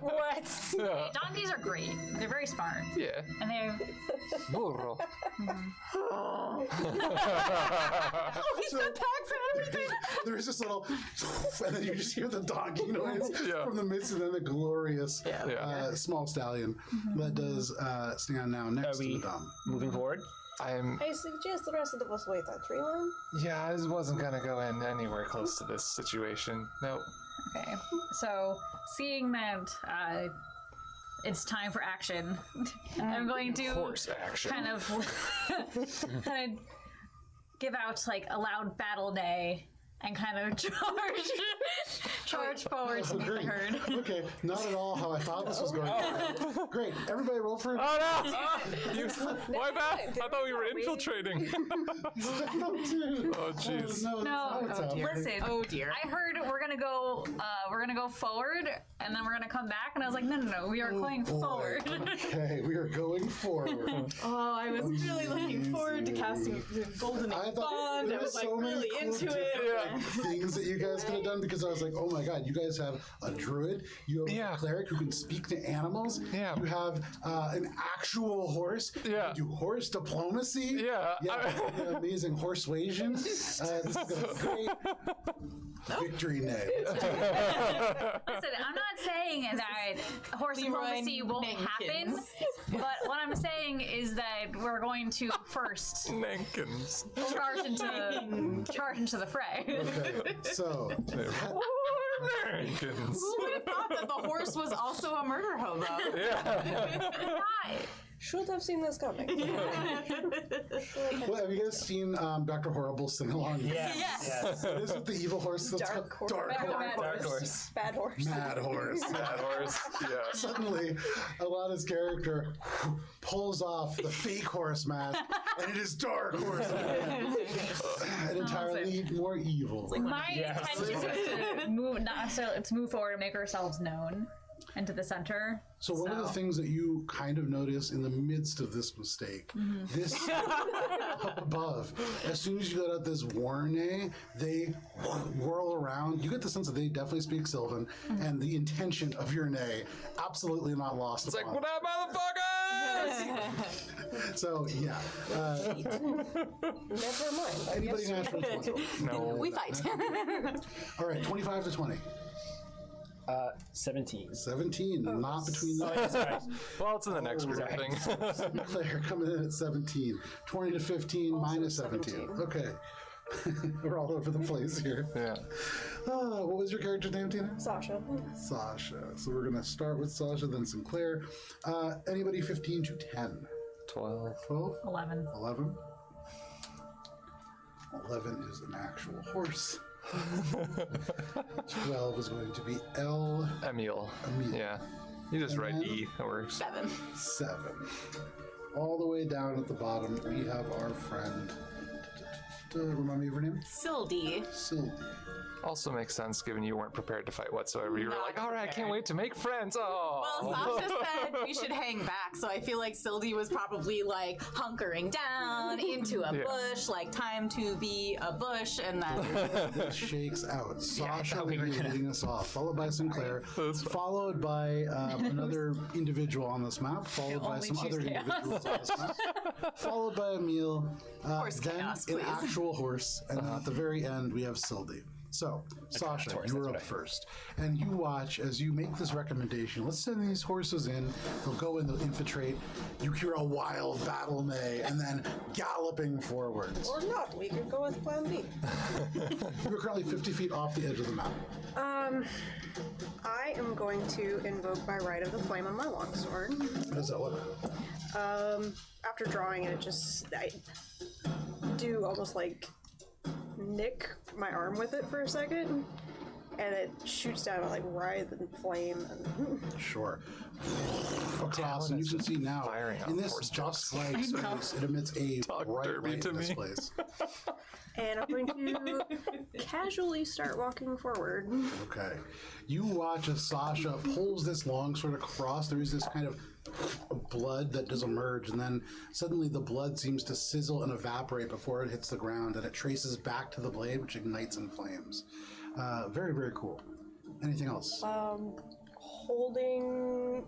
Speaker 4: what?
Speaker 6: Donkeys are great. They're very smart.
Speaker 2: Yeah.
Speaker 6: And they're
Speaker 2: Burro.
Speaker 3: He's got packs and everything.
Speaker 1: There's this little, and then you just hear the donkey noise
Speaker 2: Yeah.
Speaker 1: from the midst, and then the glorious
Speaker 2: Yeah.
Speaker 1: small stallion that does stand now next
Speaker 4: Are we-
Speaker 1: to the dom.
Speaker 4: Moving forward.
Speaker 5: I suggest the rest of us wait at tree line.
Speaker 2: Yeah, I wasn't gonna go in anywhere close to this situation. Nope.
Speaker 6: okay. So seeing that it's time for action, I'm going to
Speaker 2: Horse action.
Speaker 6: kind of give out like a loud battle neigh and kind of charge forward to meet the herd.
Speaker 1: Okay, not at all how I thought this was going. Great, everybody roll for it.
Speaker 2: Oh no! My bad. I thought we were infiltrating. Oh jeez.
Speaker 6: No, listen.
Speaker 3: Oh dear.
Speaker 6: I heard we're gonna go forward, and then we're gonna come back. And I was like, no, we are going forward.
Speaker 1: Okay, we are going forward.
Speaker 3: Oh, I was really looking forward to casting the golden
Speaker 1: I thought
Speaker 3: bond.
Speaker 1: there
Speaker 3: I was like
Speaker 1: so many
Speaker 3: really
Speaker 1: cool
Speaker 3: into
Speaker 1: different
Speaker 3: it.
Speaker 1: things that you guys could have done because I was like, oh my god, you guys have a druid, you have
Speaker 2: Yeah.
Speaker 1: a cleric who can speak to animals,
Speaker 2: Yeah.
Speaker 1: you have an actual horse,
Speaker 2: Yeah.
Speaker 1: you do horse diplomacy,
Speaker 2: Yeah.
Speaker 1: the amazing horsuasion. This is gonna be great. Victory neigh.
Speaker 6: Listen, I'm not saying that horse diplomacy won't happen, but what I'm saying is that we're going to first
Speaker 2: Nankins.
Speaker 6: charge into the fray.
Speaker 1: Okay, so
Speaker 2: Nankins.
Speaker 3: Who would have thought that the horse was also a murder hobo?
Speaker 6: Why?
Speaker 5: Should have seen this coming.
Speaker 1: well, have you guys seen Dr. Horrible sing along?
Speaker 6: Yes.
Speaker 1: It is with the evil horse. That's
Speaker 5: Dark horse.
Speaker 1: Dark horse.
Speaker 4: Dark horse.
Speaker 5: Bad horse.
Speaker 1: Mad horse.
Speaker 2: That horse. Yeah.
Speaker 1: Suddenly, Alana's character pulls off the fake horse mask, and it is Dark Horse. And entirely more evil.
Speaker 6: My intention is to move, not necessarily to move forward and make ourselves known into the center.
Speaker 1: So one of the things that you kind of notice in the midst of this mistake, this up above, as soon as you let out this warning, they whirl around. You get the sense that they definitely speak Sylvan, and the intention of your neigh absolutely not lost.
Speaker 2: It's like, what up, motherfuckers?
Speaker 1: So yeah,
Speaker 5: Never mind.
Speaker 1: anybody natural 20?
Speaker 2: No.
Speaker 3: We fight.
Speaker 1: All right, 25 to 20.
Speaker 4: 17.
Speaker 1: 17, not between the...
Speaker 2: Well, it's in the next group thing.
Speaker 1: Sinclair coming in at 17. 20 to 15,
Speaker 5: Also
Speaker 1: minus 17. Okay. We're all over the place here.
Speaker 2: Yeah.
Speaker 1: What was your character's name, Tina?
Speaker 5: Sasha.
Speaker 1: Sasha. So we're going to start with Sasha, then Sinclair. Anybody 15 to 10?
Speaker 2: 12.
Speaker 1: 12?
Speaker 6: 11.
Speaker 1: 11? 11 is an actual horse. 12 is going to be
Speaker 2: Emil.
Speaker 1: Emil.
Speaker 2: Yeah. You just write
Speaker 1: then-
Speaker 2: E. It works.
Speaker 3: 7.
Speaker 1: 7. All the way down at the bottom, we have our friend. Remind me of her name?
Speaker 3: Sildy.
Speaker 1: Sylvie.
Speaker 2: Also makes sense given you weren't prepared to fight whatsoever. You were
Speaker 3: Not
Speaker 2: like, all right, I can't
Speaker 3: prepared.
Speaker 2: wait to make friends. Oh.
Speaker 3: Well, Sasha said we should hang back, so I feel like Sildy was probably like hunkering down into a
Speaker 2: Yeah.
Speaker 3: bush, like time to be a bush, and then
Speaker 1: This shakes out. Sasha
Speaker 4: thought
Speaker 1: will
Speaker 4: we were
Speaker 1: be
Speaker 4: gonna-
Speaker 1: leading us off, followed by Sinclair, followed by another individual on this map, followed by
Speaker 3: only
Speaker 1: some
Speaker 3: choose
Speaker 1: other
Speaker 3: chaos.
Speaker 1: individuals on this map, followed by Emil,
Speaker 3: Horse
Speaker 1: then
Speaker 3: chaos,
Speaker 1: an
Speaker 3: please.
Speaker 1: actual horse, and then at the very end we have Sildy. So, Sasha,
Speaker 4: horse,
Speaker 1: you
Speaker 4: that's
Speaker 1: are
Speaker 4: what
Speaker 1: up
Speaker 4: I-
Speaker 1: first, and you watch as you make this recommendation. Let's send these horses in. They'll go in, they'll infiltrate. You hear a wild battle neigh, and then galloping forwards.
Speaker 5: Or not. We could go with Plan B.
Speaker 1: You're currently 50 feet off the edge of the map.
Speaker 5: I am going to invoke my Rite of the Flame on my longsword.
Speaker 1: How does that look?
Speaker 5: After drawing it, I do almost like nick my arm with it for a second, and it shoots down like writhe and flame. And
Speaker 1: Sure. Across, and you can see now,
Speaker 2: firing
Speaker 1: in
Speaker 2: off
Speaker 1: this
Speaker 2: horse
Speaker 1: just like space, it emits a bright
Speaker 2: derby
Speaker 1: light
Speaker 2: to
Speaker 1: in this
Speaker 2: me.
Speaker 1: place.
Speaker 5: and I'm going to casually start walking forward.
Speaker 1: Okay. You watch as Sasha pulls this longsword across. There is this kind of blood that does emerge, and then suddenly the blood seems to sizzle and evaporate before it hits the ground, and it traces back to the blade, which ignites in flames. Very, very cool. Anything else?
Speaker 5: Holding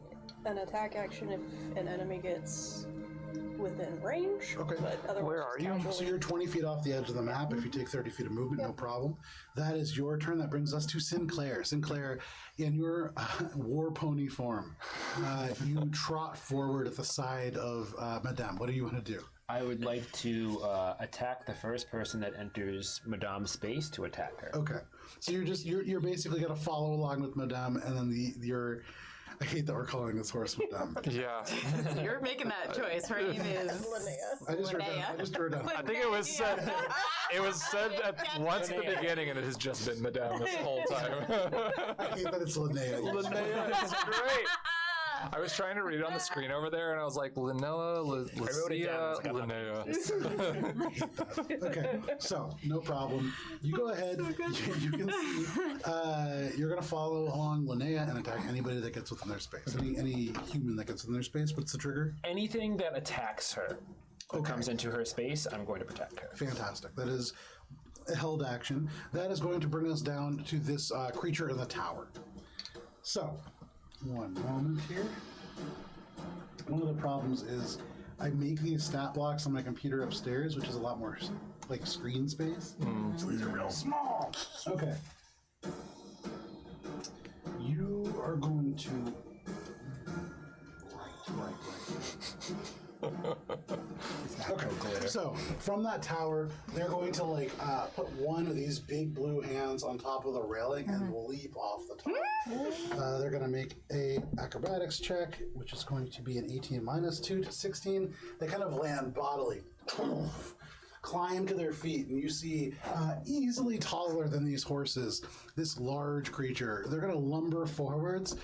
Speaker 5: an attack action if an enemy gets within range.
Speaker 1: Okay.
Speaker 5: But otherwise
Speaker 2: Where are
Speaker 5: just
Speaker 2: you?
Speaker 5: casually-
Speaker 1: So you're 20 feet off the edge of the map. If you take 30 feet of movement, no problem. That is your turn. That brings us to Sinclair. Sinclair, in your war pony form, you trot forward at the side of Madame. What do you want to do?
Speaker 4: I would like to attack the first person that enters Madame's space to attack her.
Speaker 1: Okay. So you're basically going to follow along with Madame, and then your I hate that we're calling this horse Madame.
Speaker 2: Yeah.
Speaker 3: So you're making that choice. Her name is
Speaker 5: Linnea.
Speaker 1: I just wrote down.
Speaker 3: Linnea.
Speaker 1: I just wrote down.
Speaker 2: I think it was said. It was said at once at the beginning, and it has just been Madame this whole time.
Speaker 1: I hate that it's Linnea.
Speaker 2: Linnea is great. I was trying to read it on the screen over there, and I was like, Linnea,
Speaker 4: wrote it down.
Speaker 2: Linnea.
Speaker 1: Okay, so no problem. You go ahead. You can see. You're going to follow along Linnea and attack anybody that gets within their space. Any human that gets within their space. What's the trigger?
Speaker 4: Anything that attacks her or comes into her space, I'm going to protect her.
Speaker 1: Fantastic. That is a held action. That is going to bring us down to this creature in the tower. So, one moment here. One of the problems is I make these stat blocks on my computer upstairs, which is a lot more like screen space. So these are real small. Okay. You are going to Okay, so from that tower, they're going to put one of these big blue hands on top of the railing and leap off the top. They're going to make a acrobatics check, which is going to be an 18 minus 2 to 16. They kind of land bodily, climb to their feet, and you see easily taller than these horses, this large creature. They're going to lumber forwards.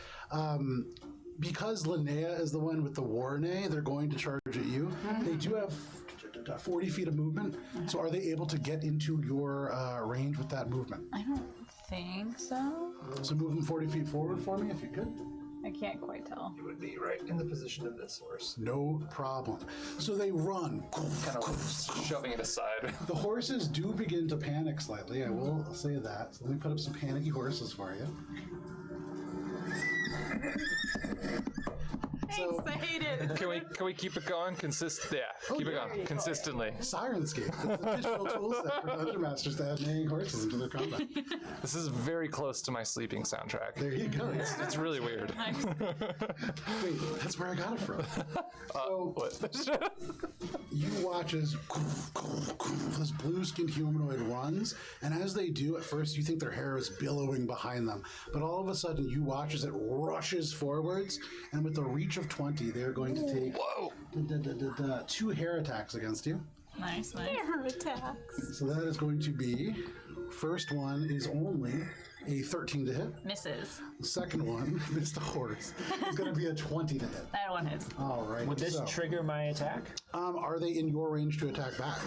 Speaker 1: Because Linnea is the one with the war neigh, they're going to charge at you. They do have 40 feet of movement, so are they able to get into your range with that movement?
Speaker 6: I don't think so.
Speaker 1: So move them 40 feet forward for me, if you could.
Speaker 6: I can't quite tell.
Speaker 2: You would be right in the position of this horse.
Speaker 1: No problem. So they run.
Speaker 2: Kind of shoving it aside.
Speaker 1: The horses do begin to panic slightly, I will say that. So let me put up some panicky horses for you. So,
Speaker 6: I hate it.
Speaker 2: Can we keep it going? Keep it going consistently.
Speaker 1: Sirenscape. It's a digital tool set for dungeon masters to add neighing horses into their combat.
Speaker 2: This is very close to my sleeping soundtrack.
Speaker 1: There you go.
Speaker 2: It's really weird.
Speaker 1: Wait, that's where I got it from. So,
Speaker 2: What?
Speaker 1: you watch as this blue-skinned humanoid runs, and as they do, at first you think their hair is billowing behind them, but all of a sudden you watch as it rushes forwards, and with a reach of 20, they're going to take 2 hair attacks against you.
Speaker 6: Nice.
Speaker 3: Terror attacks.
Speaker 1: So that is going to be, first one is only a 13 to hit.
Speaker 6: Misses.
Speaker 1: The second one, missed a horse, is going to be a 20 to hit.
Speaker 6: That one hits.
Speaker 1: All right.
Speaker 4: Would this trigger my attack?
Speaker 1: Are they in your range to attack back?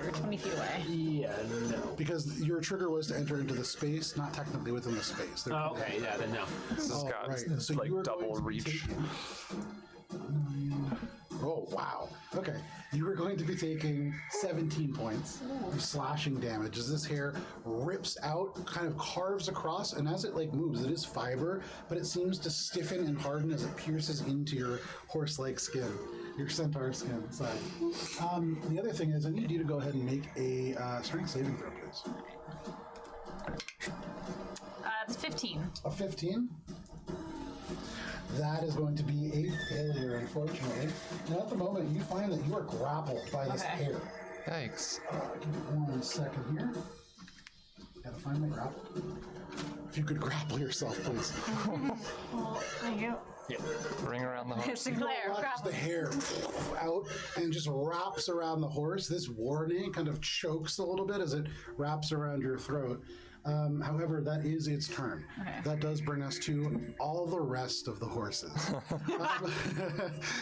Speaker 6: You're 20 feet away.
Speaker 4: Yeah, no.
Speaker 1: Because your trigger was to enter into the space, not technically within the space. They're
Speaker 4: Oh, okay, yeah, then no.
Speaker 2: This has got
Speaker 1: right. So
Speaker 2: like
Speaker 1: you are
Speaker 2: double
Speaker 1: going to be
Speaker 2: reach.
Speaker 1: Oh, wow. Okay. You are going to be taking 17 points of slashing damage as this hair rips out, kind of carves across, and as it like moves, it is fiber, but it seems to stiffen and harden as it pierces into your horse-like skin, your centaur skin. So, the other thing is, I need you to go ahead and make a strength saving throw, please.
Speaker 6: It's 15.
Speaker 1: A 15? That is going to be a failure, unfortunately. And at the moment, you find that you are grappled by this
Speaker 6: Okay.
Speaker 1: hair.
Speaker 2: Yikes.
Speaker 1: Give me 1 second here. Gotta find my grapple. If you could grapple yourself, please.
Speaker 6: Well, thank you.
Speaker 2: Ring around the horse.
Speaker 6: Sinclair,
Speaker 1: Watch
Speaker 6: grapple.
Speaker 1: the hair out and just wraps around the horse. This warning kind of chokes a little bit as it wraps around your throat. However, that is its turn.
Speaker 6: Okay.
Speaker 1: That does bring us to all the rest of the horses.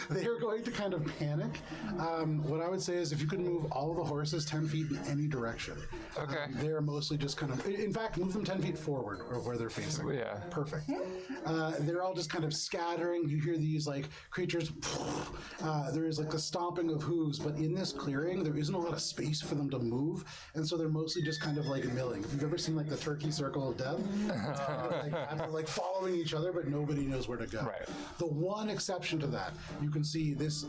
Speaker 1: They are going to kind of panic. What I would say is if you could move all of the horses 10 feet in any direction.
Speaker 2: Okay.
Speaker 1: They're mostly just kind of, in fact, move them 10 feet forward or where they're facing.
Speaker 2: Yeah.
Speaker 1: Perfect. They're all just kind of scattering. You hear these like creatures. There is like the stomping of hooves, but in this clearing, there isn't a lot of space for them to move, and so they're mostly just kind of like milling. If you've ever seen like the turkey circle of death, it's kind of like that. They're like following each other, but nobody knows where to go.
Speaker 2: Right.
Speaker 1: The one exception to that, you can see this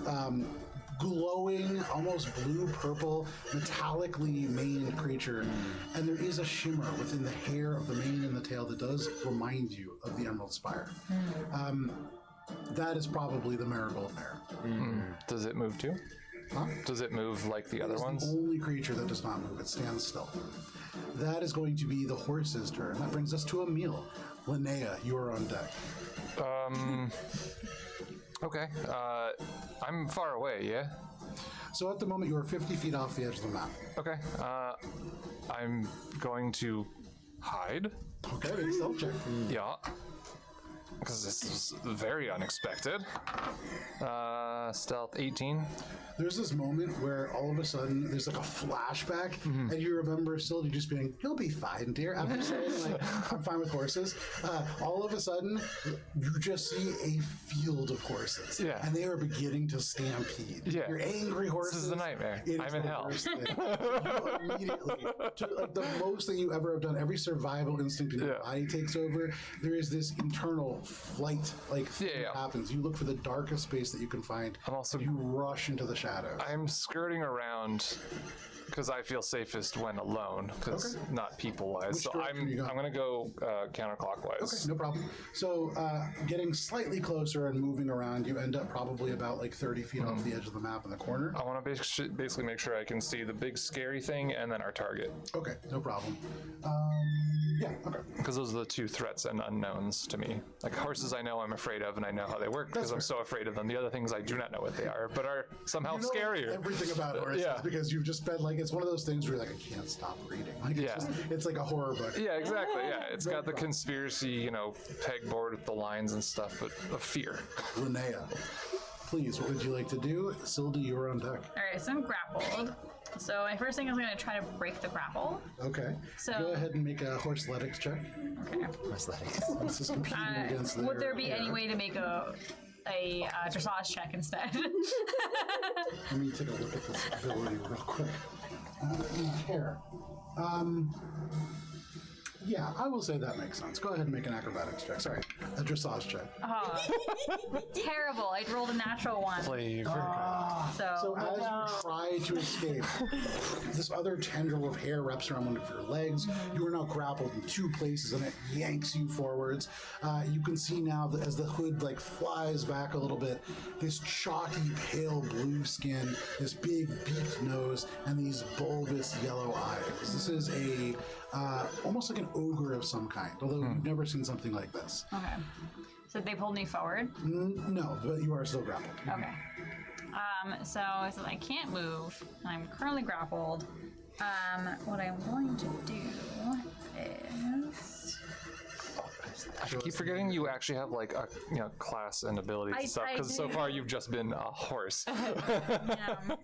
Speaker 1: glowing, almost blue-purple, metallically maned creature, and there is a shimmer within the hair of the mane and the tail that does remind you of the Emerald Spire. That is probably the Marigold Mare.
Speaker 2: Does it move too?
Speaker 1: Huh?
Speaker 2: Does it move like the other
Speaker 1: It's
Speaker 2: ones?
Speaker 1: the only creature that does not move. It stands still. That is going to be the horse's turn. That brings us to Emil. Linnea, you are on deck.
Speaker 2: Okay. I'm far away, yeah?
Speaker 1: So at the moment, you are 50 feet off the edge of the map.
Speaker 2: Okay. I'm going to hide.
Speaker 1: Okay, make a stealth check.
Speaker 2: Yeah. Because this is very unexpected. Stealth 18.
Speaker 1: There's this moment where all of a sudden there's like a flashback, and you remember Sylvie just being, "You'll be fine, dear." After saying like, "I'm fine with horses," all of a sudden you just see a field of horses,
Speaker 2: Yeah.
Speaker 1: and they are beginning to stampede.
Speaker 2: Yeah.
Speaker 1: You're angry horses.
Speaker 2: This is the nightmare.
Speaker 1: It is
Speaker 2: I'm in
Speaker 1: the
Speaker 2: hell.
Speaker 1: worst thing. You immediately, like the most that you ever have done, every survival instinct in your
Speaker 2: Yeah.
Speaker 1: body takes over. There is this internal flight, like thing
Speaker 2: Yeah.
Speaker 1: that happens. You look for the darkest space that you can find.
Speaker 2: I'm also-
Speaker 1: you rush into the shadows.
Speaker 2: I'm skirting around because I feel safest when alone, because
Speaker 1: Okay.
Speaker 2: not people-wise.
Speaker 1: Which
Speaker 2: So
Speaker 1: direction are you going?
Speaker 2: I'm going to go counterclockwise.
Speaker 1: Okay, no problem. So, getting slightly closer and moving around, you end up probably about like 30 feet off the edge of the map in the corner.
Speaker 2: I want to basically make sure I can see the big scary thing and then our target,
Speaker 1: Okay, no problem. Yeah, okay.
Speaker 2: because those are the two threats and unknowns to me. Like horses I know I'm afraid of and I know how they work because I'm so afraid of them. The other things I do not know what they are, but are somehow
Speaker 1: You know
Speaker 2: scarier.
Speaker 1: everything about horses
Speaker 2: Yeah.
Speaker 1: because you've just been like, it's one of those things where you're like, I can't stop reading. Like, it's,
Speaker 2: Yeah.
Speaker 1: it's like a horror book.
Speaker 2: Yeah, exactly. Yeah, it's got the conspiracy, pegboard with the lines and stuff, but of fear.
Speaker 1: Linnea, please, what would you like to do? Sildy, you're on deck.
Speaker 6: All right, so I'm grappled. So my first thing is I'm going to try to break the grapple.
Speaker 1: Okay.
Speaker 6: So-
Speaker 1: Go ahead and make a horseletics check.
Speaker 6: Okay.
Speaker 1: This is competing against their
Speaker 6: Would there be any
Speaker 1: hair.
Speaker 6: way to make a dressage check instead?
Speaker 1: Let me take a look at this ability real quick. Hair. Yeah, I will say that makes sense. Go ahead and make an acrobatics check. Sorry, a dressage check.
Speaker 6: Terrible. I rolled a natural one.
Speaker 2: Flavor.
Speaker 1: So as you try to escape, this other tendril of hair wraps around one of your legs. You are now grappled in two places, and it yanks you forwards. You can see now that as the hood like flies back a little bit, this chalky pale blue skin, this big beaked nose, and these bulbous yellow eyes. This is a almost like an ogre of some kind, although you've never seen something like this.
Speaker 6: Okay. So they pulled me forward.
Speaker 1: No, but you are still grappled.
Speaker 6: Okay. So I can't move. I'm currently grappled. What I'm going to do is.
Speaker 2: I keep forgetting you actually have like a class and abilities and stuff, because so far you've just been a horse.
Speaker 3: Have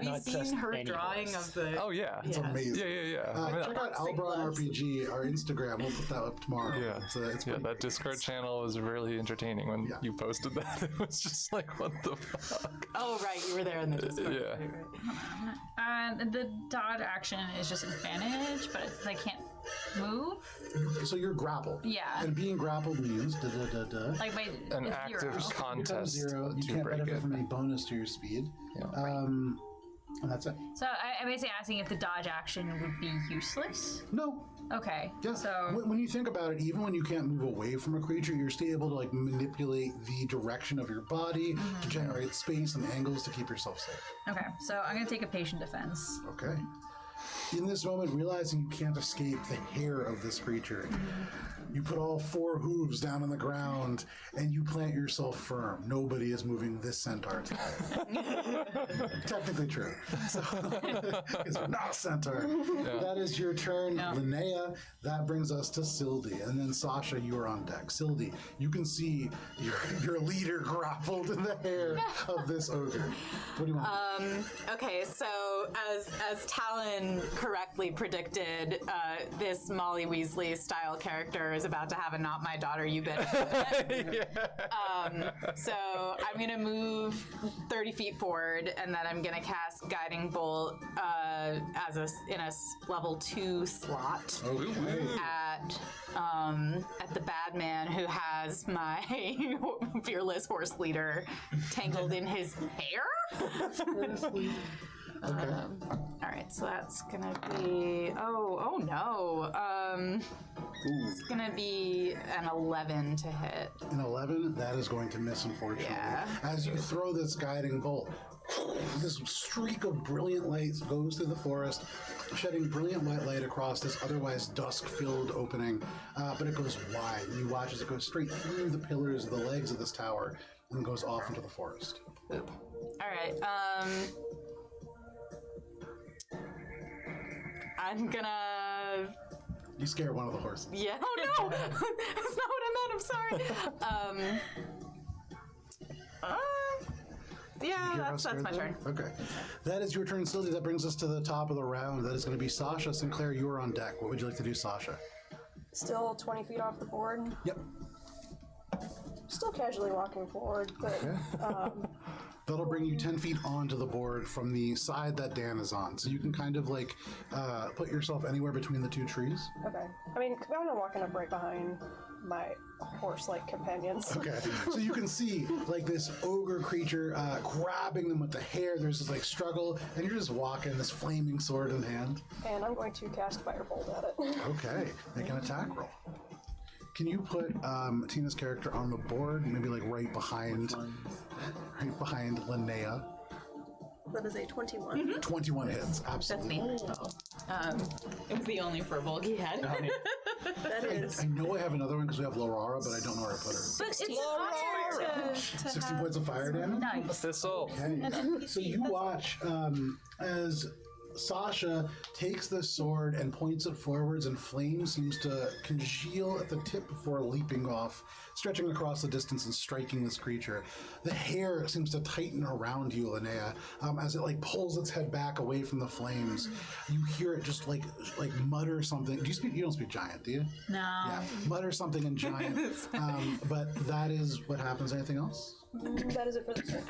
Speaker 3: you
Speaker 4: Not
Speaker 3: seen
Speaker 4: just
Speaker 3: her
Speaker 4: any
Speaker 3: drawing
Speaker 4: horse.
Speaker 3: of the?
Speaker 2: Oh yeah.
Speaker 1: It's amazing.
Speaker 2: Yeah.
Speaker 1: Check out Albron RPG, our Instagram. We'll put that up tomorrow.
Speaker 2: Yeah.
Speaker 1: It's
Speaker 2: Yeah,
Speaker 1: pretty
Speaker 2: that
Speaker 1: great.
Speaker 2: Discord channel was really entertaining when you posted that. It was just like, what the fuck?
Speaker 3: Oh right, you were there in the Discord.
Speaker 2: Yeah.
Speaker 6: The dodge action is just advantage, but I can't move.
Speaker 1: So you're grappled.
Speaker 6: Yeah.
Speaker 1: And being grappled means
Speaker 6: Like my
Speaker 2: An
Speaker 6: it's
Speaker 2: active
Speaker 6: zero.
Speaker 2: contest
Speaker 1: zero. You
Speaker 2: to
Speaker 1: can't
Speaker 2: break
Speaker 1: benefit
Speaker 2: it.
Speaker 1: from any bonus to your speed. And that's it.
Speaker 6: So I'm basically asking if the dodge action would be useless.
Speaker 1: No.
Speaker 6: Okay.
Speaker 1: Yeah.
Speaker 6: So
Speaker 1: When you think about it, even when you can't move away from a creature, you're still able to like manipulate the direction of your body to generate space and angles to keep yourself safe.
Speaker 6: okay. So I'm gonna take a patient defense.
Speaker 1: Okay. In this moment, realizing you can't escape the hair of this creature, you put all four hooves down on the ground and you plant yourself firm. Nobody is moving this centaur today. Technically true. So, because you're not a centaur. That is your turn, Linnea. That brings us to Sildy. And then Sasha, you are on deck. Sildy, you can see your leader grappled in the hair of this ogre. What do you want?
Speaker 3: Okay, so as Talon correctly predicted, this Molly Weasley style character is about to have a "not my daughter, you better." So I'm gonna move 30 feet forward, and then I'm gonna cast Guiding Bolt in a level 2 slot at the bad man who has my fearless horse leader tangled in his hair. All right, so that's gonna be oh no. It's gonna be an 11 to hit.
Speaker 1: An 11, that is going to miss, unfortunately.
Speaker 3: Yeah.
Speaker 1: As you throw this guiding bolt, this streak of brilliant light goes through the forest, shedding brilliant white light across this otherwise dusk-filled opening, but it goes wide. You watch as it goes straight through the pillars of the legs of this tower and goes off into the forest.
Speaker 3: All right. I'm gonna.
Speaker 1: You scare one of the horses.
Speaker 3: Yeah. Oh no! That's not what I meant. I'm sorry. Yeah, that's my turn.
Speaker 1: Okay. That is your turn, Sylvie. That brings us to the top of the round. That is going to be Sasha. Sinclair, you are on deck. What would you like to do, Sasha?
Speaker 5: Still 20 feet off the board.
Speaker 1: Yep.
Speaker 5: Still casually walking forward, but
Speaker 1: That'll bring you 10 feet onto the board from the side that Dan is on. So you can kind of like put yourself anywhere between the two trees.
Speaker 5: okay. I mean, I'm walking up right behind my horse-like companions.
Speaker 1: Okay. So you can see like this ogre creature grabbing them with the hair. There's this like struggle, and you're just walking, this flaming sword in hand.
Speaker 5: And I'm going to cast Firebolt at it.
Speaker 1: Okay. Make an attack roll. Can you put Tina's character on the board? Maybe like right behind Linnea.
Speaker 5: That is a 21.
Speaker 1: 21 hits. Absolutely.
Speaker 3: It was the only furball he had.
Speaker 5: That is.
Speaker 1: I know I have another one because we have Laurara, but I don't know where to put her.
Speaker 6: But it's an honor to
Speaker 1: 60 points of fire damage?
Speaker 6: Nice.
Speaker 2: Thistle.
Speaker 1: Okay. So you watch as Sasha takes the sword and points it forwards, and flame seems to congeal at the tip before leaping off, stretching across the distance and striking this creature. The hair seems to tighten around you, Linnea, as it like pulls its head back away from the flames. You hear it just like mutter something. You don't speak giant, do you?
Speaker 6: No.
Speaker 1: Yeah, mutter something in giant. But that is what happens. Anything else?
Speaker 5: That is it for this turn.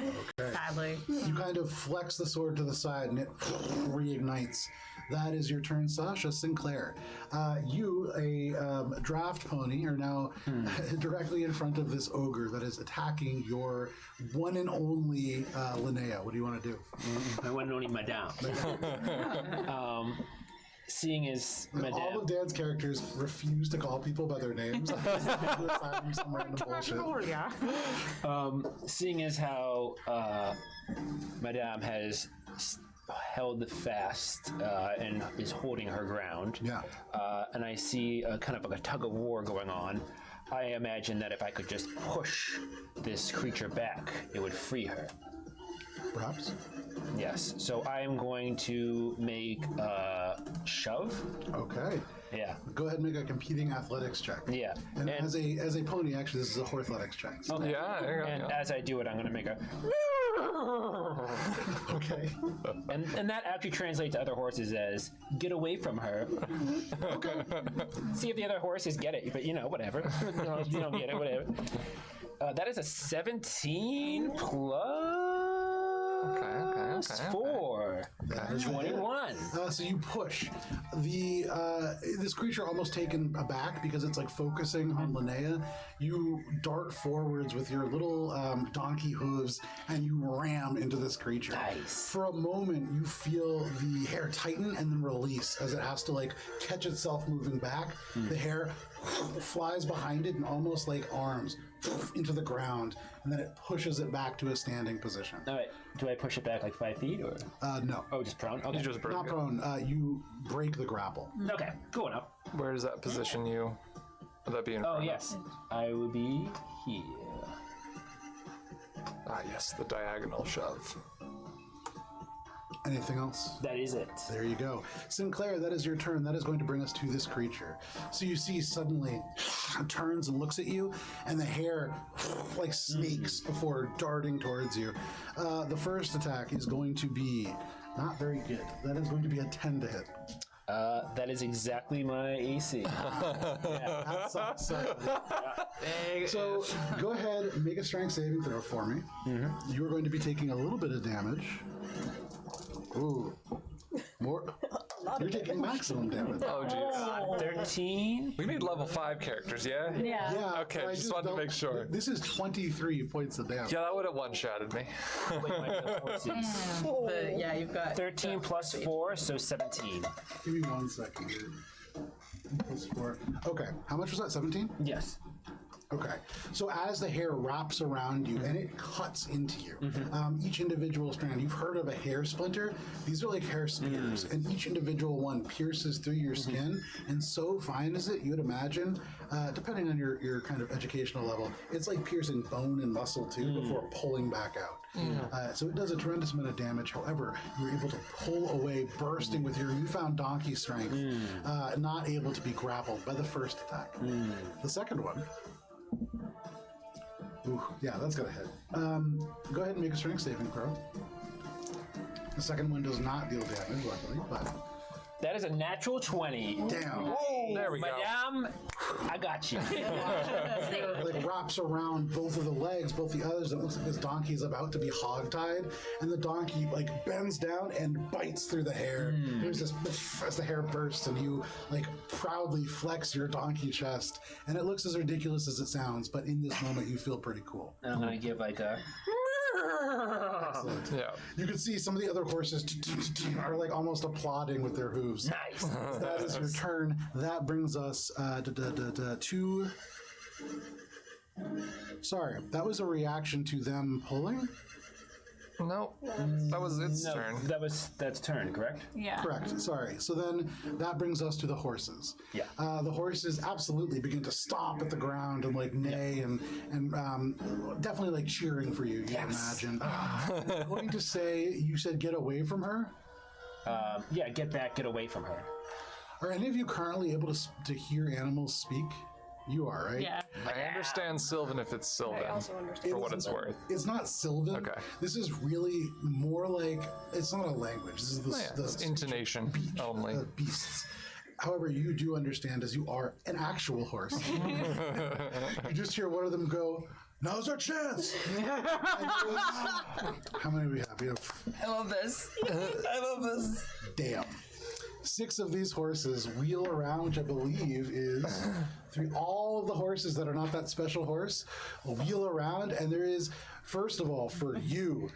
Speaker 3: Sadly.
Speaker 1: You kind of flex the sword to the side and it reignites. That is your turn, Sasha. Sinclair. You, a draft pony, are now directly in front of this ogre that is attacking your one and only Linnea. What do you want to do?
Speaker 4: My one and only Madame. Seeing as
Speaker 1: All
Speaker 4: Madame.
Speaker 1: of Dan's characters refuse to call people by their names. Some random bullshit.
Speaker 4: Seeing as how Madame has held fast and is holding her ground,
Speaker 1: Yeah.
Speaker 4: and I see a kind of like a tug of war going on, I imagine that if I could just push this creature back, it would free her.
Speaker 1: Perhaps.
Speaker 4: Yes. So I am going to make a shove.
Speaker 1: Okay.
Speaker 4: Yeah.
Speaker 1: Go ahead and make a competing athletics check.
Speaker 4: Yeah.
Speaker 1: And as a pony, actually, this is a horthletics check. So-
Speaker 4: Okay.
Speaker 2: Yeah, there you go.
Speaker 4: And as I do it, I'm going to make a.
Speaker 1: Okay.
Speaker 4: And that actually translates to other horses as get away from her.
Speaker 1: Okay.
Speaker 4: See if the other horses get it, but whatever. You don't get it, whatever. That is a 17 plus 4.
Speaker 1: That is
Speaker 4: 21.
Speaker 1: So you push. This creature almost taken aback because it's like focusing on Linnea. You dart forwards with your little donkey hooves and you ram into this creature.
Speaker 4: Nice.
Speaker 1: For a moment, you feel the hair tighten and then release as it has to like catch itself moving back. The hair flies behind it and almost like arms into the ground, and then it pushes it back to a standing position.
Speaker 4: All right. Do I push it back like 5 feet or?
Speaker 1: No.
Speaker 4: Oh, just prone? Okay.
Speaker 2: You just broke
Speaker 1: Not
Speaker 2: it.
Speaker 1: prone. You break the grapple.
Speaker 4: Okay. Cool enough.
Speaker 2: Where does that position you? Would that be in
Speaker 4: Oh,
Speaker 2: front of?
Speaker 4: yes. I will be here.
Speaker 2: Ah, yes, the diagonal shove.
Speaker 1: Anything else?
Speaker 4: That is it.
Speaker 1: There you go. Sinclair, that is your turn. That is going to bring us to this creature. So you see suddenly it turns and looks at you, and the hair like snakes before darting towards you. The first attack is going to be not very good. That is going to be a 10 to hit.
Speaker 4: That is exactly my AC.
Speaker 1: That sucks. So go ahead and make a strength saving throw for me. You are going to be taking a little bit of damage. Ooh. More. You're taking maximum damage.
Speaker 2: Oh, jeez.
Speaker 4: 13.
Speaker 2: We need level 5 characters, yeah?
Speaker 3: Yeah.
Speaker 1: Yeah.
Speaker 2: Okay,
Speaker 1: I
Speaker 2: just wanted to
Speaker 1: don't-
Speaker 2: make sure.
Speaker 1: This is 23 points of damage.
Speaker 2: Yeah, that would have one-shotted me.
Speaker 3: But yeah, you've got
Speaker 4: 13 plus 4, so 17.
Speaker 1: Give me 1 second here. Plus 4. Okay. How much was that? 17?
Speaker 4: Yes.
Speaker 1: Okay. So as the hair wraps around you and it cuts into you, each individual strand, you've heard of a hair splinter? These are like hair spears, and each individual one pierces through your skin, and so fine is it, you would imagine, depending on your kind of educational level, it's like piercing bone and muscle too before pulling back out. So it does a tremendous amount of damage. However, you're able to pull away, bursting with your newfound donkey strength, not able to be grappled by the first attack. The second one. Ooh, yeah, that's gonna hit. Go ahead and make a strength saving throw. The second one does not deal damage, luckily, but
Speaker 4: That is a natural 20.
Speaker 1: damn.
Speaker 2: There we go.
Speaker 4: Madame, I got you.
Speaker 1: Like wraps around both of the legs, both the others. It looks like this donkey is about to be hogtied, and the donkey like bends down and bites through the hair. There's this as the hair bursts, and you like proudly flex your donkey chest, and it looks as ridiculous as it sounds. But in this moment, you feel pretty cool.
Speaker 4: And I'm going to give like a.
Speaker 1: Excellent.
Speaker 2: Yeah.
Speaker 1: You can see some of the other horses are like almost applauding with their hooves.
Speaker 4: Nice.
Speaker 1: That is your turn. That brings us to. Sorry, that was a reaction to them pulling.
Speaker 2: No, that was its
Speaker 4: No,
Speaker 2: turn.
Speaker 4: that's turn, correct?
Speaker 6: Yeah.
Speaker 1: Correct. Sorry. So then that brings us to the horses.
Speaker 4: Yeah.
Speaker 1: The horses absolutely begin to stomp at the ground and like neigh and definitely like cheering for you. You imagine. I'm going to say you said get away from her.
Speaker 4: Yeah, get back, get away from her.
Speaker 1: Are any of you currently able to hear animals speak? You are, right?
Speaker 6: Yeah.
Speaker 2: I understand Sylvan if it's Sylvan,
Speaker 5: I also understand.
Speaker 2: for what it's worth.
Speaker 1: It's not Sylvan.
Speaker 2: Okay.
Speaker 1: This is really more like it's not a language. This is the,
Speaker 2: Oh, yeah, it's intonation only.
Speaker 1: the beasts. However, you do understand as you are an actual horse. You just hear one of them go, Now's our chance. How many do we have? We have.
Speaker 8: I love this. I love this.
Speaker 1: Damn. 6 of these horses wheel around, which I believe is all of the horses that are not that special horse wheel around, and there is, first of all, for you,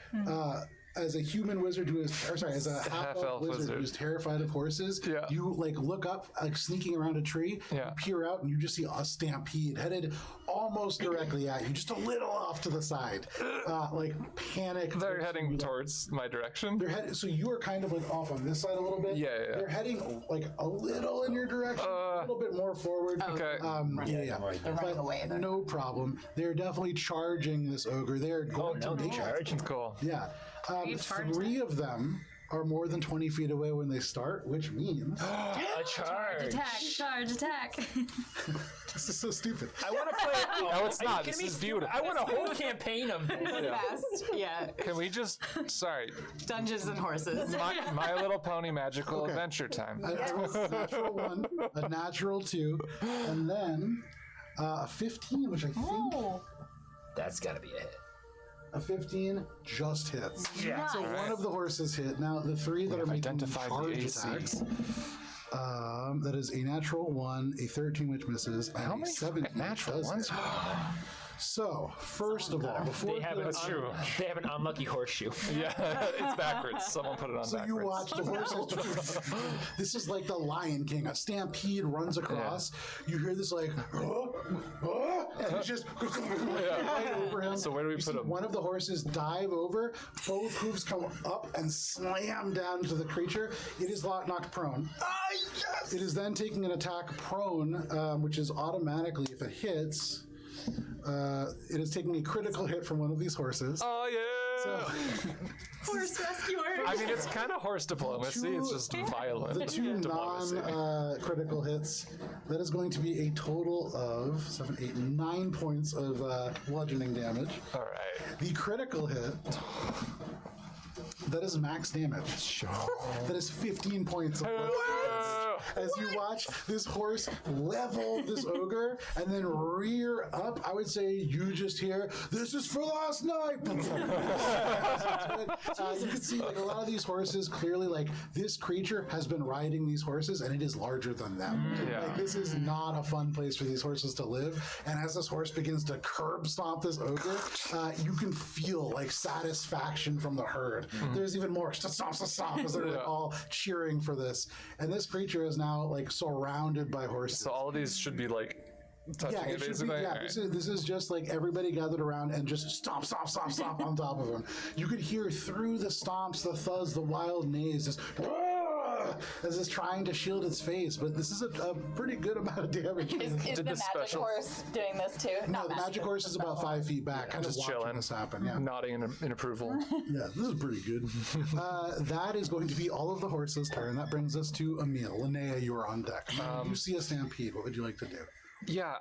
Speaker 1: as a human wizard who is, or sorry, as a half-elf wizard who's terrified of horses, you like look up, like sneaking around a tree, you peer out, and you just see a stampede headed almost directly at you, just a little off to the side, like panic.
Speaker 2: They're heading towards my direction.
Speaker 1: They're heading, so you are kind of like off on this side a little bit.
Speaker 2: Yeah.
Speaker 1: They're heading like a little in your direction, a little bit more forward.
Speaker 2: Okay.
Speaker 1: They're
Speaker 8: running away.
Speaker 1: No problem. They're definitely charging this ogre. They're going to make
Speaker 4: charge.
Speaker 2: Cool.
Speaker 1: Yeah. 3 of them are more than 20 feet away when they start, which means
Speaker 4: A charge.
Speaker 6: Charge attack.
Speaker 1: this is so stupid.
Speaker 4: I want to play.
Speaker 2: No, it's not. This is beautiful.
Speaker 4: I want a whole campaign of this.
Speaker 8: Fast. Yeah.
Speaker 2: Can we just, sorry,
Speaker 8: Dungeons and horses.
Speaker 2: My Little Pony magical adventure time.
Speaker 1: A natural 1, a natural 2, and then a 15, which I think
Speaker 4: That's got to be a hit.
Speaker 1: a 15 just hits.
Speaker 4: Yeah.
Speaker 1: So one of the horses hit. Now the 3 that are making
Speaker 2: identified the
Speaker 1: charge
Speaker 2: AC.
Speaker 1: attacks. That is a natural 1, a 13 which misses, and
Speaker 2: How
Speaker 1: a
Speaker 2: many
Speaker 1: 17
Speaker 2: natural
Speaker 1: does
Speaker 2: ones?
Speaker 1: hit. So first of all, before
Speaker 4: They have an unlucky horseshoe.
Speaker 2: Yeah, it's backwards. Someone put it on
Speaker 1: so
Speaker 2: backwards.
Speaker 1: you watch the horses. This is like the Lion King. A stampede runs across. You hear this like, and it's just right over him.
Speaker 2: So where do we put him?
Speaker 1: One of the horses dive over. Both hooves come up and slam down to the creature. It is knocked prone. It is then taking an attack prone, which is automatically, if it hits, it is taking a critical hit from one of these horses.
Speaker 2: Oh, yeah.
Speaker 1: So,
Speaker 3: Horse rescuer.
Speaker 2: I mean, it's kind of horse diplomacy. It's just violent
Speaker 1: the 2
Speaker 2: diplomacy.
Speaker 1: non-critical hits, that is going to be a total of 7, 8, 9 points of bludgeoning damage.
Speaker 2: All right.
Speaker 1: The critical hit, that is max damage. That is 15 points of bludgeoning damage. As you watch this horse level this ogre and then rear up, I would say you just hear, "This is for last night." You can see like a lot of these horses clearly, like this creature has been riding these horses and it is larger than them.
Speaker 2: Yeah.
Speaker 1: Like this is not a fun place for these horses to live. And as this horse begins to curb stomp this ogre, you can feel like satisfaction from the herd. There's even more stomp as they're like, all cheering for this. And this creature is now like surrounded by horses.
Speaker 2: So all of these should be like touching
Speaker 1: Yeah,
Speaker 2: it,
Speaker 1: it should be,
Speaker 2: basically?
Speaker 1: yeah,
Speaker 2: All right.
Speaker 1: this is just like everybody gathered around and just stomp on top of him. You could hear through the stomps, the thuzz, the wild neighs, just as it's trying to shield its face. But this is a pretty good amount of damage.
Speaker 8: Is the magic
Speaker 2: special-
Speaker 8: horse doing this too?
Speaker 1: No, the magic horse is about 5 feet back, kind of
Speaker 2: Just
Speaker 1: watching
Speaker 2: chilling,
Speaker 1: this happen. Yeah.
Speaker 2: nodding in approval.
Speaker 1: Yeah, this is pretty good. That is going to be all of the horses' turn. That brings us to Emil. Linnea, you are on deck. You see a stampede. What would you like to do?
Speaker 2: Yeah,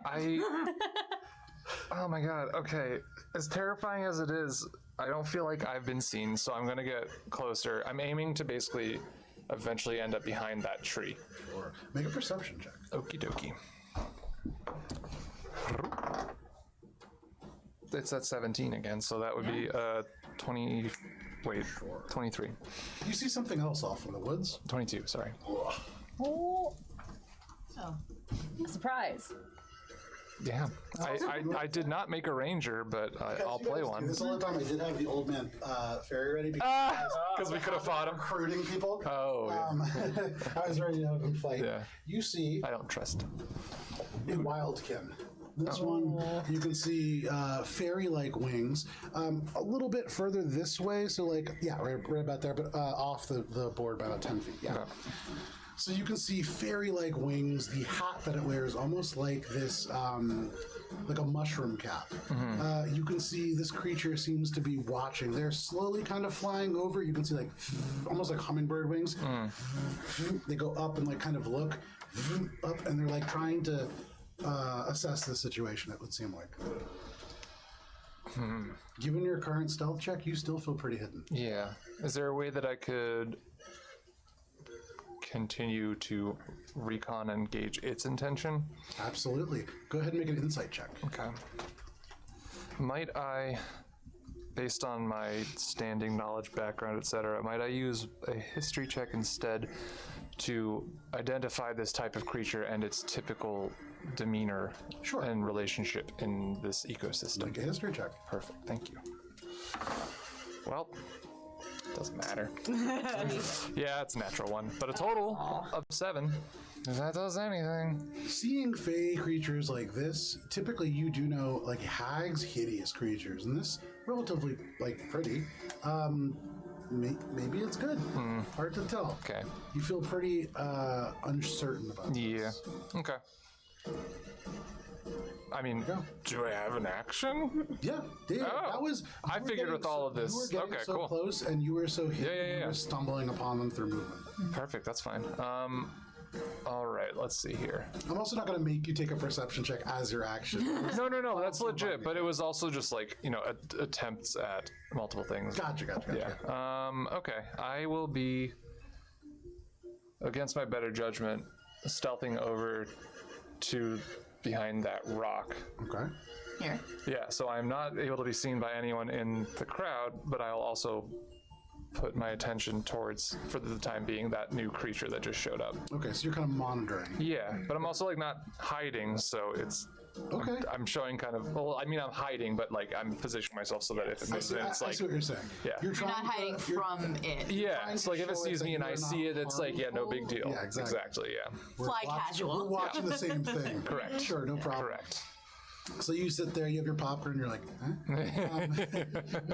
Speaker 2: oh my god, okay. As terrifying as it is, I don't feel like I've been seen, so I'm gonna get closer. I'm aiming to basically eventually end up behind that tree.
Speaker 1: Or make a perception check.
Speaker 2: Okie dokie. It's at 17 again, so that would be 23.
Speaker 1: You see something else off in the woods.
Speaker 2: 22, sorry.
Speaker 6: Oh. Surprise.
Speaker 2: Yeah, I did not make a ranger, but I'll play one.
Speaker 1: This all the time. I did have the old man fairy ready
Speaker 2: Because we could have fought him.
Speaker 1: recruiting people.
Speaker 2: Oh, yeah.
Speaker 1: I was ready to have a fight.
Speaker 2: Yeah.
Speaker 1: You see
Speaker 2: I don't trust.
Speaker 1: a wildkin. This one, you can see fairy-like wings. A little bit further this way, so like, yeah, right about there, but off the board by about 10 feet. Yeah.
Speaker 2: Okay.
Speaker 1: So you can see fairy-like wings. The hat that it wears, almost like this, like a mushroom cap. You can see this creature seems to be watching. They're slowly kind of flying over. You can see like almost like hummingbird wings. They go up and like kind of look up, and they're like trying to assess the situation. It would seem like. Given your current stealth check, you still feel pretty hidden.
Speaker 2: Yeah. Is there a way that I could continue to recon and gauge its intention?
Speaker 1: Absolutely. Go ahead and make an insight check.
Speaker 2: Okay. Might I, based on my standing knowledge, background, etc., might I use a history check instead to identify this type of creature and its typical demeanor and relationship in this ecosystem?
Speaker 1: Make a history check.
Speaker 2: Perfect, thank you. Well, doesn't matter. Yeah, it's a natural one, but a total of 7. If that does anything.
Speaker 1: Seeing fey creatures like this, typically you do know, like, hags, hideous creatures, and this relatively, like, pretty. Maybe it's good. Hard to tell.
Speaker 2: Okay.
Speaker 1: You feel pretty uncertain about this.
Speaker 2: Yeah. Okay. I mean, do I have an action?
Speaker 1: Yeah, that was.
Speaker 2: I figured with all of this.
Speaker 1: You were getting
Speaker 2: Okay,
Speaker 1: so
Speaker 2: cool.
Speaker 1: close, and you were so hidden.
Speaker 2: Yeah.
Speaker 1: You were stumbling upon them through movement.
Speaker 2: Perfect. That's fine. All right. Let's see here.
Speaker 1: I'm also not going to make you take a perception check as your action.
Speaker 2: No. That's legit. But it was also just like attempts at multiple things.
Speaker 1: Gotcha.
Speaker 2: Yeah. Okay. I will be, against my better judgment, stealthing over to behind that rock.
Speaker 1: Okay.
Speaker 8: Here.
Speaker 2: Yeah, so I'm not able to be seen by anyone in the crowd, but I'll also put my attention towards, for the time being, that new creature that just showed up.
Speaker 1: Okay, so you're kind of monitoring.
Speaker 2: Yeah, but I'm also like not hiding, so it's
Speaker 1: Okay.
Speaker 2: I'm showing kind of, well, I mean, I'm hiding, but like I'm positioning myself so that if it moves in, it's
Speaker 1: I
Speaker 2: like,
Speaker 1: see what you're saying.
Speaker 2: yeah.
Speaker 1: You're
Speaker 8: You're not hiding from it.
Speaker 2: Yeah, so like if it
Speaker 1: show
Speaker 2: sees
Speaker 1: it
Speaker 2: me
Speaker 1: that
Speaker 2: and I
Speaker 1: you're
Speaker 2: see
Speaker 1: not
Speaker 2: it, it's like, yeah, no big deal.
Speaker 1: Yeah, exactly.
Speaker 2: Yeah.
Speaker 8: Fly casual.
Speaker 1: We're watching the same thing.
Speaker 2: Correct.
Speaker 1: Sure, no problem.
Speaker 2: Correct.
Speaker 1: So you sit there, you have your popcorn, you're like, huh?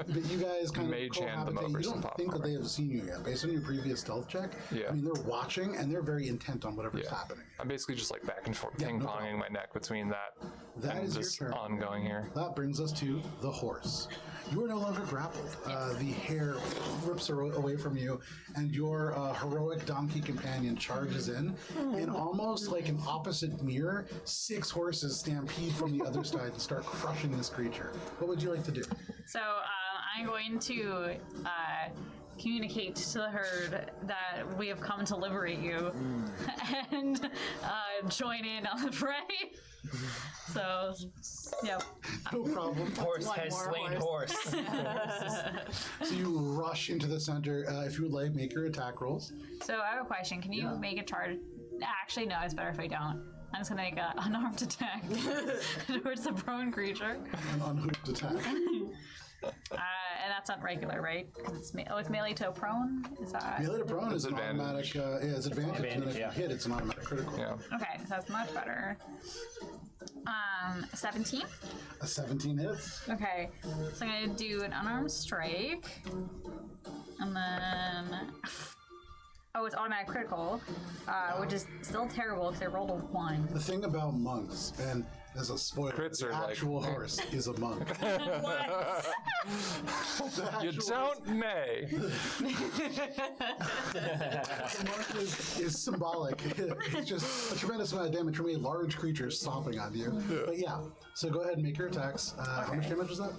Speaker 1: But you guys kind
Speaker 2: Mage
Speaker 1: of
Speaker 2: hand them
Speaker 1: cohabitate.
Speaker 2: over
Speaker 1: You
Speaker 2: some
Speaker 1: don't think that
Speaker 2: popcorn.
Speaker 1: they have seen you yet. Based on your previous stealth check,
Speaker 2: Yeah.
Speaker 1: I mean, they're watching and they're very intent on whatever's
Speaker 2: Yeah.
Speaker 1: happening.
Speaker 2: I'm basically just like back and forth,
Speaker 1: Yeah, no
Speaker 2: ping-ponging my neck between that
Speaker 1: That
Speaker 2: and
Speaker 1: is your
Speaker 2: this
Speaker 1: turn.
Speaker 2: ongoing here.
Speaker 1: That brings us to the horse. You are no longer grappled. The hair rips away from you, and your heroic donkey companion charges in. And almost like an opposite mirror, 6 horses stampede from the other side and start crushing this creature. What would you like to do?
Speaker 6: So I'm going to communicate to the herd that we have come to liberate you and join in on the fray. So, yep.
Speaker 1: No problem.
Speaker 4: Horse has
Speaker 8: more
Speaker 4: slain horse.
Speaker 1: So you rush into the center. If you would like, make your attack rolls.
Speaker 6: So I have a question. Can you make a charge? Actually, no, it's better if I don't. I'm just gonna make an unarmed attack towards the prone creature.
Speaker 1: An unhooked attack.
Speaker 6: And that's not regular, right? Because it's melee to prone? Is that...
Speaker 1: Melee to prone is an
Speaker 2: advantage.
Speaker 1: automatic. It's advantage, and then if you hit, it's an automatic critical.
Speaker 2: Yeah.
Speaker 6: Okay, so that's much better. 17?
Speaker 1: A 17 hits.
Speaker 6: Okay, so I'm gonna do an unarmed strike. And then... Oh, it's automatic critical, which is still terrible because I rolled a 1.
Speaker 1: The thing about monks, and as a spoiler,
Speaker 2: Crits
Speaker 1: the
Speaker 2: are like-
Speaker 1: actual horse is a monk.
Speaker 2: You don't may.
Speaker 1: The monk is symbolic. It's just a tremendous amount of damage from a large creature stomping on you. But yeah, so go ahead and make your attacks. How much damage is that?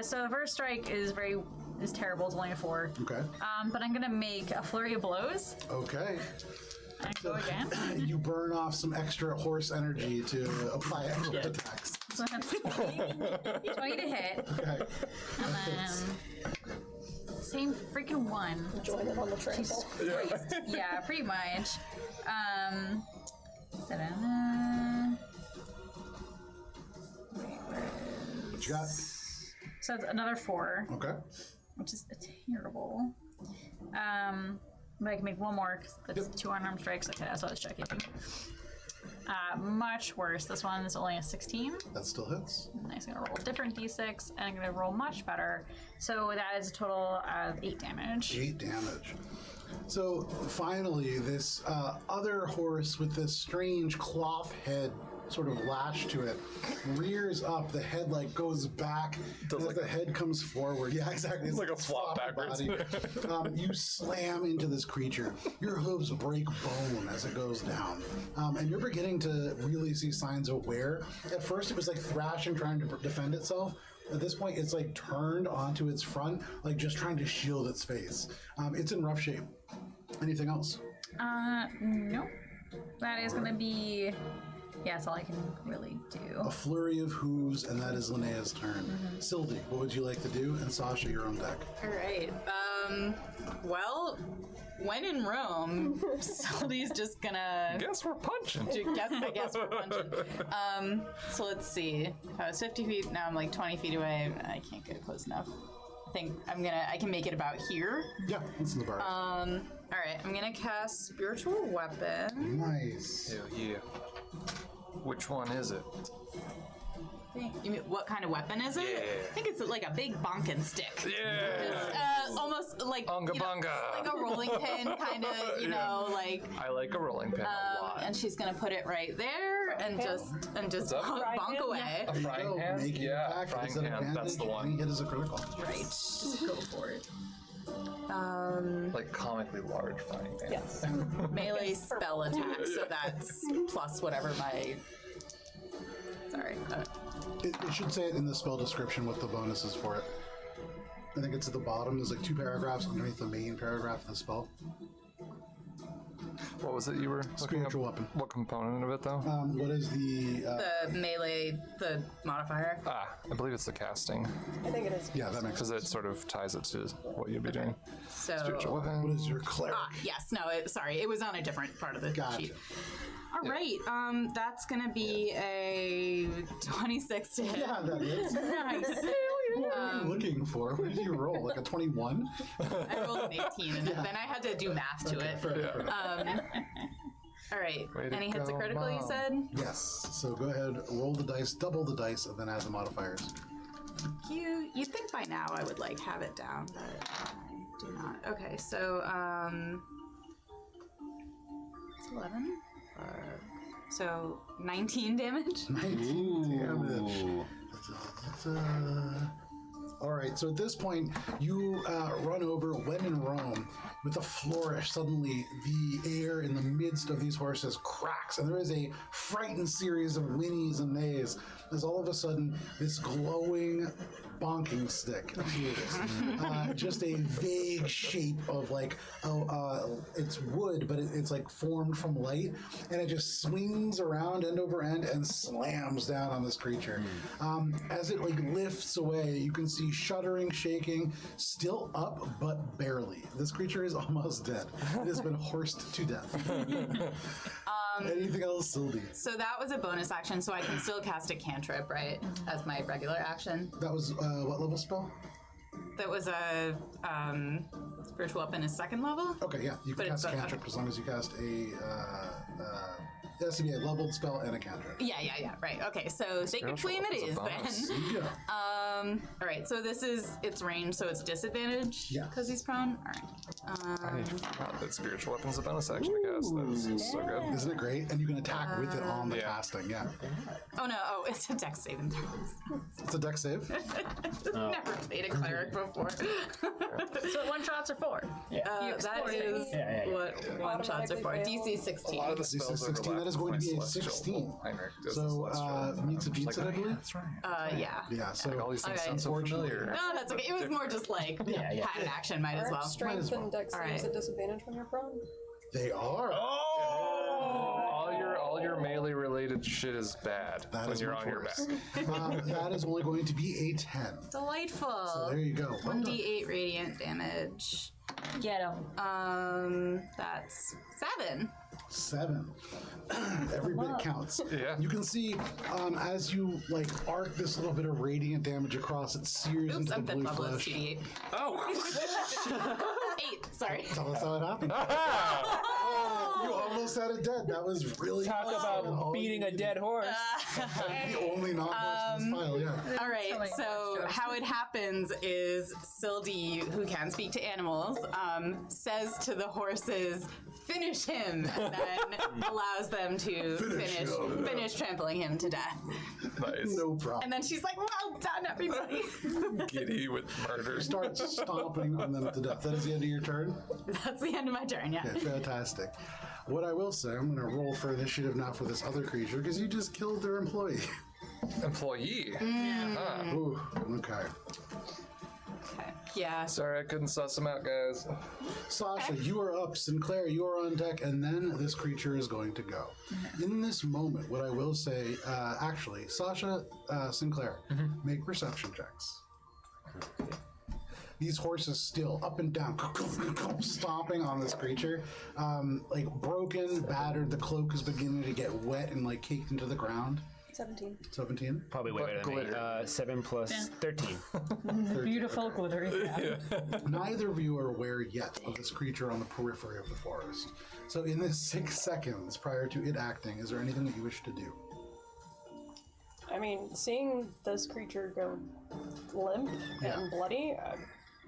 Speaker 6: So the first strike is terrible. It's only a 4.
Speaker 1: Okay.
Speaker 6: But I'm gonna make a flurry of blows.
Speaker 1: Okay.
Speaker 6: And go again.
Speaker 1: You burn off some extra horse energy to apply extra attacks.
Speaker 6: So that's 20 to hit.
Speaker 1: Okay.
Speaker 6: And then same freaking 1.
Speaker 5: Join it on the trample.
Speaker 6: Yeah, pretty much. Ta-da. Wait, where is...
Speaker 1: What you got?
Speaker 6: So it's another 4,
Speaker 1: Okay.
Speaker 6: which is terrible. But I can make one more because that's 2 unarmed strikes. Okay, that's what I was checking. Much worse. This one is only a 16.
Speaker 1: That still hits.
Speaker 6: I'm just gonna roll a different d6, and I'm gonna roll much better. So that is a total of 8 damage.
Speaker 1: 8 damage. So finally, this other horse with this strange cloth head sort of lashed to it rears up. The head like goes back. And as the head comes forward, yeah, exactly. It's
Speaker 2: like a flop backwards.
Speaker 1: You slam into this creature. Your hooves break bone as it goes down, and you're beginning to really see signs of wear. At first, it was like thrashing, trying to defend itself. At this point, it's like turned onto its front, like just trying to shield its face. It's in rough shape. Anything else?
Speaker 6: No. That is gonna be Yeah, that's all I can really do.
Speaker 1: A flurry of hooves, and that is Linnea's turn. Sylvie, what would you like to do? And Sasha, your own deck.
Speaker 8: All right. Well, when in Rome, Sylvie's just gonna.
Speaker 2: Guess we're punching.
Speaker 8: I guess we're punching. So let's see. If I was 50 feet, now I'm like 20 feet away. I can't get close enough. I think I can make it about here.
Speaker 1: Yeah, it's in the bar.
Speaker 8: All right, I'm gonna cast Spiritual Weapon.
Speaker 1: Nice.
Speaker 2: Hell yeah. Which one is it?
Speaker 8: You mean, what kind of weapon is it?
Speaker 2: Yeah.
Speaker 8: I think it's like a big bonking stick.
Speaker 2: Yeah.
Speaker 8: Almost like
Speaker 2: Unga bunga.
Speaker 8: like a rolling pin, kind of. You know, like.
Speaker 2: I like a rolling pin a lot.
Speaker 8: And she's gonna put it right there and just
Speaker 2: that?
Speaker 8: bonk away.
Speaker 2: A frying pan?
Speaker 1: Make your attack.
Speaker 2: frying
Speaker 1: Is that
Speaker 2: pan.
Speaker 1: advantage?
Speaker 2: That's the
Speaker 1: Any
Speaker 2: one.
Speaker 1: hit is a critical.
Speaker 8: Right. Just go for it.
Speaker 2: Like comically large frying pan.
Speaker 5: Yes.
Speaker 8: Melee spell attack, so that's plus whatever my. Sorry.
Speaker 1: It should say it in the spell description what the bonus is for it. I think it's at the bottom. There's like 2 paragraphs underneath the main paragraph of the spell.
Speaker 2: What was it you were looking
Speaker 1: Spiritual
Speaker 2: up?
Speaker 1: weapon.
Speaker 2: What component of it though?
Speaker 1: What is the...
Speaker 8: The melee, the modifier.
Speaker 2: I believe it's the casting,
Speaker 5: I think it is.
Speaker 1: yeah, that makes
Speaker 2: because
Speaker 1: sense.
Speaker 2: it sort of ties it to what you'd be doing.
Speaker 8: So.
Speaker 2: Spiritual weapon.
Speaker 1: What is your cleric?
Speaker 8: Yes. No. Sorry. It was on a different part of the
Speaker 1: Gotcha.
Speaker 8: sheet. All right. That's gonna be a 26 to hit.
Speaker 1: Yeah, that is.
Speaker 8: Nice.
Speaker 1: What are you looking for? What did you roll? Like a 21?
Speaker 8: I rolled an 18, and then I had to do math to it. All right.
Speaker 2: Way to
Speaker 8: Any hits a
Speaker 2: go,
Speaker 8: critical? You
Speaker 2: Mom.
Speaker 8: said.
Speaker 1: Yes. So go ahead, roll the dice, double the dice, and then add the modifiers.
Speaker 8: You'd think by now I would like have it down, but I do not. Okay. So it's 11. So 19 damage.
Speaker 1: 19 damage. All right, so at this point, you run over when in Rome. With a flourish, suddenly the air in the midst of these horses cracks, and there is a frightened series of whinnies and neighs as all of a sudden this glowing bonking stick appears. Just a vague shape of like, it's wood, but it's like formed from light, and it just swings around end over end and slams down on this creature. As it like lifts away, you can see shuddering, shaking, still up, but barely. This creature is almost dead. It has been horsed to death. Anything else, Sylvie?
Speaker 8: So that was a bonus action, so I can still cast a cantrip, right, as my regular action.
Speaker 1: That was what level spell?
Speaker 8: That was a spiritual weapon is 2nd level.
Speaker 1: Okay, yeah, you can
Speaker 8: But
Speaker 1: cast a
Speaker 8: it's a-
Speaker 1: cantrip as long as you cast a. It has to be a leveled spell and a cantrip.
Speaker 8: Yeah, right. Okay, so Sacred Flame it is then.
Speaker 1: Yeah.
Speaker 8: All right, so this is its range, so it's disadvantage
Speaker 1: Yeah.
Speaker 8: because he's prone. All right.
Speaker 2: I forgot that spiritual weapon's a bonus action to cast. That is so good.
Speaker 1: Isn't it great? And you can attack with it on the casting. Yeah.
Speaker 8: Oh no! Oh, it's a dex saving throw.
Speaker 1: It's a dex save.
Speaker 8: Never played a cleric before.
Speaker 6: So one shots are 4.
Speaker 8: That
Speaker 6: explored
Speaker 8: is
Speaker 9: Yeah.
Speaker 8: what one shots are for. DC 16.
Speaker 2: A lot of the
Speaker 1: DC
Speaker 2: spells
Speaker 1: 16,
Speaker 2: overlap
Speaker 1: that is going to
Speaker 2: with
Speaker 1: be a
Speaker 2: my celestial.
Speaker 1: 16.
Speaker 2: Heinrich does
Speaker 1: So,
Speaker 2: the celestial.
Speaker 1: meets a beats it, I believe?
Speaker 2: That's right.
Speaker 8: Yeah.
Speaker 1: Yeah, so
Speaker 2: Like all these things
Speaker 8: Okay.
Speaker 2: sound so familiar.
Speaker 8: No, that's okay. It was more just like pattern action, might as
Speaker 5: Are
Speaker 8: well.
Speaker 5: strength and dex
Speaker 8: All
Speaker 5: saves
Speaker 8: right.
Speaker 5: at disadvantage when you're prone?
Speaker 1: they are.
Speaker 2: All your melee related shit is bad
Speaker 1: That
Speaker 2: when
Speaker 1: is
Speaker 2: you're
Speaker 1: much
Speaker 2: on your
Speaker 1: worse.
Speaker 2: back.
Speaker 1: That is only going to be a 10.
Speaker 8: Delightful.
Speaker 1: So there you go. Well done.
Speaker 8: 1d8 radiant damage.
Speaker 6: Get him.
Speaker 8: That's 7.
Speaker 1: 7. Every bit counts.
Speaker 2: Yeah.
Speaker 1: You can see as you like arc this little bit of radiant damage across, it sears
Speaker 8: Oops,
Speaker 1: into the
Speaker 8: I'm 5th
Speaker 1: blue
Speaker 8: level. It's
Speaker 1: flesh.
Speaker 8: CD8.
Speaker 2: Oh!
Speaker 8: 8. Sorry.
Speaker 1: Tell us how it happened. You almost had it dead. That was really
Speaker 4: Talk
Speaker 1: close. And all
Speaker 4: about
Speaker 1: you
Speaker 4: beating a
Speaker 1: needed-
Speaker 4: dead horse.
Speaker 1: The only non-horse in this pile, yeah.
Speaker 8: All right, so how it happens is Sildy, who can speak to animals, says to the horses, "Finish him," and then allows them to finish trampling him to death.
Speaker 2: Nice.
Speaker 1: No problem.
Speaker 8: And then she's like, "Well done, everybody."
Speaker 2: Giddy with murder.
Speaker 1: Start stomping on them to death. That is the end of your turn?
Speaker 8: That's the end of my turn, yeah.
Speaker 1: Okay, fantastic. What I will say, I'm going to roll for initiative now for this other creature because you just killed their employee.
Speaker 2: Employee.
Speaker 1: Ooh, okay.
Speaker 8: Okay. Yeah.
Speaker 2: Sorry, I couldn't suss them out, guys.
Speaker 1: Sasha, you are up. Sinclair, you are on deck, and then this creature is going to go. In this moment, what I will say, actually, Sasha, Sinclair, make perception checks. These horses still up and down, stomping on this creature, like broken, battered. The cloak is beginning to get wet and like caked into the ground.
Speaker 5: 17.
Speaker 1: 17.
Speaker 4: Probably way better than me. 7 plus 13.
Speaker 6: Beautiful glittery.
Speaker 1: Neither of you are aware yet of this creature on the periphery of the forest. So in this 6 seconds prior to it acting, is there anything that you wish to do?
Speaker 5: I mean, seeing this creature go limp and bloody,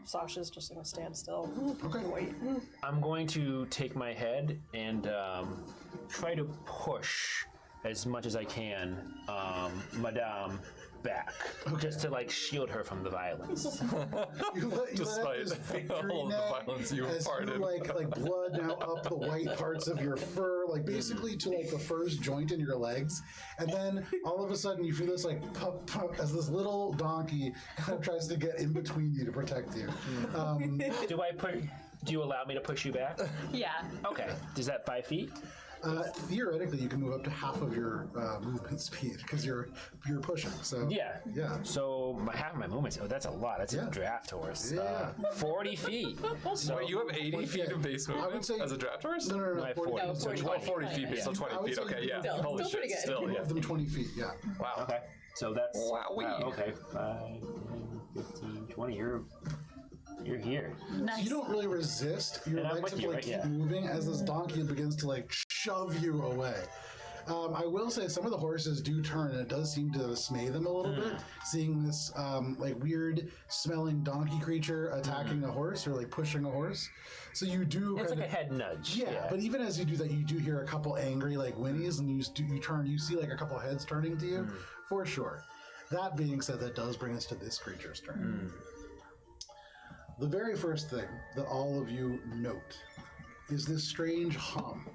Speaker 5: Sasha's just gonna stand still and wait.
Speaker 4: I'm going to take my head and try to push as much as I can Madame back, just to like shield her from the violence.
Speaker 2: Despite all of the violence you imparted.
Speaker 1: Like blood now up the white parts of your fur, like basically to like the first joint in your legs, and then all of a sudden you feel this like pop pop as this little donkey kind of tries to get in between you to protect you.
Speaker 4: Do you allow me to push you back?
Speaker 6: Yeah.
Speaker 4: Okay. Is that 5 feet?
Speaker 1: Theoretically, you can move up to half of your movement speed because you're pushing. So
Speaker 4: Yeah. So half my movement. Oh, that's a lot. That's a draft horse.
Speaker 1: Yeah.
Speaker 4: 40 feet. So
Speaker 2: Wait, you have 80 feet of base
Speaker 1: I would
Speaker 2: movement
Speaker 1: say-
Speaker 2: as a draft horse?
Speaker 1: No,
Speaker 4: I have
Speaker 1: 40
Speaker 4: 40.
Speaker 1: feet.
Speaker 4: So
Speaker 2: 40 feet, but still 20
Speaker 1: I would
Speaker 2: feet.
Speaker 1: say
Speaker 2: Okay,
Speaker 1: you
Speaker 2: yeah.
Speaker 1: can
Speaker 2: Holy shit, still,
Speaker 1: move them 20 feet. Yeah.
Speaker 2: Wow.
Speaker 4: Okay. So that's
Speaker 2: Wowee.
Speaker 4: okay. 5, 10, 15, 20. You're here.
Speaker 6: Nice.
Speaker 1: You don't really resist. Your
Speaker 4: And I'm
Speaker 1: legs
Speaker 4: with
Speaker 1: have
Speaker 4: you,
Speaker 1: to
Speaker 4: right?
Speaker 1: keep
Speaker 4: Yeah.
Speaker 1: moving as this donkey begins to like shove you away. I will say some of the horses do turn, and it does seem to dismay them a little bit, seeing this like weird smelling donkey creature attacking a horse or like pushing a horse. So you do.
Speaker 4: It's
Speaker 1: kind
Speaker 4: like a head nudge.
Speaker 1: Yeah, but even as you do that, you do hear a couple angry like whinnies, and you turn. You see like a couple heads turning to you, for sure. That being said, that does bring us to this creature's turn. The very first thing that all of you note is this strange hum.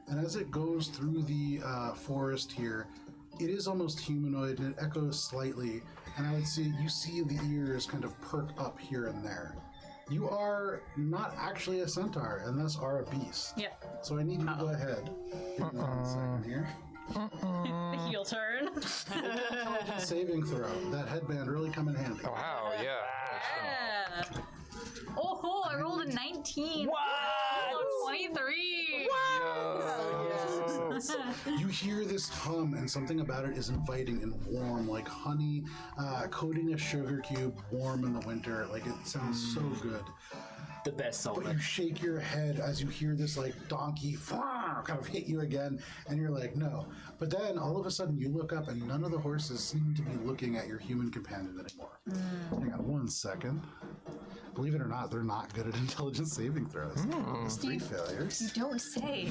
Speaker 1: And as it goes through the forest here, it is almost humanoid and it echoes slightly. And I would say you see the ears kind of perk up here and there. You are not actually a centaur, and thus are a beast.
Speaker 6: Yeah.
Speaker 1: So I need you to go ahead. Give me 1 second here.
Speaker 6: The heel turn.
Speaker 1: Intelligence saving throw. That headband really come in handy.
Speaker 2: Wow, yeah.
Speaker 6: Yeah. Oh, I rolled a 19.
Speaker 4: What?
Speaker 6: Oh, 23.
Speaker 1: You hear this hum, and something about it is inviting and warm, like honey coating a sugar cube warm in the winter. Like it sounds so good.
Speaker 4: The best song.
Speaker 1: But you shake your head as you hear this like donkey kind of hit you again, and you're like, no. But then all of a sudden you look up, and none of the horses seem to be looking at your human companion anymore. Hang on 1 second. Believe it or not, they're not good at intelligence saving throws. It's 3 failures.
Speaker 6: You don't say.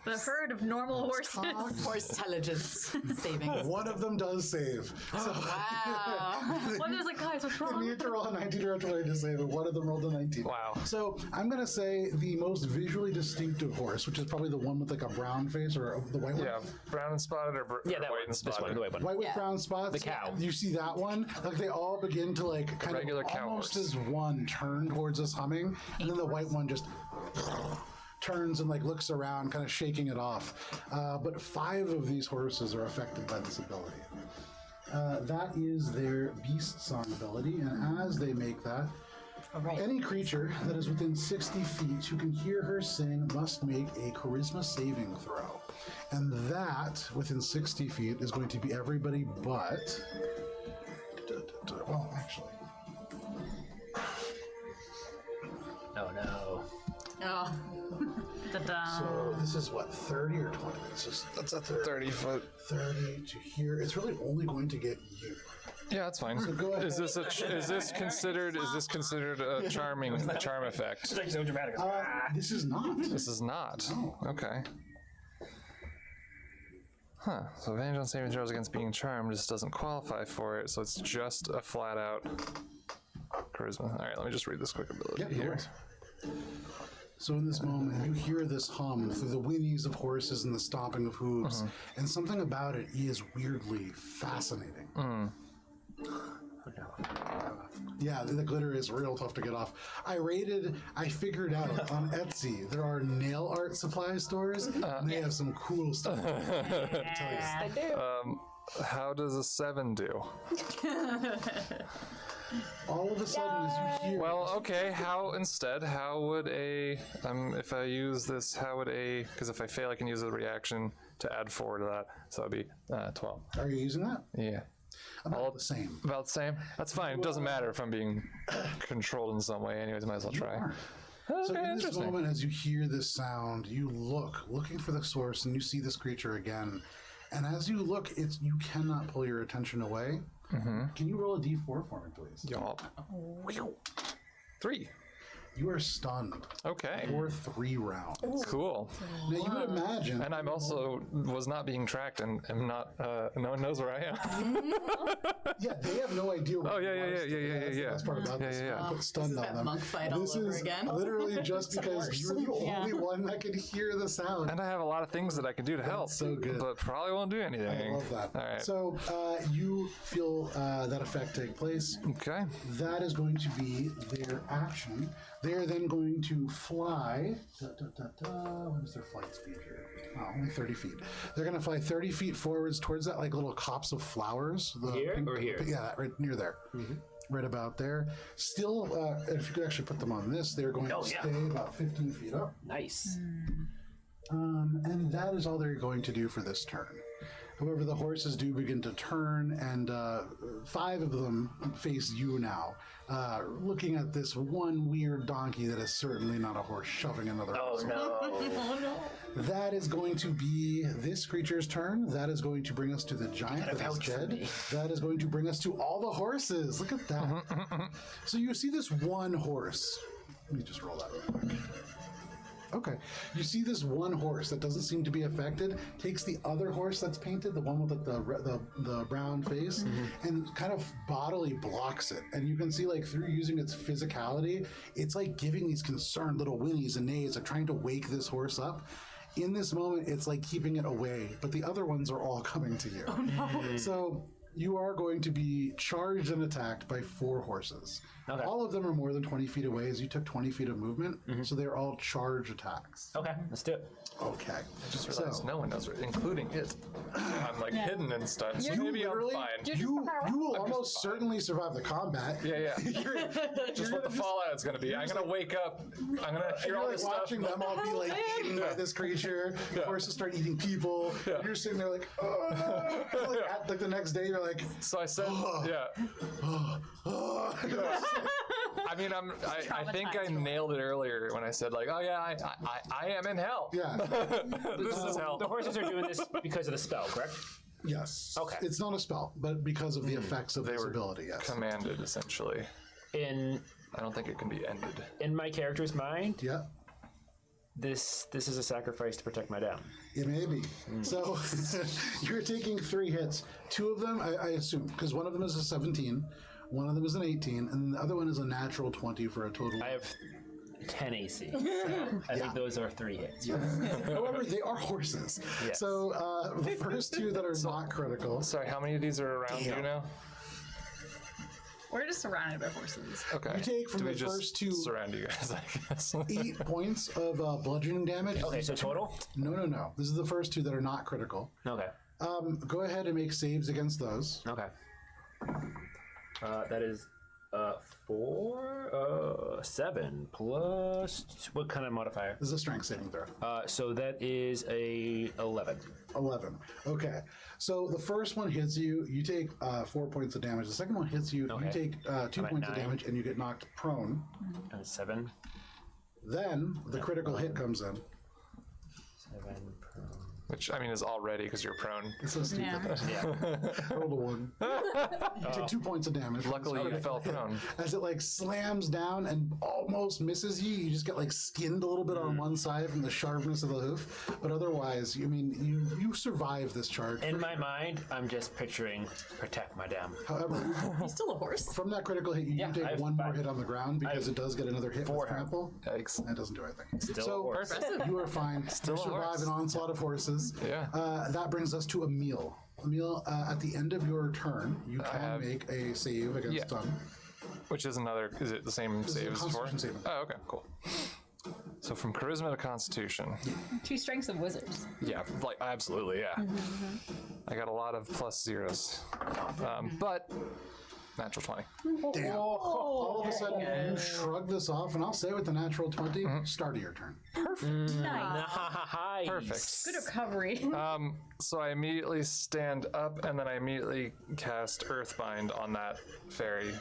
Speaker 6: The herd of normal horses.
Speaker 8: Horse intelligence saving.
Speaker 1: One of them does save. So
Speaker 8: Wow.
Speaker 6: One was like, guys, what's
Speaker 1: you
Speaker 6: wrong?
Speaker 1: need to roll a 19 or a 20 to save it. One of them rolled a 19.
Speaker 2: Wow.
Speaker 1: So I'm going to say the most visually distinctive horse, which is probably the one with like a brown face or the white one.
Speaker 2: Yeah, brown and spotted or
Speaker 4: Yeah, that
Speaker 2: white
Speaker 4: one.
Speaker 2: and
Speaker 4: This
Speaker 2: spotted?
Speaker 4: one, the white one.
Speaker 1: White with brown spots.
Speaker 4: The cow.
Speaker 1: You see that one? Like they all begin to like kind
Speaker 2: Regular
Speaker 1: of
Speaker 2: cow
Speaker 1: almost
Speaker 2: horse.
Speaker 1: as one turn towards us humming, and then the white one just turns and like looks around, kind of shaking it off. But 5 of these horses are affected by this ability. That is their beast song ability, and as they make that, any creature that is within 60 feet who can hear her sing must make a charisma saving throw. And that, within 60 feet, is going to be everybody but... Well, actually...
Speaker 4: Oh no.
Speaker 8: Oh.
Speaker 1: So this is what, 30 or 20? That's a
Speaker 2: 30-foot.
Speaker 1: 30 to here. It's really only going to get you.
Speaker 2: Yeah, that's fine.
Speaker 1: So go ahead.
Speaker 2: Is this considered a charm effect?
Speaker 4: It's like so dramatic.
Speaker 1: This is not.
Speaker 2: This is not.
Speaker 1: No.
Speaker 2: Okay. Huh. So advantage on saving throws against being charmed just doesn't qualify for it, so it's just a flat out charisma. All right, let me just read this quick ability
Speaker 1: Yeah, no
Speaker 2: here.
Speaker 1: worries. So in this moment, you hear this hum through the whinnies of horses and the stomping of hooves, and something about it is weirdly fascinating. Yeah, the glitter is real tough to get off. I figured out on Etsy, there are nail art supply stores, and they have some cool stuff.
Speaker 5: I do.
Speaker 2: How does a 7 do?
Speaker 1: All of a sudden, as you hear...
Speaker 2: Well, okay, how would a, if I use this, because if I fail, I can use a reaction to add 4 to that, so that'd be 12.
Speaker 1: Are you using that?
Speaker 2: Yeah.
Speaker 1: About the same.
Speaker 2: About the same? That's fine. It doesn't matter if I'm being controlled in some way. Anyways, might as well try.
Speaker 1: So
Speaker 2: Okay,
Speaker 1: in this
Speaker 2: interesting.
Speaker 1: moment, as you hear this sound, you looking for the source, and you see this creature again. And as you look, you cannot pull your attention away. Can you roll a d4 for me, please?
Speaker 2: Yup. 3.
Speaker 1: You are stunned
Speaker 2: Okay.
Speaker 1: for 3 rounds.
Speaker 2: Cool.
Speaker 1: Now you would imagine.
Speaker 2: And I'm also was not being tracked, and am not. No one knows where I am.
Speaker 1: Yeah, they have no idea. What
Speaker 2: Oh,
Speaker 1: you
Speaker 2: yeah.
Speaker 1: are. That's the best part about this.
Speaker 2: Yeah.
Speaker 1: You put stunned on
Speaker 8: That
Speaker 1: them.
Speaker 8: monk fight all
Speaker 1: This
Speaker 8: over
Speaker 1: is
Speaker 8: again.
Speaker 1: literally just because you're the only one that can hear the sound.
Speaker 2: And I have a lot of things that I can do to help.
Speaker 1: so good.
Speaker 2: But probably won't do anything.
Speaker 1: I love that.
Speaker 2: All right.
Speaker 1: So you feel that effect take place.
Speaker 2: Okay.
Speaker 1: That is going to be their action. They are then going to fly. What is their flight speed here? Oh, only 30 feet. They're going to fly 30 feet forwards towards that like little copse of flowers.
Speaker 4: Here or here?
Speaker 1: Yeah, right near there. Right about there. Still, if you could actually put them on this, they're going to stay about 15 feet up.
Speaker 4: Nice.
Speaker 1: And that is all they're going to do for this turn. However, the horses do begin to turn, and 5 of them face you now, looking at this one weird donkey that is certainly not a horse shoving another horse.
Speaker 4: No.
Speaker 1: That is going to be this creature's turn. That is going to bring us to the giant that is dead. That is going to bring us to all the horses. Look at that. So you see this one horse. Let me just roll that real quick. Okay. You see this one horse that doesn't seem to be affected, takes the other horse that's painted, the one with like the brown face, and kind of bodily blocks it. And you can see like through using its physicality, it's like giving these concerned little whinnies and neighs, like trying to wake this horse up. In this moment, it's like keeping it away, but the other ones are all coming to you. Oh no. So you are going to be charged and attacked by 4 horses.
Speaker 4: Okay.
Speaker 1: All of them are more than 20 feet away, as you took 20 feet of movement, so they're all charge attacks.
Speaker 4: Okay, let's do it.
Speaker 1: Okay.
Speaker 2: I just realized no one knows it, including it. I'm like hidden and stuff. So maybe I'm fine.
Speaker 1: You will almost certainly survive the combat.
Speaker 2: Yeah. Just what the fallout is going to be. I'm going to wake up. I'm going to hear all
Speaker 1: You're
Speaker 2: this
Speaker 1: like
Speaker 2: stuff.
Speaker 1: watching them all be like eaten by this creature. The horses start eating people. And you're sitting there like, oh. Like the next day, you're like,
Speaker 2: So I said, I mean, I think I nailed it earlier when I said like, oh yeah, I am in hell.
Speaker 1: yeah.
Speaker 2: This is hell.
Speaker 4: The horses are doing this because of the spell, correct?
Speaker 1: Yes.
Speaker 4: Okay.
Speaker 1: It's not a spell, but because of the effects of this
Speaker 2: were
Speaker 1: ability, yes.
Speaker 2: Commanded essentially.
Speaker 4: I
Speaker 2: don't think it can be ended.
Speaker 4: In my character's mind,
Speaker 1: Yeah.
Speaker 4: this is a sacrifice to protect my dam.
Speaker 1: It may be. So you're taking 3 hits. 2 of them, I assume, because one of them is a 17, one of them is an 18, and the other one is a natural 20 for a total.
Speaker 4: I have 10 AC. I think those are 3 hits.
Speaker 1: However, they are horses.
Speaker 4: Yes.
Speaker 1: So the first 2 that are not critical.
Speaker 2: Sorry, how many of these are around you now?
Speaker 6: We're just surrounded by horses.
Speaker 2: Okay.
Speaker 1: You take from
Speaker 2: Do we
Speaker 1: the
Speaker 2: just
Speaker 1: first 2
Speaker 2: surround you guys, I guess.
Speaker 1: 8 points of bludgeoning damage.
Speaker 4: Okay, so total?
Speaker 1: No. This is the first 2 that are not critical.
Speaker 4: Okay.
Speaker 1: Go ahead and make saves against those.
Speaker 4: Okay. That is 7 plus what kind of modifier?
Speaker 1: This is a strength saving throw.
Speaker 4: So that is a 11.
Speaker 1: 11. Okay. So the first one hits you. You take 4 points of damage. The second one hits you.
Speaker 4: Okay.
Speaker 1: You take 2
Speaker 4: I'm at
Speaker 1: points of
Speaker 4: 9.
Speaker 1: damage, and you get knocked prone.
Speaker 4: 7.
Speaker 1: Then the critical hit comes in.
Speaker 4: 7 prone.
Speaker 2: Which, I mean, is already because you're prone.
Speaker 1: It's so stupid.
Speaker 6: Yeah.
Speaker 1: I rolled a 1. You took 2 points of damage.
Speaker 2: Luckily, you fell prone.
Speaker 1: As it like slams down and almost misses you, you just get like skinned a little bit on one side from the sharpness of the hoof. But otherwise, I mean, you survive this charge.
Speaker 4: In my mind, I'm just picturing protect my dam.
Speaker 1: However,
Speaker 8: He's still a horse.
Speaker 1: from that critical hit, you
Speaker 4: Yeah,
Speaker 1: take
Speaker 4: I have
Speaker 1: 1 more
Speaker 4: 5.
Speaker 1: hit on the ground because it does get another hit
Speaker 4: 4
Speaker 1: with trample.
Speaker 2: Yikes.
Speaker 1: That doesn't do anything.
Speaker 4: Still
Speaker 1: So
Speaker 4: a horse.
Speaker 1: you are fine.
Speaker 2: Still
Speaker 1: you
Speaker 2: a
Speaker 1: survive
Speaker 2: horse.
Speaker 1: an onslaught of horses.
Speaker 2: Yeah.
Speaker 1: That brings us to a meal. Emil, at the end of your turn, you can make a save against stun.
Speaker 2: Which is another. Is it the same
Speaker 1: This is a
Speaker 2: save as before?
Speaker 1: Constitution saving.
Speaker 2: Oh, okay, cool. So from charisma to constitution.
Speaker 6: 2 strengths of wizards.
Speaker 2: Yeah, like absolutely, yeah. I got a lot of plus zeros, but natural 20.
Speaker 1: Damn. All of a sudden, you shrug this off, and I'll say with the natural 20, start of your turn.
Speaker 4: Nice.
Speaker 2: Perfect.
Speaker 6: Good recovery.
Speaker 2: So I immediately stand up, and then I immediately cast Earthbind on that fairy.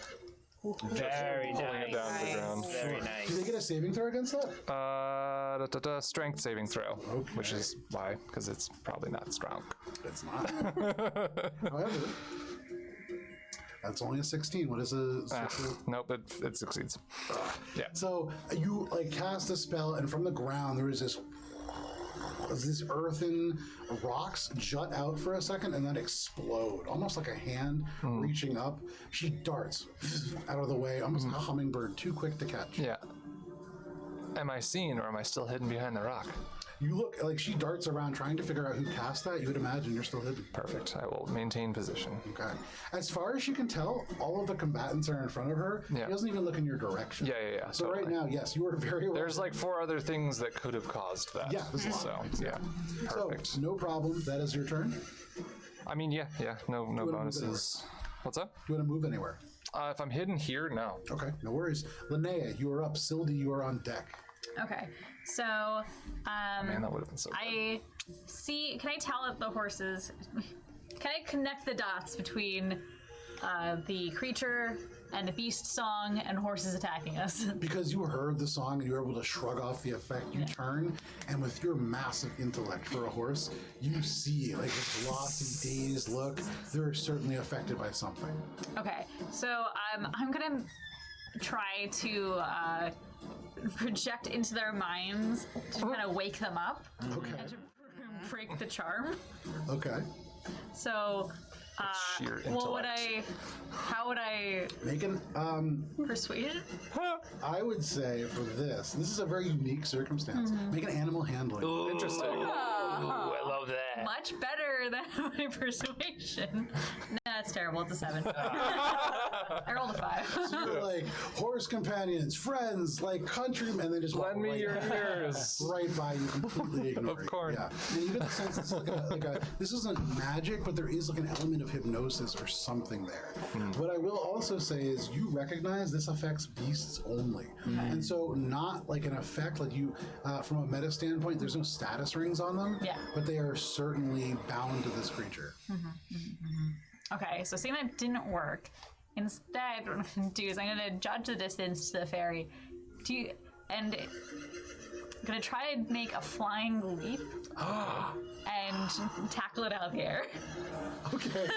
Speaker 4: Very
Speaker 2: Pulling it down to the
Speaker 4: nice.
Speaker 2: ground.
Speaker 4: Very
Speaker 1: Do
Speaker 4: nice.
Speaker 1: they get a saving throw against that?
Speaker 2: Strength saving throw, which is why, because it's probably not strong.
Speaker 1: It's not. However, that's only a 16. What is a...
Speaker 2: Nope, it succeeds. Yeah.
Speaker 1: So you like cast a spell, and from the ground there is this earthen rocks jut out for a second and then explode, almost like a hand reaching up. She darts out of the way, almost like a hummingbird, too quick to catch.
Speaker 2: Yeah. Am I seen, or am I still hidden behind the rock?
Speaker 1: You look like she darts around trying to figure out who cast that. You would imagine you're still hidden.
Speaker 2: Perfect. I will maintain position.
Speaker 1: Okay. As far as she can tell, all of the combatants are in front of her.
Speaker 2: Yeah.
Speaker 1: She doesn't even look in your direction.
Speaker 2: Yeah.
Speaker 1: So
Speaker 2: totally.
Speaker 1: right now, yes, you are very aware.
Speaker 2: There's like 4 other things that could have caused that.
Speaker 1: Yeah, there's a lot.
Speaker 2: So, yeah. Perfect.
Speaker 1: So, no problem. That is your turn.
Speaker 2: I mean, yeah. No
Speaker 1: wanna move
Speaker 2: bonuses. What's up?
Speaker 1: Do you want to move anywhere?
Speaker 2: If I'm hidden here, no.
Speaker 1: Okay, no worries. Linnea, you are up. Sildy, you are on deck.
Speaker 6: Okay, so
Speaker 2: Man, that would have been so good.
Speaker 6: I see. Can I tell the horses? Can I connect the dots between the creature and the beast song and horses attacking us?
Speaker 1: Because you heard the song and you were able to shrug off the effect, you turn, and with your massive intellect for a horse, you see like this lost and dazed look. They're certainly affected by something.
Speaker 6: Okay, so I'm gonna try to project into their minds to kind of wake them up
Speaker 1: Okay.
Speaker 6: and to break the charm.
Speaker 1: Okay.
Speaker 6: So,
Speaker 2: sheer
Speaker 6: how would
Speaker 2: intellect.
Speaker 6: I
Speaker 1: Make an,
Speaker 6: persuasion?
Speaker 1: I would say for this is a very unique circumstance. Make an animal handling.
Speaker 2: Interesting.
Speaker 4: Ooh, I love that.
Speaker 6: Much better than my persuasion. No, that's terrible. It's a 7. I rolled a 5.
Speaker 1: You're like horse companions, friends, like countrymen, and they just walk
Speaker 2: Lend me
Speaker 1: right
Speaker 2: your
Speaker 1: by-
Speaker 2: ears.
Speaker 1: right by you, completely ignoring.
Speaker 2: Of course.
Speaker 1: Yeah, and you get the sense this is like a this isn't magic, but there is like an element of hypnosis or something there. What I will also say is you recognize this affects beasts only, and so not like an effect like you from a meta standpoint. There's no status rings on them,
Speaker 6: Yeah.
Speaker 1: but they are certainly bound to this creature.
Speaker 6: Okay, so seeing that didn't work, instead what I'm gonna do is I'm gonna judge the distance to the ferry. I'm gonna try to make a flying leap and tackle it out of the air.
Speaker 1: Okay,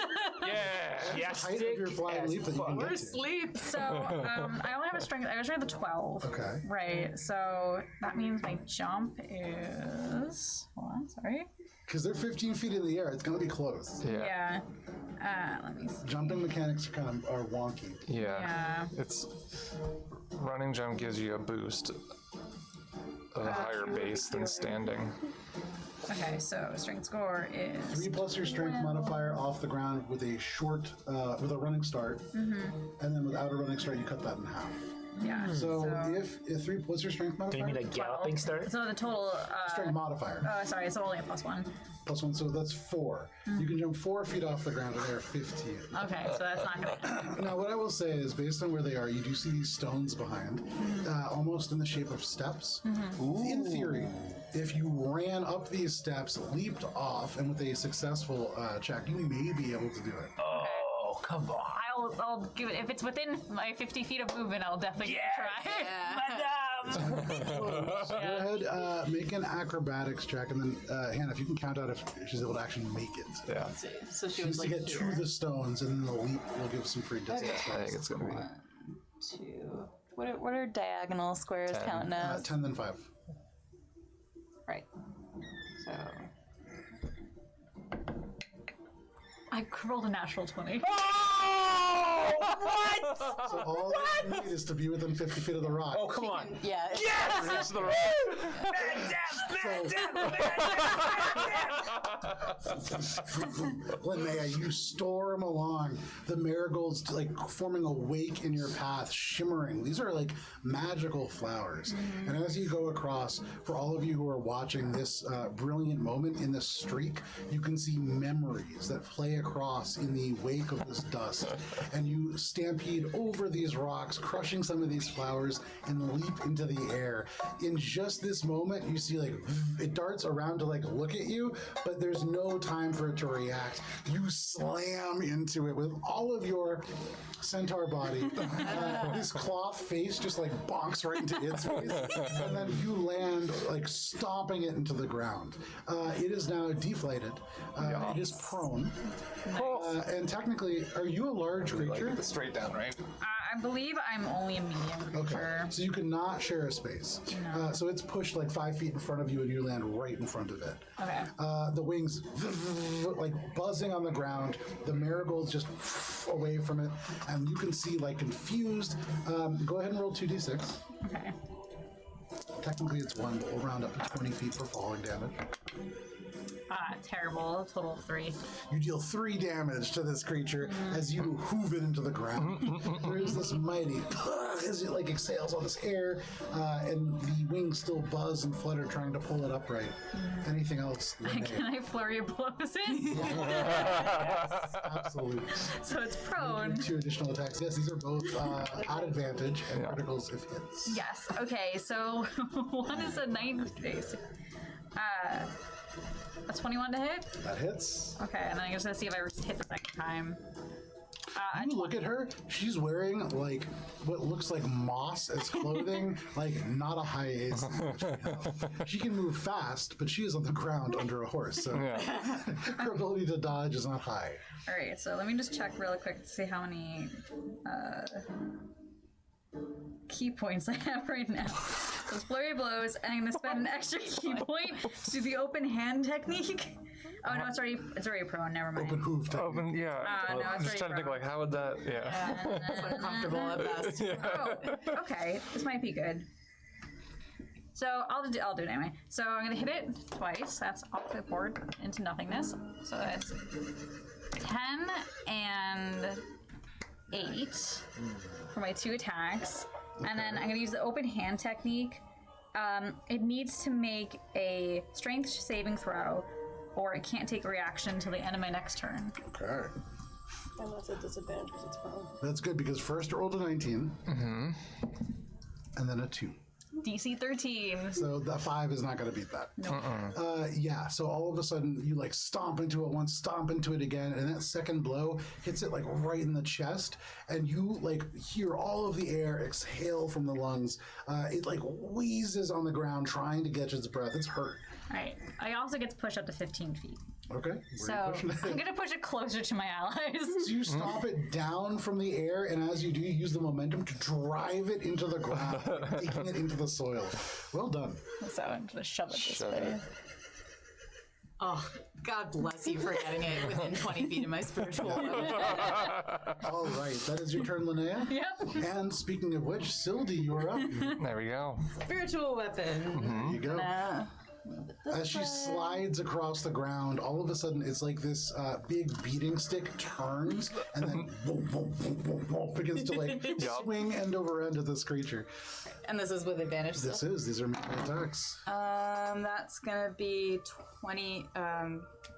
Speaker 2: Yeah.
Speaker 1: height of your flying leap that you can get to.
Speaker 8: Sleep.
Speaker 6: So I only have a strength. I have a strength of 12.
Speaker 1: Okay.
Speaker 6: Right. So that means my jump is. Hold on. Sorry.
Speaker 1: Because they're 15 feet in the air, it's going to be close.
Speaker 2: Yeah.
Speaker 6: Let me see.
Speaker 1: Jumping mechanics are wonky.
Speaker 6: Yeah.
Speaker 2: It's running jump gives you a boost of a higher base than standing.
Speaker 6: Okay. So strength score is
Speaker 1: 3 plus your strength modifier off the ground with a short, with a running start, and then without a running start, you cut that in half.
Speaker 6: yeah.
Speaker 1: So if 3 plus your strength
Speaker 4: Do you
Speaker 1: modifier,
Speaker 4: mean a galloping start?
Speaker 6: So the total.
Speaker 1: strength modifier
Speaker 6: Sorry. It's only a +1.
Speaker 1: plus 1, so that's 4. You can jump 4 feet off the ground, and they're 15.
Speaker 6: Okay. So that's not gonna happen.
Speaker 1: Now, what I will say is, based on where they are, you do see these stones behind, almost in the shape of steps. In theory, if you ran up these steps, leaped off, and with a successful check, you may be able to do it.
Speaker 4: Oh, come on.
Speaker 6: I'll give it if it's within my 50 feet of movement. I'll definitely try.
Speaker 4: Madame!
Speaker 1: Go ahead, make an acrobatics check, and then Hannah, if you can count out if she's able to actually make it.
Speaker 2: Yeah.
Speaker 8: So she
Speaker 1: She
Speaker 8: was
Speaker 1: needs to
Speaker 8: like,
Speaker 1: get to the stones, and then the leap will give some free distance.
Speaker 2: I think it's gonna be
Speaker 3: 2. What are diagonal squares
Speaker 2: 10.
Speaker 3: counting as?
Speaker 1: 10 then 5.
Speaker 3: Right. So
Speaker 6: I rolled a natural 20.
Speaker 4: What?
Speaker 1: So all you need is to be within 50 feet of the rock.
Speaker 4: Oh, come on.
Speaker 8: Yeah.
Speaker 2: Reach the rock.
Speaker 1: Linnea, you storm along. The marigolds like forming a wake in your path, shimmering. These are like magical flowers. And as you go across, for all of you who are watching this brilliant moment in this streak, you can see memories that play across in the wake of this dust. And you stampede over these rocks, crushing some of these flowers, and leap into the air. In just this moment, you see like it darts around to like look at you, but there's no time for it to react. You slam into it with all of your centaur body. This cloth face just like bonks right into its face, and then you land like stomping it into the ground. It is now deflated. It is prone. And technically, are you a large creature?
Speaker 2: Like straight down, right?
Speaker 6: I believe I'm only a medium creature.
Speaker 1: Okay, so you cannot share a space. So it's pushed like 5 feet in front of you, and you land right in front of it.
Speaker 6: Okay.
Speaker 1: The wings like buzzing on the ground. The marigolds just away from it, and you can see like confused. Go ahead and roll 2d6.
Speaker 6: Okay.
Speaker 1: Technically it's 1, but we'll round up to 20 feet for falling damage.
Speaker 6: Terrible. Total of 3.
Speaker 1: You deal 3 damage to this creature as you hoove it into the ground. There's this mighty as it like exhales all this air, and the wings still buzz and flutter trying to pull it upright. Anything else?
Speaker 6: Can I flurry of blows in?
Speaker 1: Yes, absolutely.
Speaker 6: So it's prone.
Speaker 1: 2 additional attacks. Yes, these are both at advantage and criticals if hits.
Speaker 6: Yes. Okay. So one is a 9 days. A 21 to hit.
Speaker 1: That hits.
Speaker 6: Okay, and then I'm just gonna see if I hit the second time.
Speaker 1: You look at her, she's wearing like what looks like moss as clothing, like not a high ace. She can move fast, but she is on the ground under a horse, so her ability to dodge is not high.
Speaker 6: All right, so let me just check really quick to see how many key points I have right now. So it's flurry of blows, and I'm gonna spend an extra key point to do the open hand technique. Oh no, it's already prone. Never mind.
Speaker 1: Open hoof technique.
Speaker 2: Open, yeah.
Speaker 6: No,
Speaker 2: I'm
Speaker 6: it's
Speaker 2: just trying to think
Speaker 6: prone.
Speaker 2: like how would that? Yeah.
Speaker 8: It's uncomfortable at best.
Speaker 6: Oh, okay. This might be good. So I'll do it anyway. So I'm gonna hit it twice. That's off the board into nothingness. So that's 10 and 8 for my 2 attacks, and then I'm gonna use the open hand technique. It needs to make a strength saving throw, or it can't take a reaction until the end of my next turn.
Speaker 1: Okay.
Speaker 5: And that's a disadvantage because it's prone.
Speaker 1: That's good because first it rolled a 19, and then a 2.
Speaker 6: DC 13.
Speaker 1: So the 5 is not going to beat that. Yeah, so all of a sudden you like stomp into it once, stomp into it again, and that second blow hits it like right in the chest, and you like hear all of the air exhale from the lungs. It like wheezes on the ground trying to catch its breath. It's hurt.
Speaker 6: All right. I also get to push up to 15 feet.
Speaker 1: Okay. Where
Speaker 6: So
Speaker 1: are you pushing it?
Speaker 6: I'm gonna push it closer to my allies.
Speaker 1: So you stomp it down from the air, and as you do, you use the momentum to drive it into the ground, like digging it into the soil. Well done.
Speaker 6: So I'm gonna shove it this way.
Speaker 8: Oh, God bless you for getting it within 20 feet of my spiritual weapon.
Speaker 1: All right, that is your turn, Linnea.
Speaker 6: Yep.
Speaker 1: And speaking of which, Sildy, you're up.
Speaker 2: There we go.
Speaker 8: Spiritual weapon.
Speaker 1: There you go. As she slides across the ground, all of a sudden it's like this big beating stick turns and then boom, boom, boom, boom, boom, begins to like swing end over end at this creature.
Speaker 8: And this is with advantage still?
Speaker 1: These are melee attacks.
Speaker 8: That's gonna be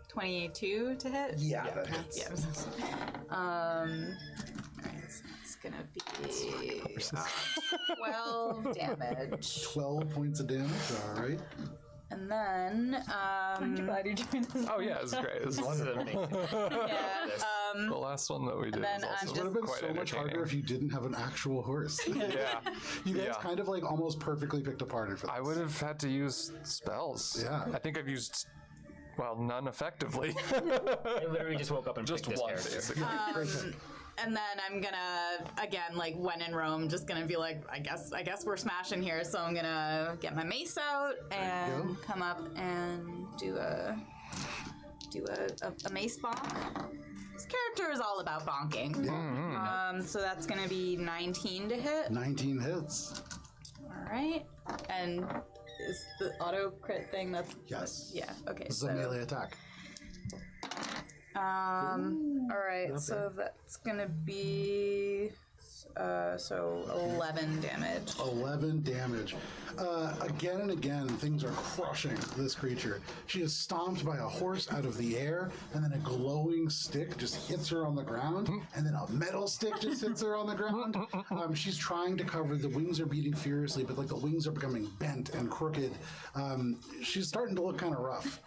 Speaker 8: 22 to hit?
Speaker 1: Yeah, that hits.
Speaker 8: Yeah. Alright, so it's gonna be 12 damage.
Speaker 1: 12 points of damage, all right.
Speaker 8: And then,
Speaker 6: I'm glad you're doing this.
Speaker 2: Oh yeah, this is great. This is
Speaker 8: yeah,
Speaker 2: the last one that we did.
Speaker 8: then
Speaker 2: Was
Speaker 8: I'm
Speaker 2: also
Speaker 1: It would have been
Speaker 2: quite
Speaker 1: so much harder
Speaker 2: entertaining.
Speaker 1: if you didn't have an actual horse.
Speaker 2: Yeah.
Speaker 1: You guys
Speaker 2: Yeah.
Speaker 1: kind of like almost perfectly picked a partner for this.
Speaker 2: I would have had to use spells.
Speaker 1: Yeah.
Speaker 2: I think I've used, well, none effectively.
Speaker 4: I literally just woke up and
Speaker 2: Just
Speaker 4: picked this
Speaker 2: one,
Speaker 4: character.
Speaker 2: basically.
Speaker 8: and then I'm gonna, again, like when in Rome, just gonna be like, I guess we're smashing here, so I'm gonna get my mace out and come up and do a mace bonk. This character is all about bonking.
Speaker 1: Yeah.
Speaker 8: So that's going to be 19 to hit.
Speaker 1: 19 hits.
Speaker 8: All right. And is the auto crit thing that's...
Speaker 1: Yes.
Speaker 8: Yeah, okay.
Speaker 1: This is a melee attack.
Speaker 8: All right, so that's going to be... so 11 damage.
Speaker 1: 11 damage. Again and again, things are crushing this creature. She is stomped by a horse out of the air, and then a glowing stick just hits her on the ground, and then a metal stick just hits her on the ground. She's trying to cover. The wings are beating furiously, but like the wings are becoming bent and crooked. She's starting to look kind of rough.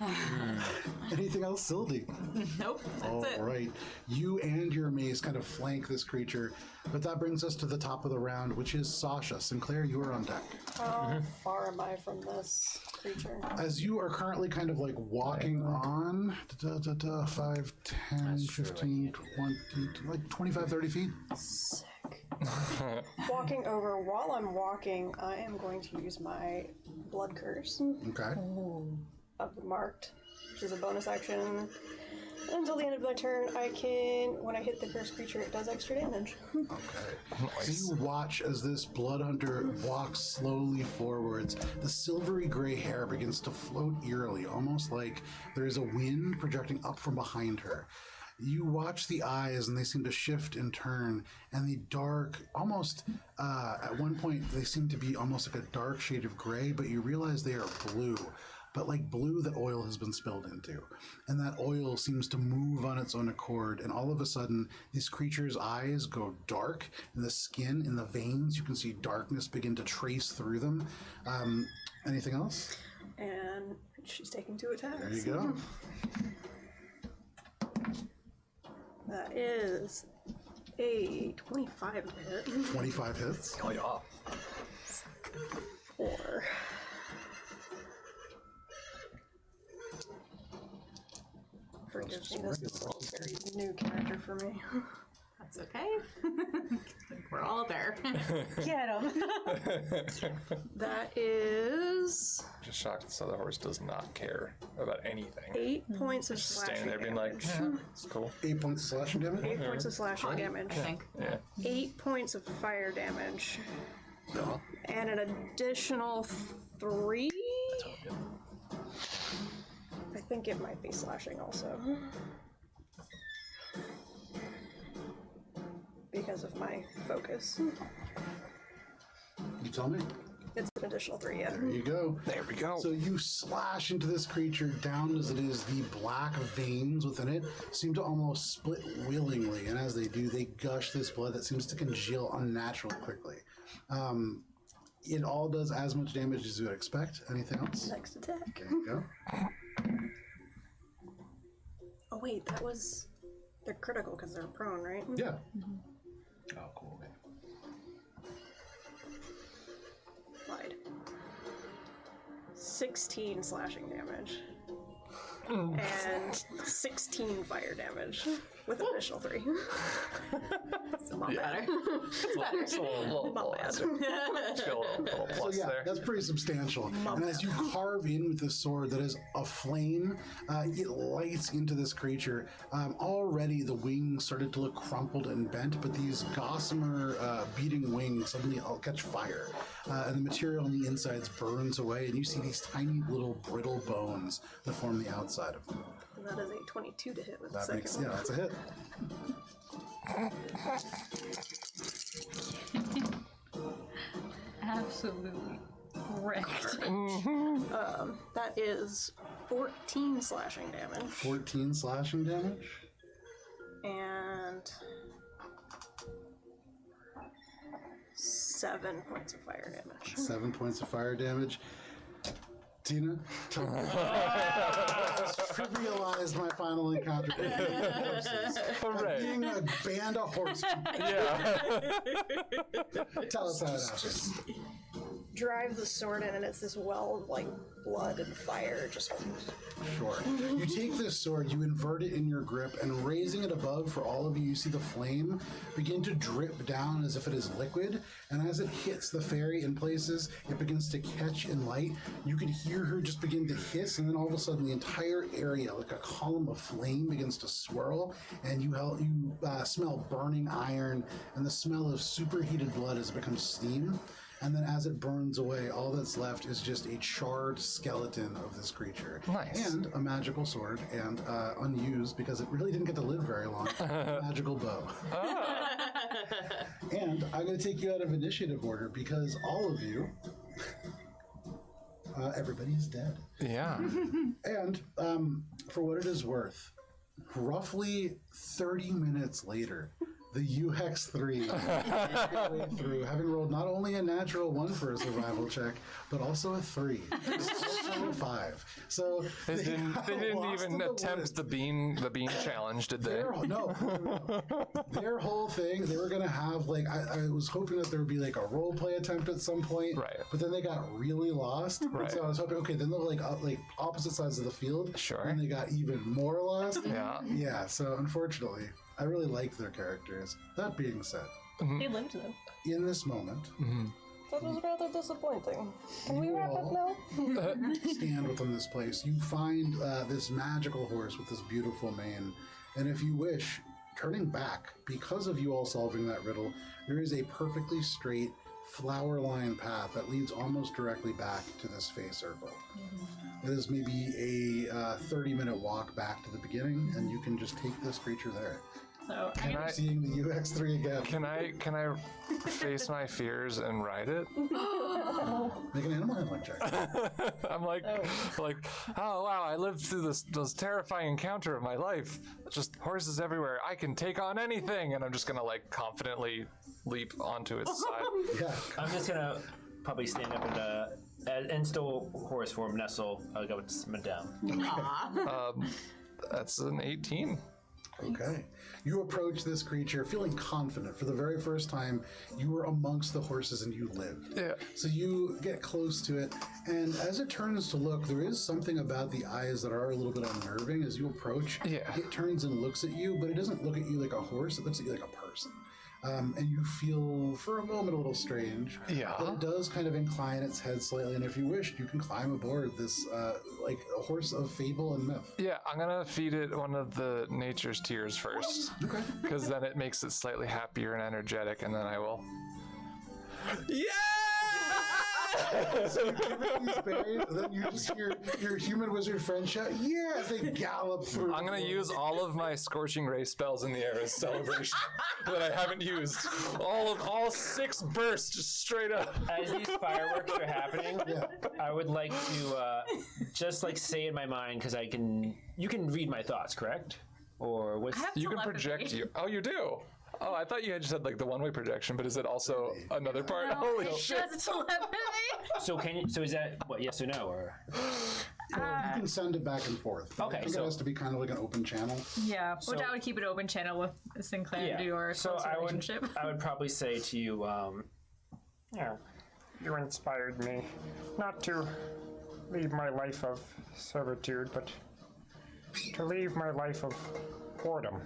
Speaker 1: Anything else, Sylvie?
Speaker 8: Nope, that's
Speaker 1: All
Speaker 8: it.
Speaker 1: right. You and your mace kind of flank this creature, but that brings us to the top of the round, which is Sasha. Sinclair, you are on deck.
Speaker 5: How far am I from this creature?
Speaker 1: As you are currently kind of like walking on 5, 10, 15, 20, like 25, 30 feet.
Speaker 5: Sick. Walking over. While I'm walking, I am going to use my Blood Curse
Speaker 1: Okay.
Speaker 5: of the Marked, which is a bonus action. Until the end of my turn, I can, when I hit the cursed creature, it does extra damage.
Speaker 1: Okay. So you watch as this blood hunter walks slowly forwards. The silvery gray hair begins to float eerily, almost like there is a wind projecting up from behind her. You watch the eyes, and they seem to shift and turn, and the dark, almost, at one point, they seem to be almost like a dark shade of gray, but you realize they are blue. But like blue that oil has been spilled into. And that oil seems to move on its own accord, and all of a sudden, this creature's eyes go dark, and the skin and the veins, you can see darkness begin to trace through them. Anything else?
Speaker 5: And she's taking 2 attacks.
Speaker 1: There you go.
Speaker 5: That is a 25 to hit.
Speaker 1: 25 hits.
Speaker 2: Oh, yeah.
Speaker 5: 4. Forgive me, this is a very new character for me.
Speaker 8: That's okay. We're all there.
Speaker 5: Get him! That is
Speaker 2: Just shocked. So the horse does not care about anything.
Speaker 5: 8 points of
Speaker 2: Just
Speaker 5: slashing
Speaker 2: standing there being like,
Speaker 5: damage.
Speaker 2: yeah, it's cool.
Speaker 1: 8 points of slashing damage.
Speaker 5: 8 points of slashing damage.
Speaker 8: I think.
Speaker 2: Yeah.
Speaker 5: 8 points of fire damage. And an additional 3? I think it might be slashing also. Because of my focus.
Speaker 1: You tell me.
Speaker 5: It's an additional 3, yeah.
Speaker 1: There you go.
Speaker 2: There we go.
Speaker 1: So you slash into this creature down as it is. The black veins within it seem to almost split willingly, and as they do, they gush this blood that seems to congeal unnaturally quickly. It all does as much damage as you would expect. Anything else?
Speaker 5: Next attack.
Speaker 1: There you go.
Speaker 5: Oh wait, that was... They're critical because they're prone, right?
Speaker 1: Yeah.
Speaker 2: Oh, cool. Man.
Speaker 5: Lied. 16 slashing damage. And 16 fire damage. With an additional 3.
Speaker 8: It's a lot better.
Speaker 2: It's a little
Speaker 5: Not bad.
Speaker 2: Just got a little
Speaker 1: So
Speaker 2: plus
Speaker 1: yeah,
Speaker 2: there.
Speaker 1: that's pretty substantial. And as you carve in with this sword that is a flame, it lights into this creature. Already the wings started to look crumpled and bent, but these gossamer beating wings suddenly all catch fire. And the material on the insides burns away, and you see these tiny little brittle bones that form the outside of them.
Speaker 5: And that is a 22 to hit with the
Speaker 1: That
Speaker 5: second
Speaker 1: makes,
Speaker 5: one.
Speaker 1: yeah, that's a hit.
Speaker 6: Absolutely wrecked.
Speaker 5: That is 14 slashing damage.
Speaker 1: 14 slashing damage.
Speaker 5: And 7 points of fire damage.
Speaker 1: 7 points of fire damage. Tina, trivialized my final encounter with horses.
Speaker 2: Hooray.
Speaker 1: Being a band of horsemen.
Speaker 2: Yeah.
Speaker 1: Tell us how it happened.
Speaker 5: drive the sword in, and it's this well of like blood and fire. Just
Speaker 1: Sure. You take this sword, you invert it in your grip, and raising it above for all of you, you see the flame begin to drip down as if it is liquid. And as it hits the fairy in places, it begins to catch in light. You can hear her just begin to hiss, and then all of a sudden, the entire area, like a column of flame, begins to swirl, and you smell burning iron and the smell of superheated blood as it becomes steam. And then as it burns away, all that's left is just a charred skeleton of this creature.
Speaker 2: Nice.
Speaker 1: And a magical sword, and unused, because it really didn't get to live very long, a magical bow. And I'm going to take you out of initiative order, because all of you, everybody's dead.
Speaker 2: Yeah.
Speaker 1: And for what it is worth, roughly 30 minutes later, the UX3 made their way through, having rolled not only a natural 1 for a survival check, but also a 3. Also a 5. So
Speaker 2: They didn't
Speaker 1: lost
Speaker 2: even
Speaker 1: in the
Speaker 2: attempt
Speaker 1: woods.
Speaker 2: the bean challenge, did they?
Speaker 1: No. Their whole thing, they were going to have, like, I was hoping that there would be, like, a role play attempt at some point.
Speaker 2: Right.
Speaker 1: But then they got really lost.
Speaker 2: Right.
Speaker 1: So I was hoping, okay, then they're, like opposite sides of the field.
Speaker 2: Sure.
Speaker 1: And they got even more lost.
Speaker 2: Yeah.
Speaker 1: Yeah, so unfortunately, I really liked their characters. That being said,
Speaker 5: he linked them.
Speaker 1: in this moment,
Speaker 5: That was rather disappointing. Can we
Speaker 1: You
Speaker 5: wrap up
Speaker 1: all-
Speaker 5: now?
Speaker 1: stand within this place, you find this magical horse with this beautiful mane. And if you wish, turning back, because of you all solving that riddle, there is a perfectly straight flower line path that leads almost directly back to this Fey Circle. It is maybe a 30-minute walk back to the beginning, and you can just take this creature there.
Speaker 6: So
Speaker 2: Can I
Speaker 1: Seeing the UX3 again.
Speaker 2: can I face my fears and ride it?
Speaker 1: Make an animal handling check.
Speaker 2: I'm like, oh wow, I lived through this terrifying encounter of my life. Just horses everywhere. I can take on anything, and I'm just gonna like confidently leap onto its side.
Speaker 1: Yeah.
Speaker 4: I'm just gonna probably stand up and still horse form, nestle. I'll go with Madame.
Speaker 2: That's an 18.
Speaker 1: Okay. You approach this creature feeling confident. For the very first time, you were amongst the horses and you lived.
Speaker 2: Yeah.
Speaker 1: So you get close to it, and as it turns to look, there is something about the eyes that are a little bit unnerving. As you approach,
Speaker 2: Yeah.
Speaker 1: it turns and looks at you, but it doesn't look at you like a horse, it looks at you like a person. And you feel, for a moment, a little strange.
Speaker 2: Yeah.
Speaker 1: But it does kind of incline its head slightly, and if you wished, you can climb aboard this, like a horse of fable and myth.
Speaker 2: Yeah, I'm gonna feed it one of the nature's tears first.
Speaker 1: Okay.
Speaker 2: Because then it makes it slightly happier and energetic, and then I will. Yeah!
Speaker 1: So you give it these berries, and then you just hear your human wizard friend shout, "Yeah!" as they gallop through.
Speaker 2: I'm gonna use all of my scorching ray spells in the air as celebration that I haven't used. All 6 bursts just straight up.
Speaker 4: As these fireworks are happening,
Speaker 1: Yeah.
Speaker 4: I would like to just like say in my mind because you can read my thoughts, correct? Or what's
Speaker 6: I have
Speaker 2: You can
Speaker 6: telepathy.
Speaker 2: project you. Oh, you do. Oh, I thought you had just had like the one-way projection, but is it also another part?
Speaker 6: No,
Speaker 2: Holy
Speaker 6: it
Speaker 2: shit!
Speaker 6: does telepathy.
Speaker 4: so? Can you? So is that what? Yes or no? Or
Speaker 1: You can send it back and forth.
Speaker 4: Okay,
Speaker 1: I think
Speaker 4: so-
Speaker 1: it has to be kind of like an open channel.
Speaker 6: Yeah, which
Speaker 4: So-
Speaker 6: I would keep an open channel with Sinclair to do our
Speaker 4: So
Speaker 6: close relationship.
Speaker 4: I would probably say to you,
Speaker 7: Yeah, you inspired me not to leave my life of servitude, but to leave my life of boredom.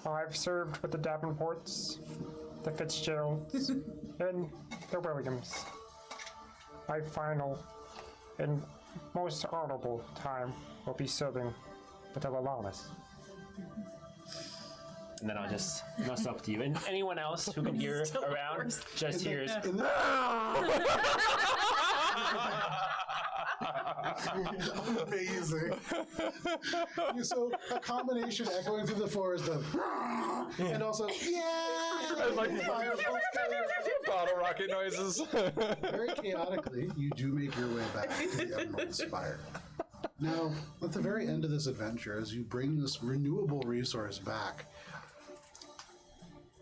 Speaker 7: I've served with the Davenports, the Fitzgeralds, and the Williams. My final and most honorable time will be serving with the Lalanas.
Speaker 4: and then I'll just muscle up to you. And anyone else who can hear around just hears.
Speaker 1: Amazing. So a combination echoing through the forest of and also
Speaker 2: And like bottle rocket noises.
Speaker 1: very chaotically, you do make your way back to the Emerald Spire. Now, at the very end of this adventure, as you bring this renewable resource back,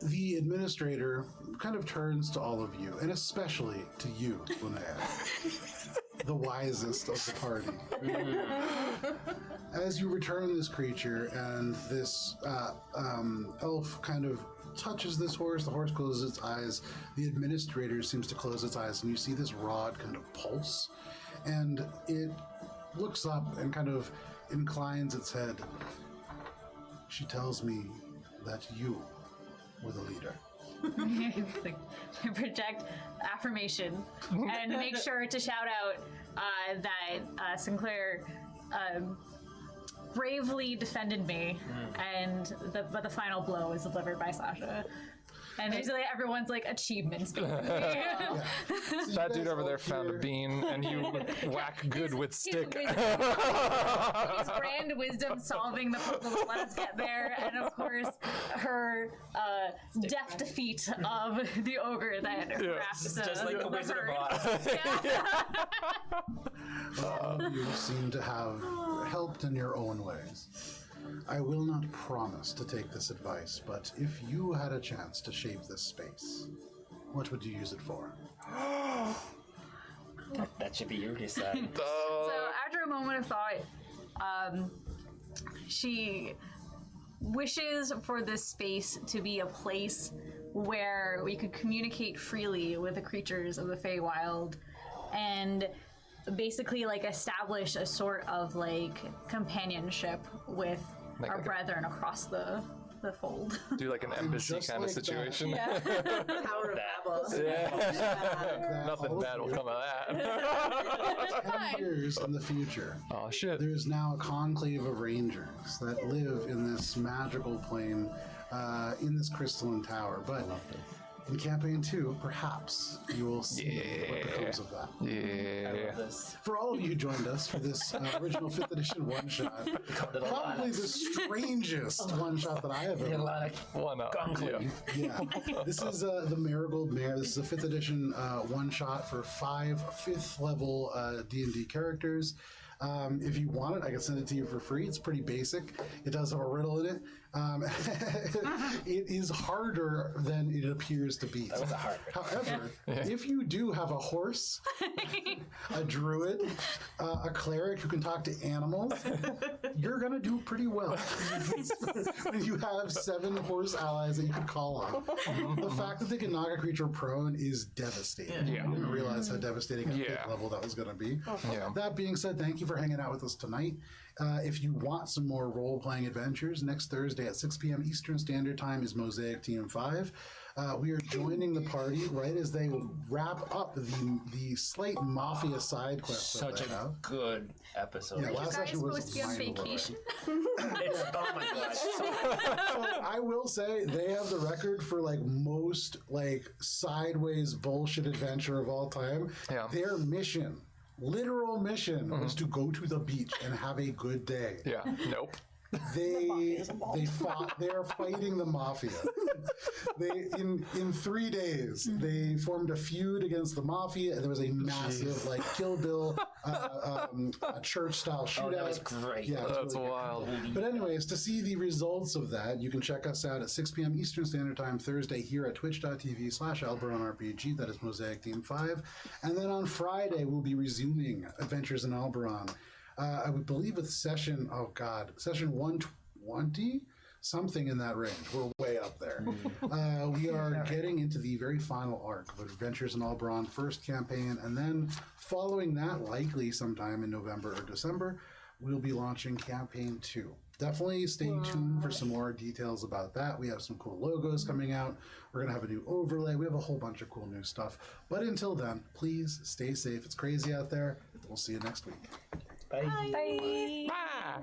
Speaker 1: the administrator kind of turns to all of you, and especially to you, Linnea, the wisest of the party. As you return this creature, and this elf kind of touches this horse. The horse closes its eyes. The administrator seems to close its eyes, and you see this rod kind of pulse. And it looks up and kind of inclines its head. She tells me that you were the leader.
Speaker 6: Like, project affirmation and make sure to shout out that Sinclair bravely defended me, and but the final blow was delivered by Sasha. And usually everyone's like achievements. Basically.
Speaker 1: So
Speaker 2: That
Speaker 1: you
Speaker 2: dude
Speaker 1: guys
Speaker 2: over
Speaker 1: all
Speaker 2: there found a
Speaker 1: hear-
Speaker 2: bean, and you whack good with stick.
Speaker 6: His grand wisdom solving the puzzle to let us get there, and of course her deft defeat of the ogre that wrapped
Speaker 4: Just like the Wizard of
Speaker 6: herd.
Speaker 4: Oz.
Speaker 1: You seem to have helped in your own ways. I will not promise to take this advice, but if you had a chance to shape this space, what would you use it for?
Speaker 9: That should be your decide.
Speaker 6: So after a moment of thought, she wishes for this space to be a place where we could communicate freely with the creatures of the Feywild and basically like establish a sort of like companionship with
Speaker 2: Like
Speaker 6: our
Speaker 2: a-
Speaker 6: brethren across the fold.
Speaker 2: Do like an embassy
Speaker 1: just
Speaker 2: kind of
Speaker 1: like that.
Speaker 2: situation.
Speaker 8: Power of Babel.
Speaker 2: Nothing
Speaker 1: all
Speaker 2: bad
Speaker 1: of
Speaker 2: will
Speaker 1: you,
Speaker 2: come of that.
Speaker 1: 10 years in the future,
Speaker 2: Oh shit.
Speaker 1: there is now a conclave of rangers that live in this magical plane, in this crystalline tower. But in campaign 2, perhaps you will see what becomes of that.
Speaker 2: Yeah.
Speaker 9: This.
Speaker 1: For all of you who joined us for this original 5th edition one-shot, probably the strangest one-shot that I have ever
Speaker 9: Like,
Speaker 2: One up.
Speaker 9: Gunkley.
Speaker 1: Yeah, this is the Marigold Mare. This is a 5th edition one-shot for 5 5th level D&D characters. If you want it, I can send it to you for free. It's pretty basic. It does have a riddle in it. It is harder than it appears to be.
Speaker 9: That was a hard one.
Speaker 1: However, if you do have a horse, a druid, a cleric who can talk to animals, you're going to do pretty well. When you have 7 horse allies that you can call on. The fact that they can knock a creature prone is devastating.
Speaker 2: Yeah.
Speaker 1: I didn't realize how devastating at
Speaker 2: Yeah.
Speaker 1: 5th level that was going to be.
Speaker 2: Yeah.
Speaker 1: That being said, thank you for hanging out with us tonight. If you want some more role-playing adventures, next Thursday at 6 p.m. Eastern Standard Time is Mosaic Team 5. We are joining the party right as they wrap up the slight mafia side quest
Speaker 9: Such
Speaker 1: that they
Speaker 9: a
Speaker 1: have.
Speaker 9: good episode.
Speaker 1: Yeah, last
Speaker 6: Guys
Speaker 1: session was
Speaker 6: supposed to be on
Speaker 1: mind-blowing.
Speaker 6: vacation.
Speaker 9: It's, oh my god.
Speaker 1: So I will say they have the record for like most like sideways bullshit adventure of all time.
Speaker 2: Yeah.
Speaker 1: Their mission, literal mission, was to go to the beach and have a good day.
Speaker 2: Yeah. Nope.
Speaker 1: They are fighting the mafia. They in 3 days they formed a feud against the mafia, and there was a massive like Kill Bill church style shootout.
Speaker 9: Oh, that was great.
Speaker 1: Yeah, it was
Speaker 2: That's
Speaker 1: really good.
Speaker 2: wild.
Speaker 1: But anyways, to see the results of that, you can check us out at 6 p.m. Eastern Standard Time Thursday here at twitch.tv/AlberonRPG. That is Mosaic Team 5. And then on Friday, we'll be resuming Adventures in Alberon. I would believe with session 120? Something in that range. We're way up there. We are getting into the very final arc of Adventures in Alberon, first campaign, and then following that, likely sometime in November or December, we'll be launching campaign 2. Definitely stay tuned for some more details about that. We have some cool logos coming out. We're going to have a new overlay. We have a whole bunch of cool new stuff. But until then, please stay safe. It's crazy out there. We'll see you next week.
Speaker 9: Bye.
Speaker 5: Bye.
Speaker 2: Ah.